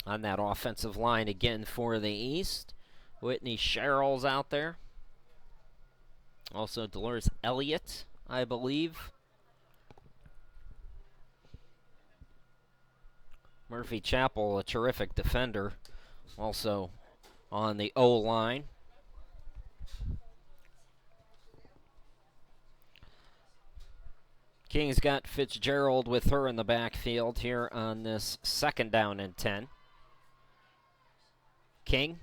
On that offensive line again for the East, Whitney Sherrill's out there. Also Dolores Elliott, I believe. Murphy Chappell, a terrific defender, also on the O-line. King's got Fitzgerald with her in the backfield here on this 2nd down and 10. King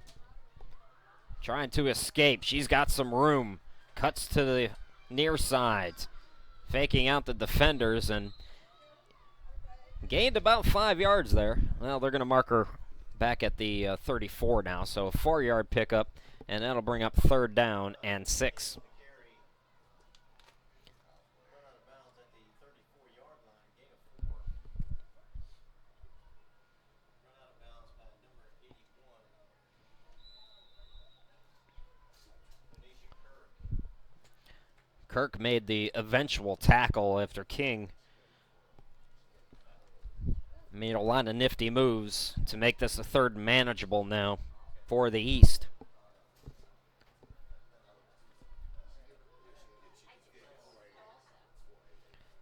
trying to escape. She's got some room. Cuts to the near side, faking out the defenders and gained about 5 yards there. Well, they're going to mark her back at the 34 now, so a 4-yard pickup, and that'll bring up 3rd down and 6. Kirk made the eventual tackle after King made a lot of nifty moves to make this a 3rd manageable now for the East.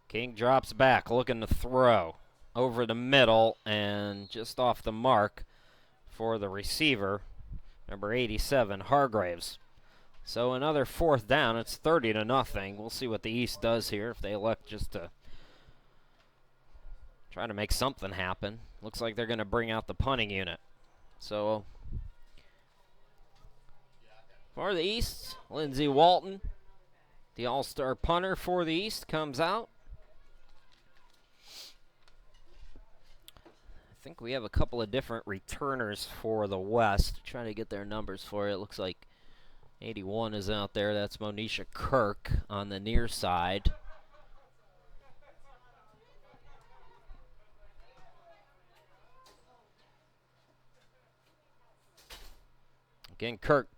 King drops back, looking to throw over the middle and just off the mark for the receiver, number 87, Hargraves. So another 4th down. It's 30-0. We'll see what the East does here if they elect just to try to make something happen. Looks like they're going to bring out the punting unit. So for the East, Lindsey Walton, the all-star punter for the East, comes out. I think we have a couple of different returners for the West. Trying to get their numbers for it. Looks like 81 is out there. That's Monisha Kirk on the near side. Again, Kirk.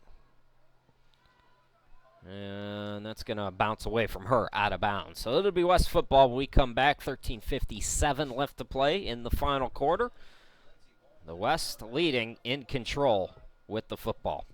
And that's going to bounce away from her out of bounds. So it'll be West football when we come back. 13:57 left to play in the final quarter. The West leading in control with the football.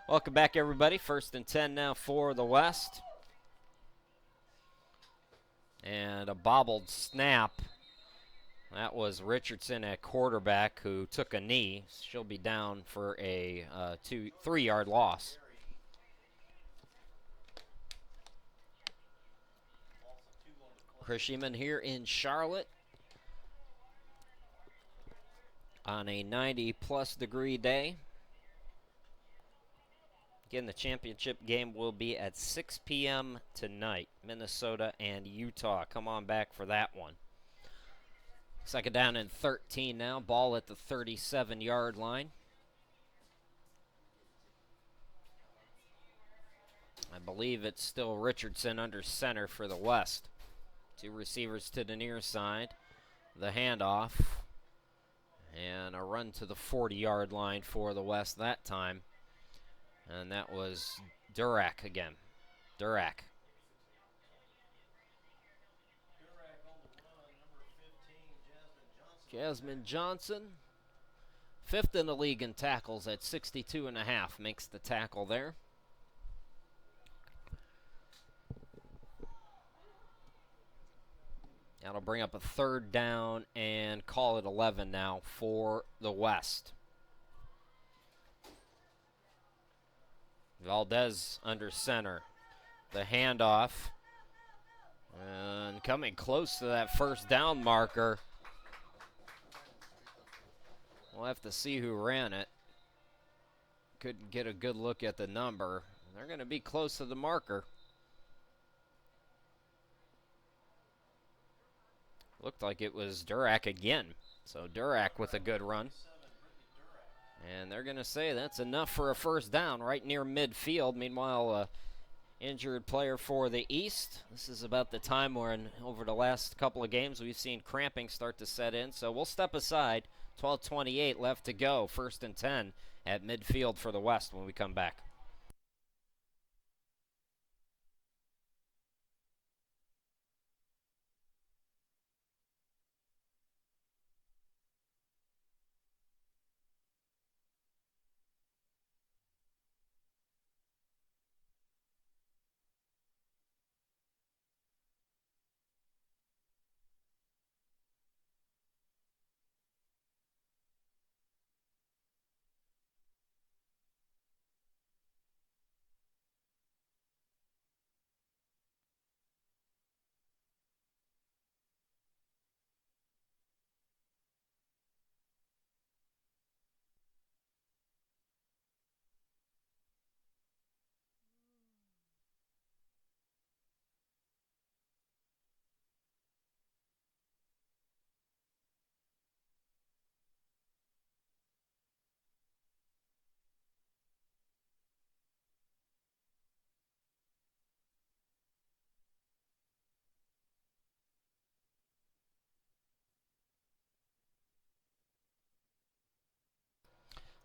Welcome back, everybody. 1st and 10 now for the West. And a bobbled snap. That was Richardson at quarterback who took a knee. She'll be down for a 3-yard loss. Krishiman here in Charlotte on a 90-plus degree day. Again, the championship game will be at 6 p.m. tonight. Minnesota and Utah. Come on back for that one. 2nd down and 13 now. Ball at the 37-yard line. I believe it's still Richardson under center for the West. 2 receivers to the near side. The handoff. And a run to the 40-yard line for the West that time. And that was Durak again. Durak. Jasmine Johnson. 5th in the league in tackles at 62.5. Makes the tackle there. That'll bring up a 3rd down and call it 11 now for the West. Valdez under center. The handoff. And coming close to that 1st down marker. We'll have to see who ran it. Couldn't get a good look at the number. They're going to be close to the marker. Looked like it was Durak again. So Durak with a good run. And they're going to say that's enough for a 1st down right near midfield. Meanwhile, injured player for the East. This is about the time when over the last couple of games we've seen cramping start to set in. So we'll step aside. 12:28 left to go. 1st and 10 at midfield for the West when we come back.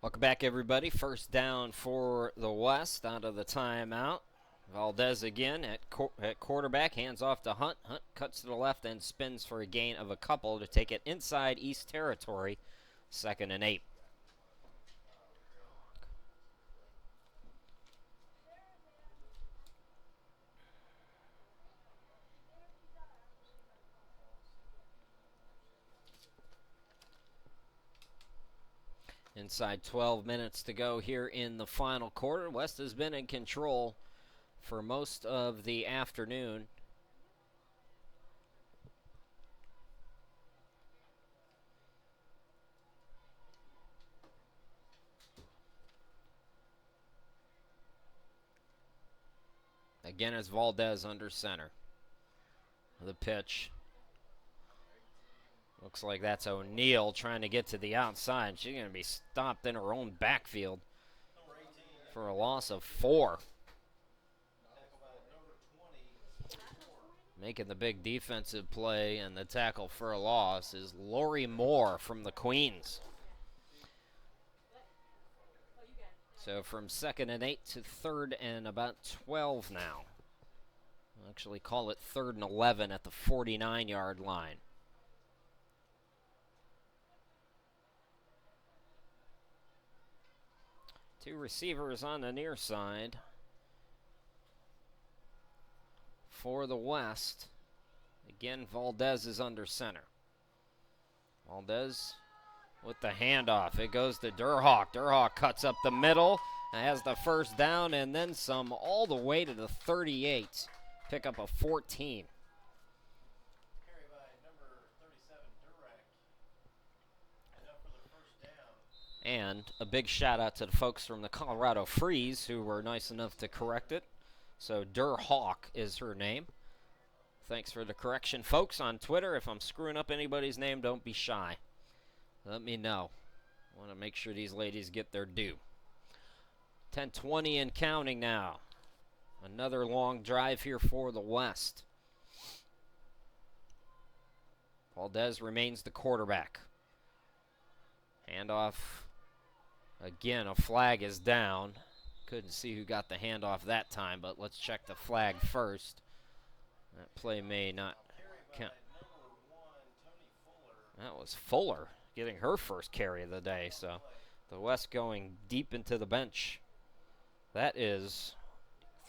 Welcome back, everybody. 1st down for the West out of the timeout. Valdez again at quarterback. Hands off to Hunt. Hunt cuts to the left and spins for a gain of a couple to take it inside East territory. 2nd and 8. Inside 12 minutes to go here in the final quarter. West has been in control for most of the afternoon. Again, it's Valdez under center. The pitch. Looks like that's O'Neal trying to get to the outside. She's going to be stopped in her own backfield for a loss of 4. Making the big defensive play and the tackle for a loss is Lori Moore from the Queens. So from 2nd and 8 to 3rd and about 12 now. We'll actually call it 3rd and 11 at the 49-yard line. Two receivers on the near side for the West. Again, Valdez is under center. Valdez with the handoff. It goes to Durhawk. Durhawk cuts up the middle and has the first down and then some all the way to the 38. Pick up a 14. Carry by number 37, Durhawk. Enough for the first down. And a big shout out to the folks from the Colorado Freeze who were nice enough to correct it. So Durhawk is her name. Thanks for the correction, folks, on Twitter. If I'm screwing up anybody's name, don't be shy. Let me know. I want to make sure these ladies get their due. 10:20 and counting now. Another long drive here for the West. Valdez remains the quarterback. Handoff. Again, a flag is down. Couldn't see who got the handoff that time, but let's check the flag first. That play may not count. That was Fuller getting her first carry of the day. So the West going deep into the bench. That is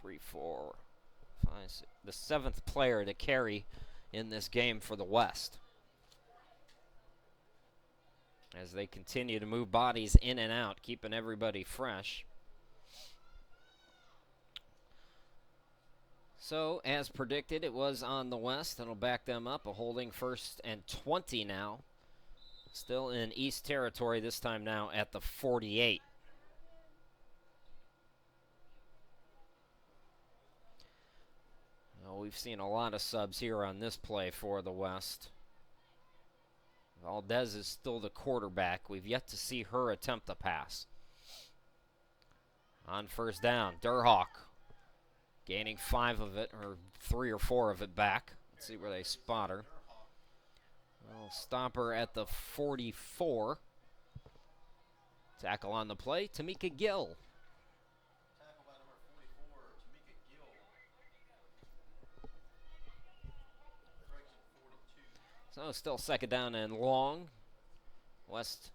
3, 4, 5, 6, the 7th player to carry in this game for the West. As they continue to move bodies in and out, keeping everybody fresh. So, as predicted, it was on the West. That'll back them up. A holding 1st and 20 now. Still in East territory, this time now at the 48. Well, we've seen a lot of subs here on this play for the West. Valdez is still the quarterback. We've yet to see her attempt the pass. On first down, Durhawk gaining 5 of it, or 3 or 4 of it back. Let's see where they spot her. We'll stop her at the 44. Tackle on the play, Tamika Gill. Tackle by number 44, Tamika Gill. Correction, 42. So still 2nd down and long. West,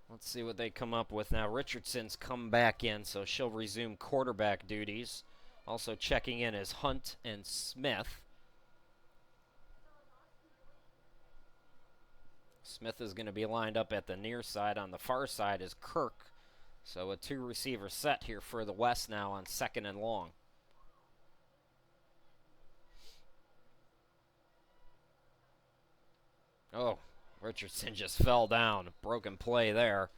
let's see what they come up with now. Richardson's come back in, so she'll resume quarterback duties. Also checking in is Hunt and Smith. Smith is going to be lined up at the near side. On the far side is Kirk. So a 2-receiver set here for the West now on 2nd and long. Oh, Richardson just fell down. Broken play there.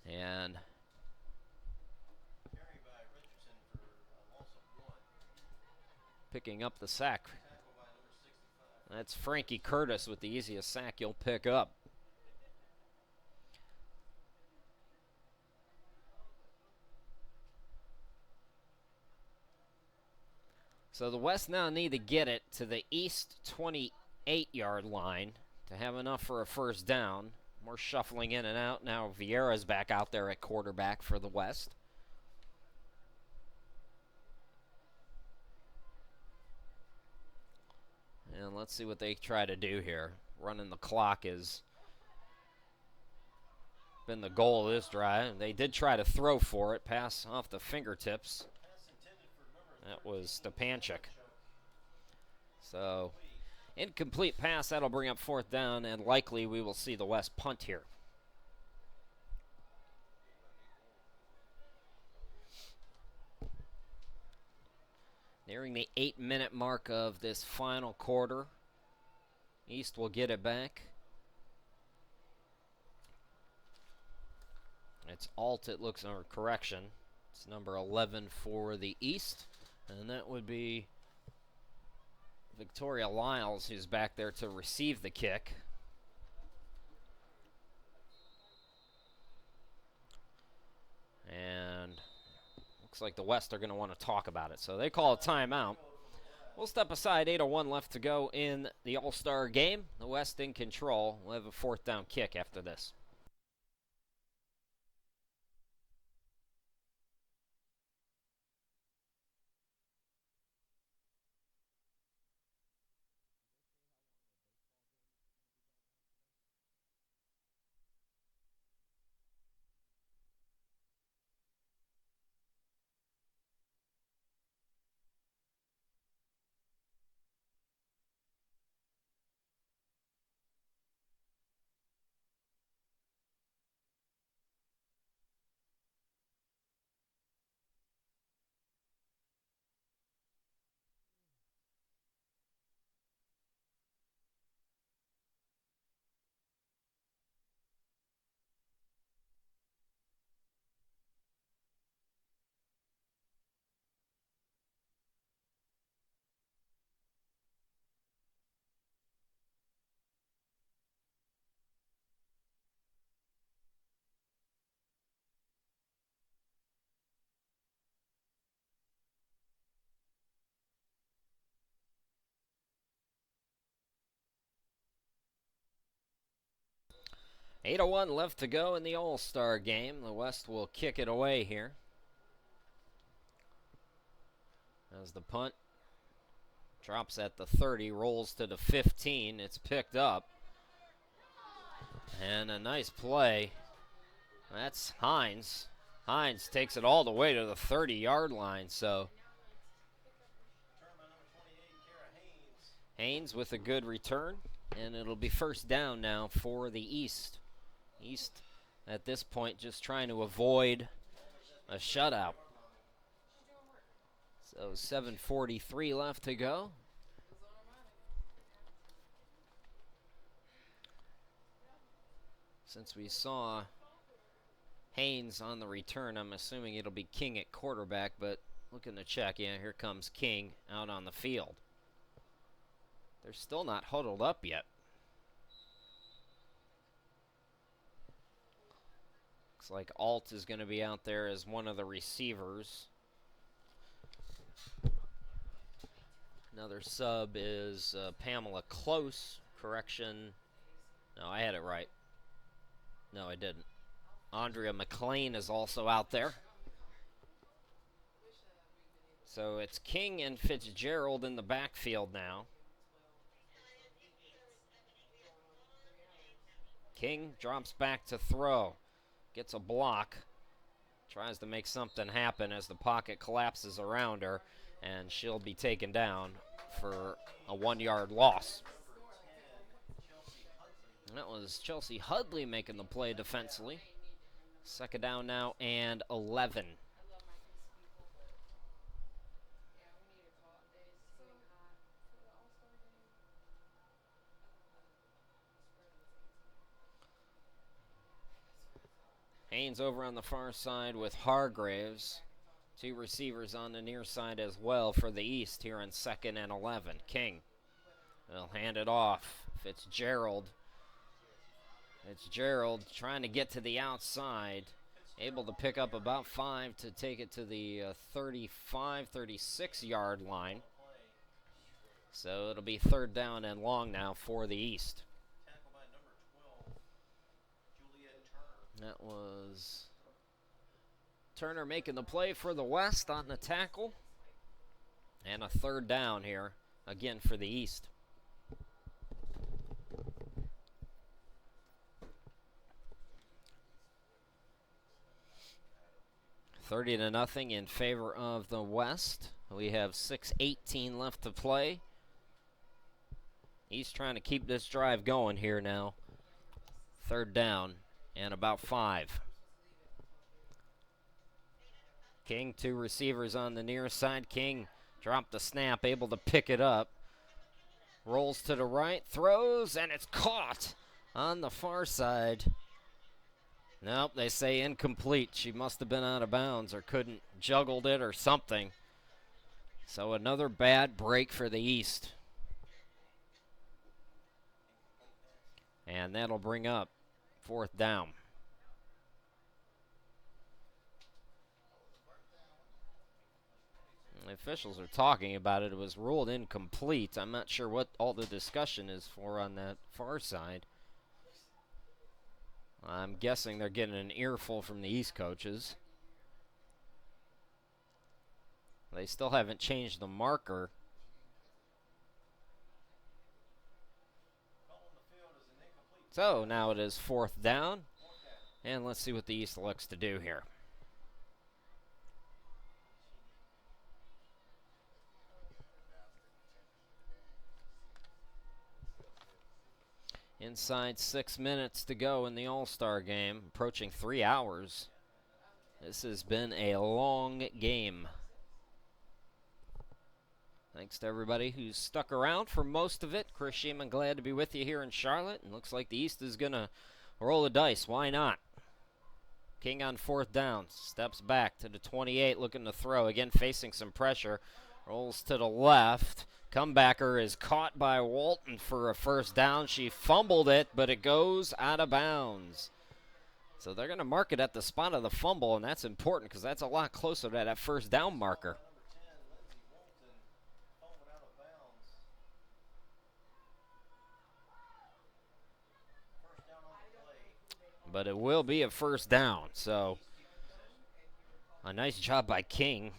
And Carry by Richardson for a loss of 1. picking up the sack. Tackle by number 65. That's Frankie Curtis with the easiest sack you'll pick up. So the West now need to get it to the East 28-yard line to have enough for a first down. More shuffling in and out. Now Vieira's back out there at quarterback for the West. And let's see what they try to do here. Running the clock has been the goal of this drive. They did try to throw for it. Pass off the fingertips. Pass intended for number That was 13, Stepanchik. So, incomplete pass. That'll bring up 4th down, and likely we will see the West punt here. Nearing the 8-minute mark of this final quarter. East will get it back. It's Alt, it looks, or correction. It's number 11 for the East. And that would be Victoria Lyles, who's back there to receive the kick. And looks like the West are going to want to talk about it. So they call a timeout. We'll step aside. 8:01 left to go in the All-Star game. The West in control. We'll have a 4th down kick after this. 8:01 left to go in the All-Star game. The West will kick it away here. As the punt drops at the 30, rolls to the 15. It's picked up. And a nice play. That's Hines. Hines takes it all the way to the 30-yard line. So Haynes with a good return. And it'll be first down now for the East. East at this point just trying to avoid a shutout. So 7:43 left to go. Since we saw Haynes on the return, I'm assuming it'll be King at quarterback, but looking to check. Yeah, here comes King out on the field. They're still not huddled up yet. Looks like Alt is going to be out there as one of the receivers. Another sub is Pamela Close. Correction. No, I had it right. No, I didn't. Andrea McLean is also out there. So it's King and Fitzgerald in the backfield now. King drops back to throw. Gets a block. Tries to make something happen as the pocket collapses around her. And she'll be taken down for a 1-yard loss. And that was Chelsea Hudley making the play defensively. Second down now and 11. Haynes over on the far side with Hargraves. Two receivers on the near side as well for the East here on 2nd and 11. King will hand it off. Fitzgerald trying to get to the outside. Able to pick up about 5 to take it to the 35, 36-yard line. So it'll be third down and long now for the East. That was Turner making the play for the West on the tackle. And a third down here, again for the East. $30-0 in favor of the West. We have 6:18 left to play. East trying to keep this drive going here now. Third down and about 5. King, two receivers on the near side. King dropped the snap, able to pick it up. Rolls to the right, throws, and it's caught on the far side. Nope, they say incomplete. She must have been out of bounds or couldn't juggled it or something. So another bad break for the East. And that'll bring up fourth down. The officials are talking about it. It was ruled incomplete. I'm not sure what all the discussion is for on that far side. I'm guessing they're getting an earful from the East coaches. They still haven't changed the marker. So now it is fourth down. And let's see what the East looks to do here. Inside 6 minutes to go in the All-Star game, approaching 3 hours. This has been a long game. Thanks to everybody who's stuck around for most of it. Chris Sheeman, glad to be with you here in Charlotte. And looks like the East is going to roll the dice. Why not? King on fourth down. Steps back to the 28, looking to throw. Again, facing some pressure. Rolls to the left. Comebacker is caught by Walton for a first down. She fumbled it, but it goes out of bounds. So they're going to mark it at the spot of the fumble, and that's important because that's a lot closer to that first down marker. but it will be a first down. So a nice job by King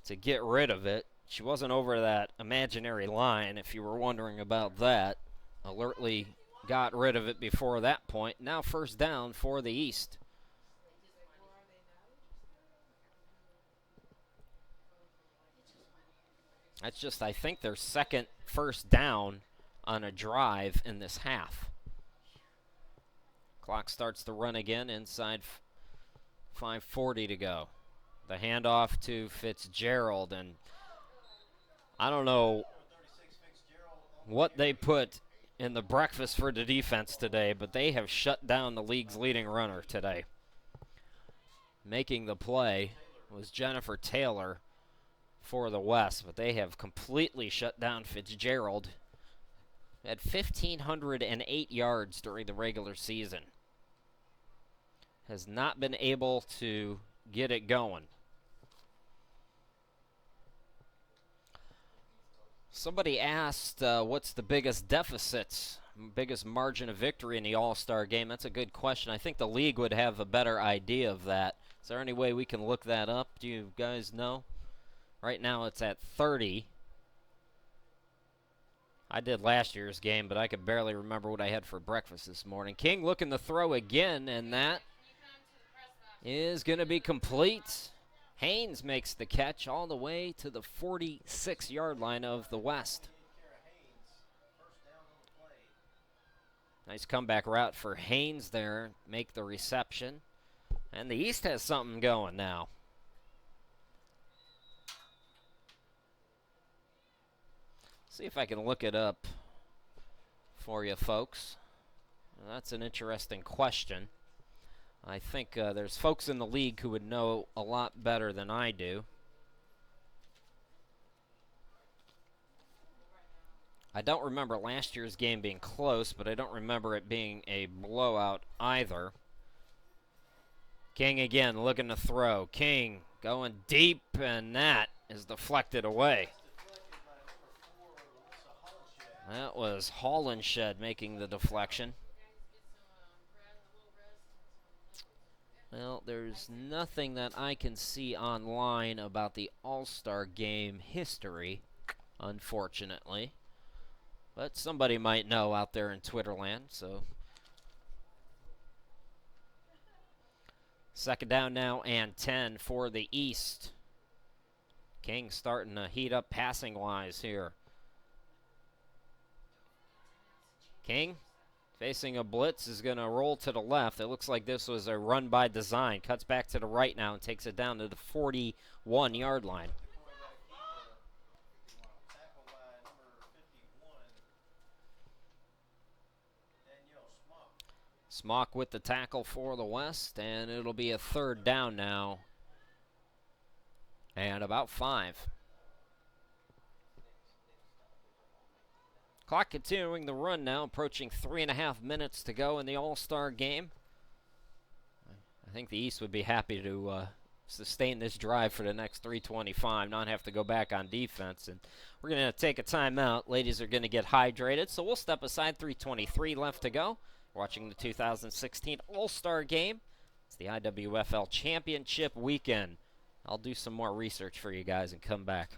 to get rid of it. She wasn't over that imaginary line, if you were wondering about that. Alertly got rid of it before that point. Now first down for the East. That's just, I think, their second first down on a drive in this half. Clock starts to run again inside 5:40 to go. The handoff to Fitzgerald, and I don't know what they put in the breakfast for the defense today, but they have shut down the league's leading runner today. Making the play was Jennifer Taylor for the West, but they have completely shut down Fitzgerald. Had 1,508 yards during the regular season. Has not been able to get it going. Somebody asked what's the biggest deficits, biggest margin of victory in the All-Star game. That's a good question. I think the league would have a better idea of that. Is there any way we can look that up? Do you guys know? Right now it's at 30. I did last year's game, but I could barely remember what I had for breakfast this morning. King looking to throw again, and that is going to be complete. Haynes makes the catch all the way to the 46-yard line of the West. Nice comeback route for Haynes there. Make the reception. And the East has something going now. See if I can look it up for you folks. Well, that's an interesting question. I think there's folks in the league who would know a lot better than I do. I don't remember last year's game being close, but I don't remember it being a blowout either. King again looking to throw. King going deep, and that is deflected away. That was Hollenshed making the deflection. Well, there's nothing that I can see online about the All-Star Game history, unfortunately. But somebody might know out there in Twitterland, so. Second down now and 10 for the East. King starting to heat up passing-wise here. King, facing a blitz, is going to roll to the left. It looks like this was a run by design. Cuts back to the right now and takes it down to the 41-yard line. Smock with the tackle for the West, and it'll be a third down now. And about 5. Clock continuing the run now, approaching 3.5 minutes to go in the All-Star game. I think the East would be happy to sustain this drive for the next 3:25, not have to go back on defense. And we're going to take a timeout. Ladies are going to get hydrated, so we'll step aside. 3:23 left to go. Watching the 2016 All-Star game. It's the IWFL Championship weekend. I'll do some more research for you guys and come back.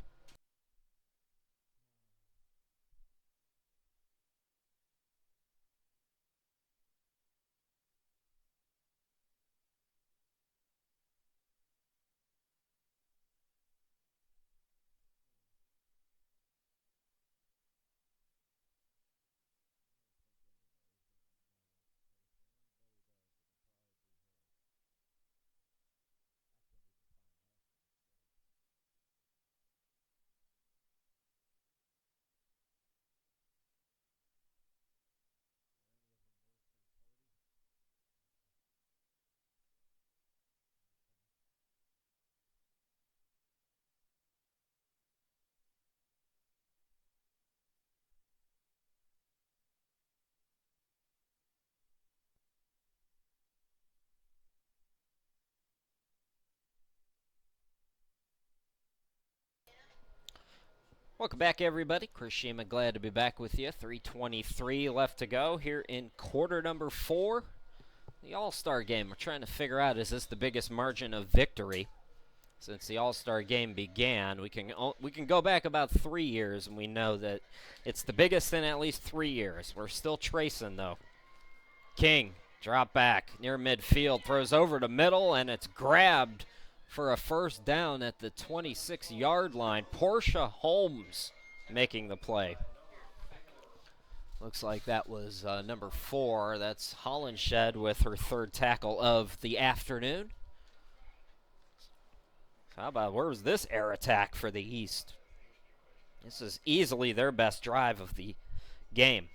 Welcome back, everybody. Chris Shima, glad to be back with you. 3:23 left to go here in quarter number 4. The All-Star game, we're trying to figure out, is this the biggest margin of victory since the All-Star game began? We can go back about 3 years, and we know that it's the biggest in at least 3 years. We're still tracing, though. King, drop back near midfield, throws over to middle, and it's grabbed for a first down at the 26-yard line. Portia Holmes making the play. Looks like that was number 4. That's Hollenshed with her 3rd tackle of the afternoon. How about, where's this air attack for the East? This is easily their best drive of the game.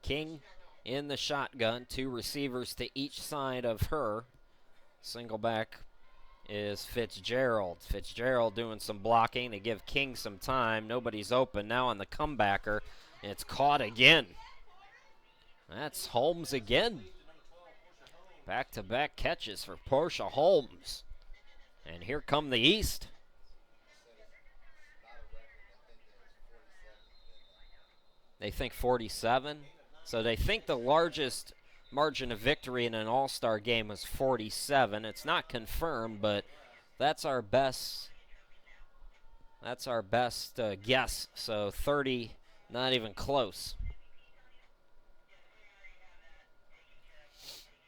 King in the shotgun, 2 receivers to each side of her. Single back is Fitzgerald. Fitzgerald doing some blocking to give King some time. Nobody's open. Now on the comebacker, and it's caught again. That's Holmes again. Back-to-back catches for Portia Holmes. And here come the East. They think 47. So they think the largest margin of victory in an All-Star game was 47. It's not confirmed, but that's our best. That's our best guess. So 30, not even close.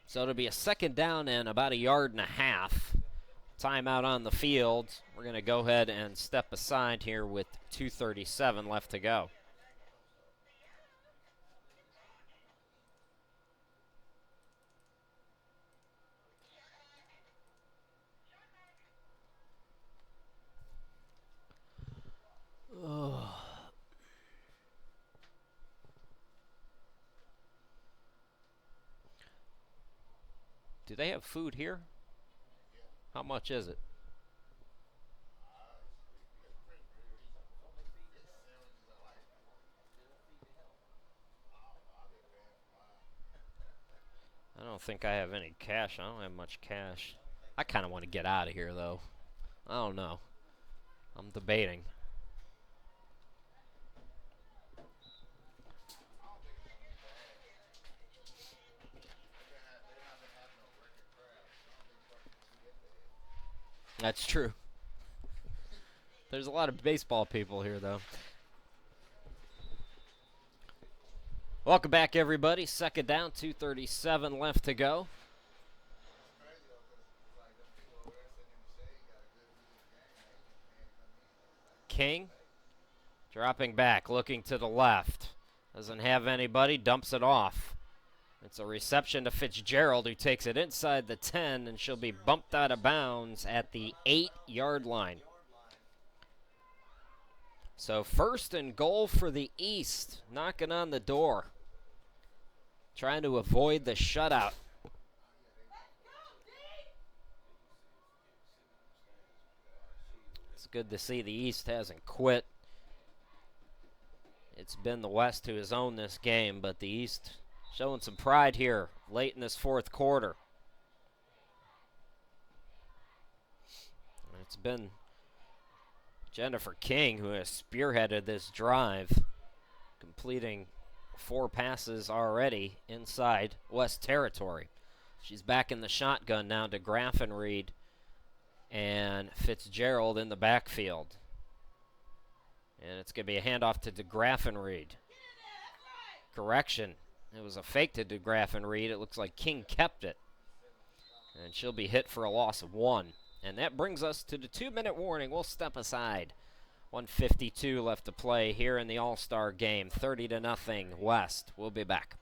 So it'll be a 2nd down and about 1.5 yards. Timeout on the field. We're going to go ahead and step aside here with 2:37 left to go. Do they have food here? How much is it? I don't think I have any cash. I don't have much cash. I kind of want to get out of here, though. I don't know. I'm debating. That's true. There's a lot of baseball people here, though. Welcome back, everybody. 2nd down, 2:37 left to go. King dropping back, looking to the left. Doesn't have anybody, dumps it off. It's a reception to Fitzgerald, who takes it inside the 10, and she'll be bumped out of bounds at the 8-yard line. So 1st and goal for the East, knocking on the door, trying to avoid the shutout. It's good to see the East hasn't quit. It's been the West who has owned this game, but the East showing some pride here late in this 4th quarter. It's been Jennifer King who has spearheaded this drive, completing 4 passes already inside West territory. She's back in the shotgun now to Graffenried and Fitzgerald in the backfield. And it's going to be a handoff to DeGraffenried. Correction. It was a fake to DeGraffenried. It looks like King kept it. And she'll be hit for a loss of 1. And that brings us to the 2-minute warning. We'll step aside. 1:52 left to play here in the All-Star game. 30-0 West. We'll be back.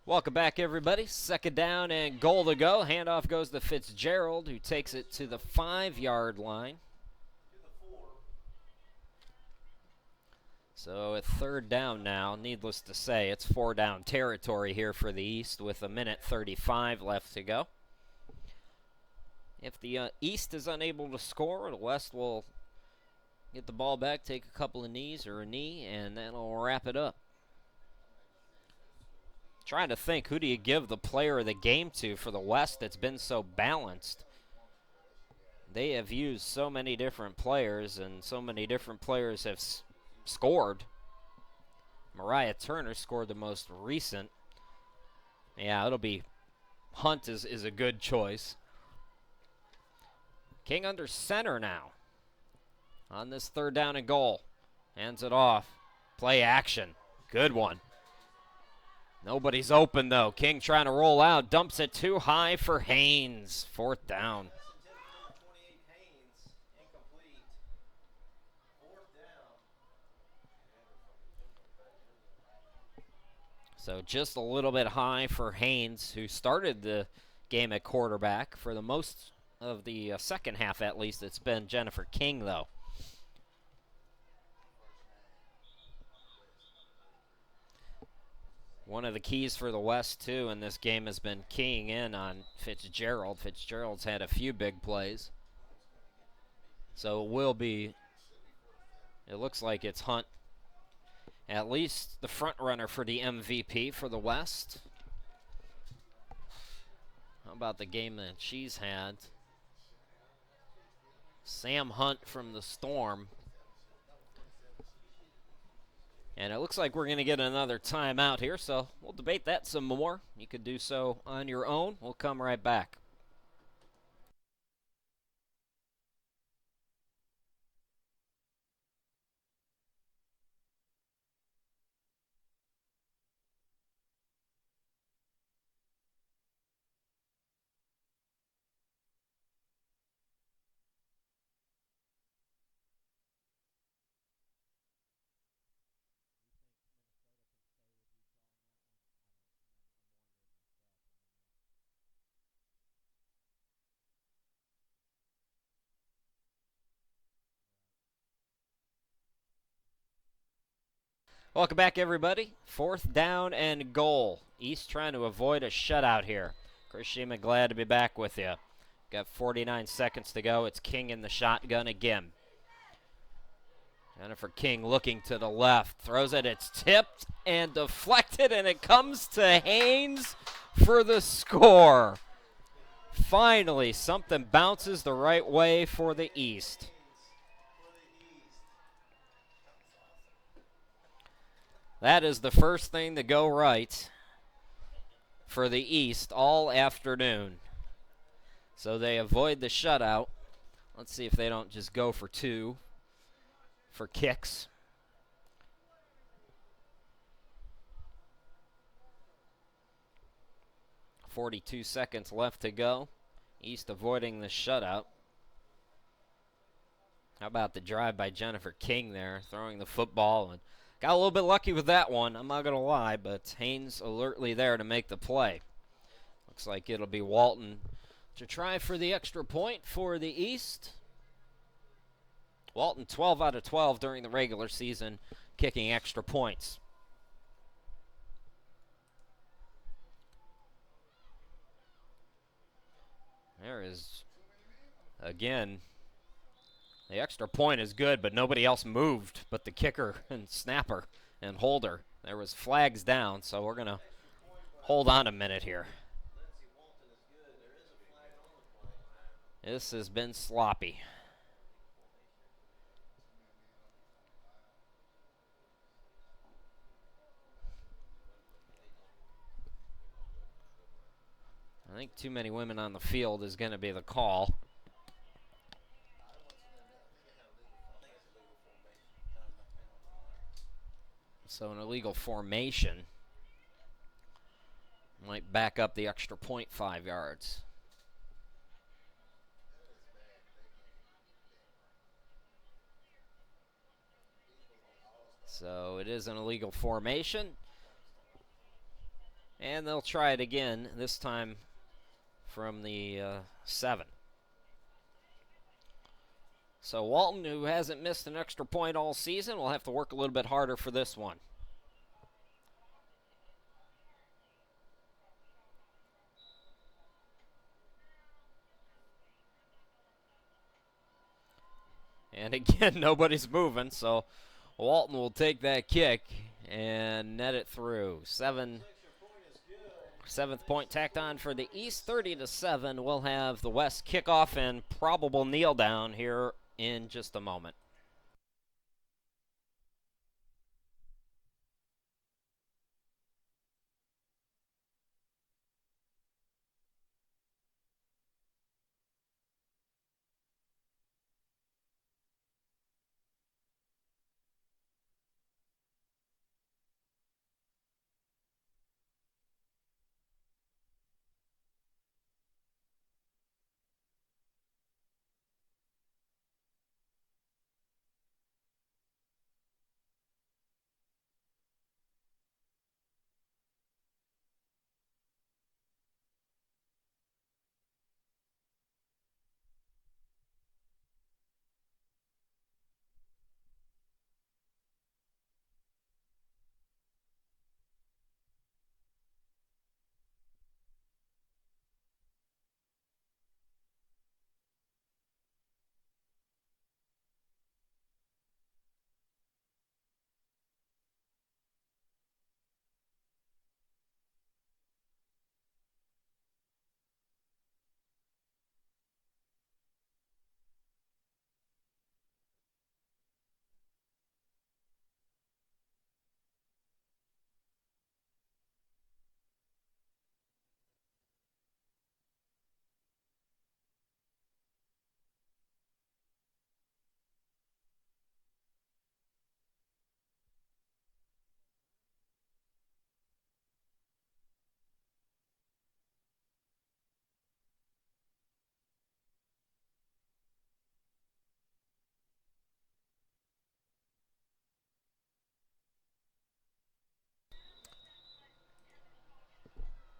Welcome back, everybody. Second down and goal to go. Handoff goes to Fitzgerald, who takes it to the 5-yard line. So at third down now, needless to say, it's 4-down territory here for the East with 1:35 left to go. If the East is unable to score, the West will get the ball back, take a couple of knees or a knee, and that'll wrap it up. Trying to think, who do you give the player of the game to for the West that's been so balanced? They have used so many different players, and so many different players have scored. Mariah Turner scored the most recent. Yeah, it'll be Hunt is a good choice. King under center now on this third down and goal. Hands it off. Play action. Good one. Nobody's open, though. King trying to roll out. Dumps it too high for Haynes. Fourth down. So just a little bit high for Haynes, who started the game at quarterback. For the most of the second half, at least, it's been Jennifer King, though. One of the keys for the West, too, in this game has been keying in on Fitzgerald. Fitzgerald's had a few big plays. So it looks like it's Hunt, at least the front runner for the MVP for the West. How about the game that she's had? Sam Hunt from the Storm. And it looks like we're going to get another timeout here, so we'll debate that some more. You could do so on your own. We'll come right back. Welcome back, everybody. Fourth down and goal. East trying to avoid a shutout here. Chris Sheeman, glad to be back with you. Got 49 seconds to go. It's King in the shotgun again. Jennifer King looking to the left. Throws it. It's tipped and deflected, and it comes to Haynes for the score. Finally, something bounces the right way for the East. That is the first thing to go right for the East all afternoon. So they avoid the shutout. Let's see if they don't just go for two for kicks. .42 seconds left to go. East avoiding the shutout. How about the drive by Jennifer King there, throwing the football, and got a little bit lucky with that one, I'm not going to lie, but Haynes alertly there to make the play. Looks like it'll be Walton to try for the extra point for the East. Walton 12 out of 12 during the regular season, kicking extra points. There is, again, the extra point is good, but nobody else moved but the kicker and snapper and holder. There was flags down, so we're going to hold on a minute here. This has been sloppy. I think too many women on the field is going to be the call. So an illegal formation might back up the extra point 5 yards. So it is an illegal formation. And they'll try it again, this time from the 7. So Walton, who hasn't missed an extra point all season, will have to work a little bit harder for this one. And again, nobody's moving, so Walton will take that kick and net it through. Seventh point tacked on for the East. 30-7. We'll have the West kickoff and probable kneel down here in just a moment.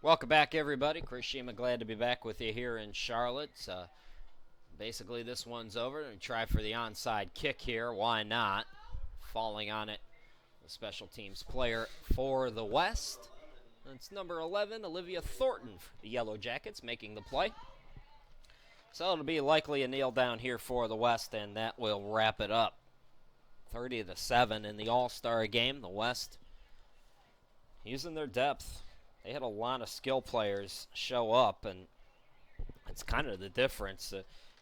Welcome back, everybody. Chris Shima, glad to be back with you here in Charlotte. Basically, this one's over. We try for the onside kick here. Why not? Falling on it, the special teams player for the West. It's number 11, Olivia Thornton, the Yellow Jackets, making the play. So it'll be likely a kneel down here for the West, and that will wrap it up. 30-7 in the All-Star game. The West using their depth. They had a lot of skill players show up, and it's kind of the difference.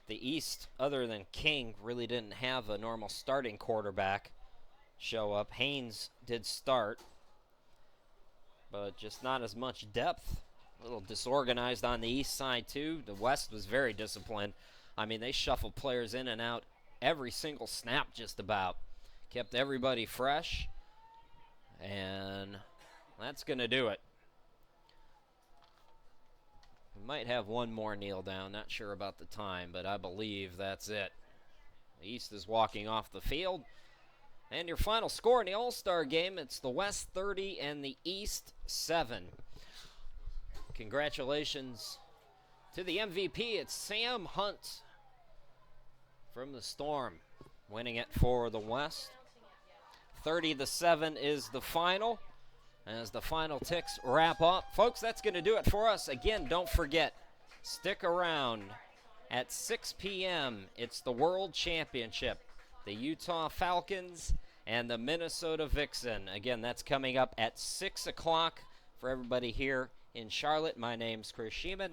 The East, other than King, really didn't have a normal starting quarterback show up. Haynes did start, but just not as much depth. A little disorganized on the East side, too. The West was very disciplined. I mean, they shuffled players in and out every single snap just about. Kept everybody fresh, and that's going to do it. We might have one more kneel down. Not sure about the time, but I believe that's it. The East is walking off the field. And your final score in the All-Star game, it's the West 30 and the East 7. Congratulations to the MVP. It's Sam Hunt from the Storm, winning it for the West. 30-7 is the final. As the final ticks wrap up. Folks, that's going to do it for us. Again, don't forget, stick around. At 6 p.m., it's the World Championship. The Utah Falcons and the Minnesota Vixen. Again, that's coming up at 6 o'clock for everybody here in Charlotte. My name's Chris Sheeman.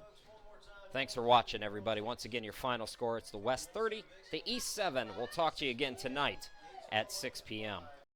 Thanks for watching, everybody. Once again, your final score, it's the West 30, the East 7. We'll talk to you again tonight at 6 p.m.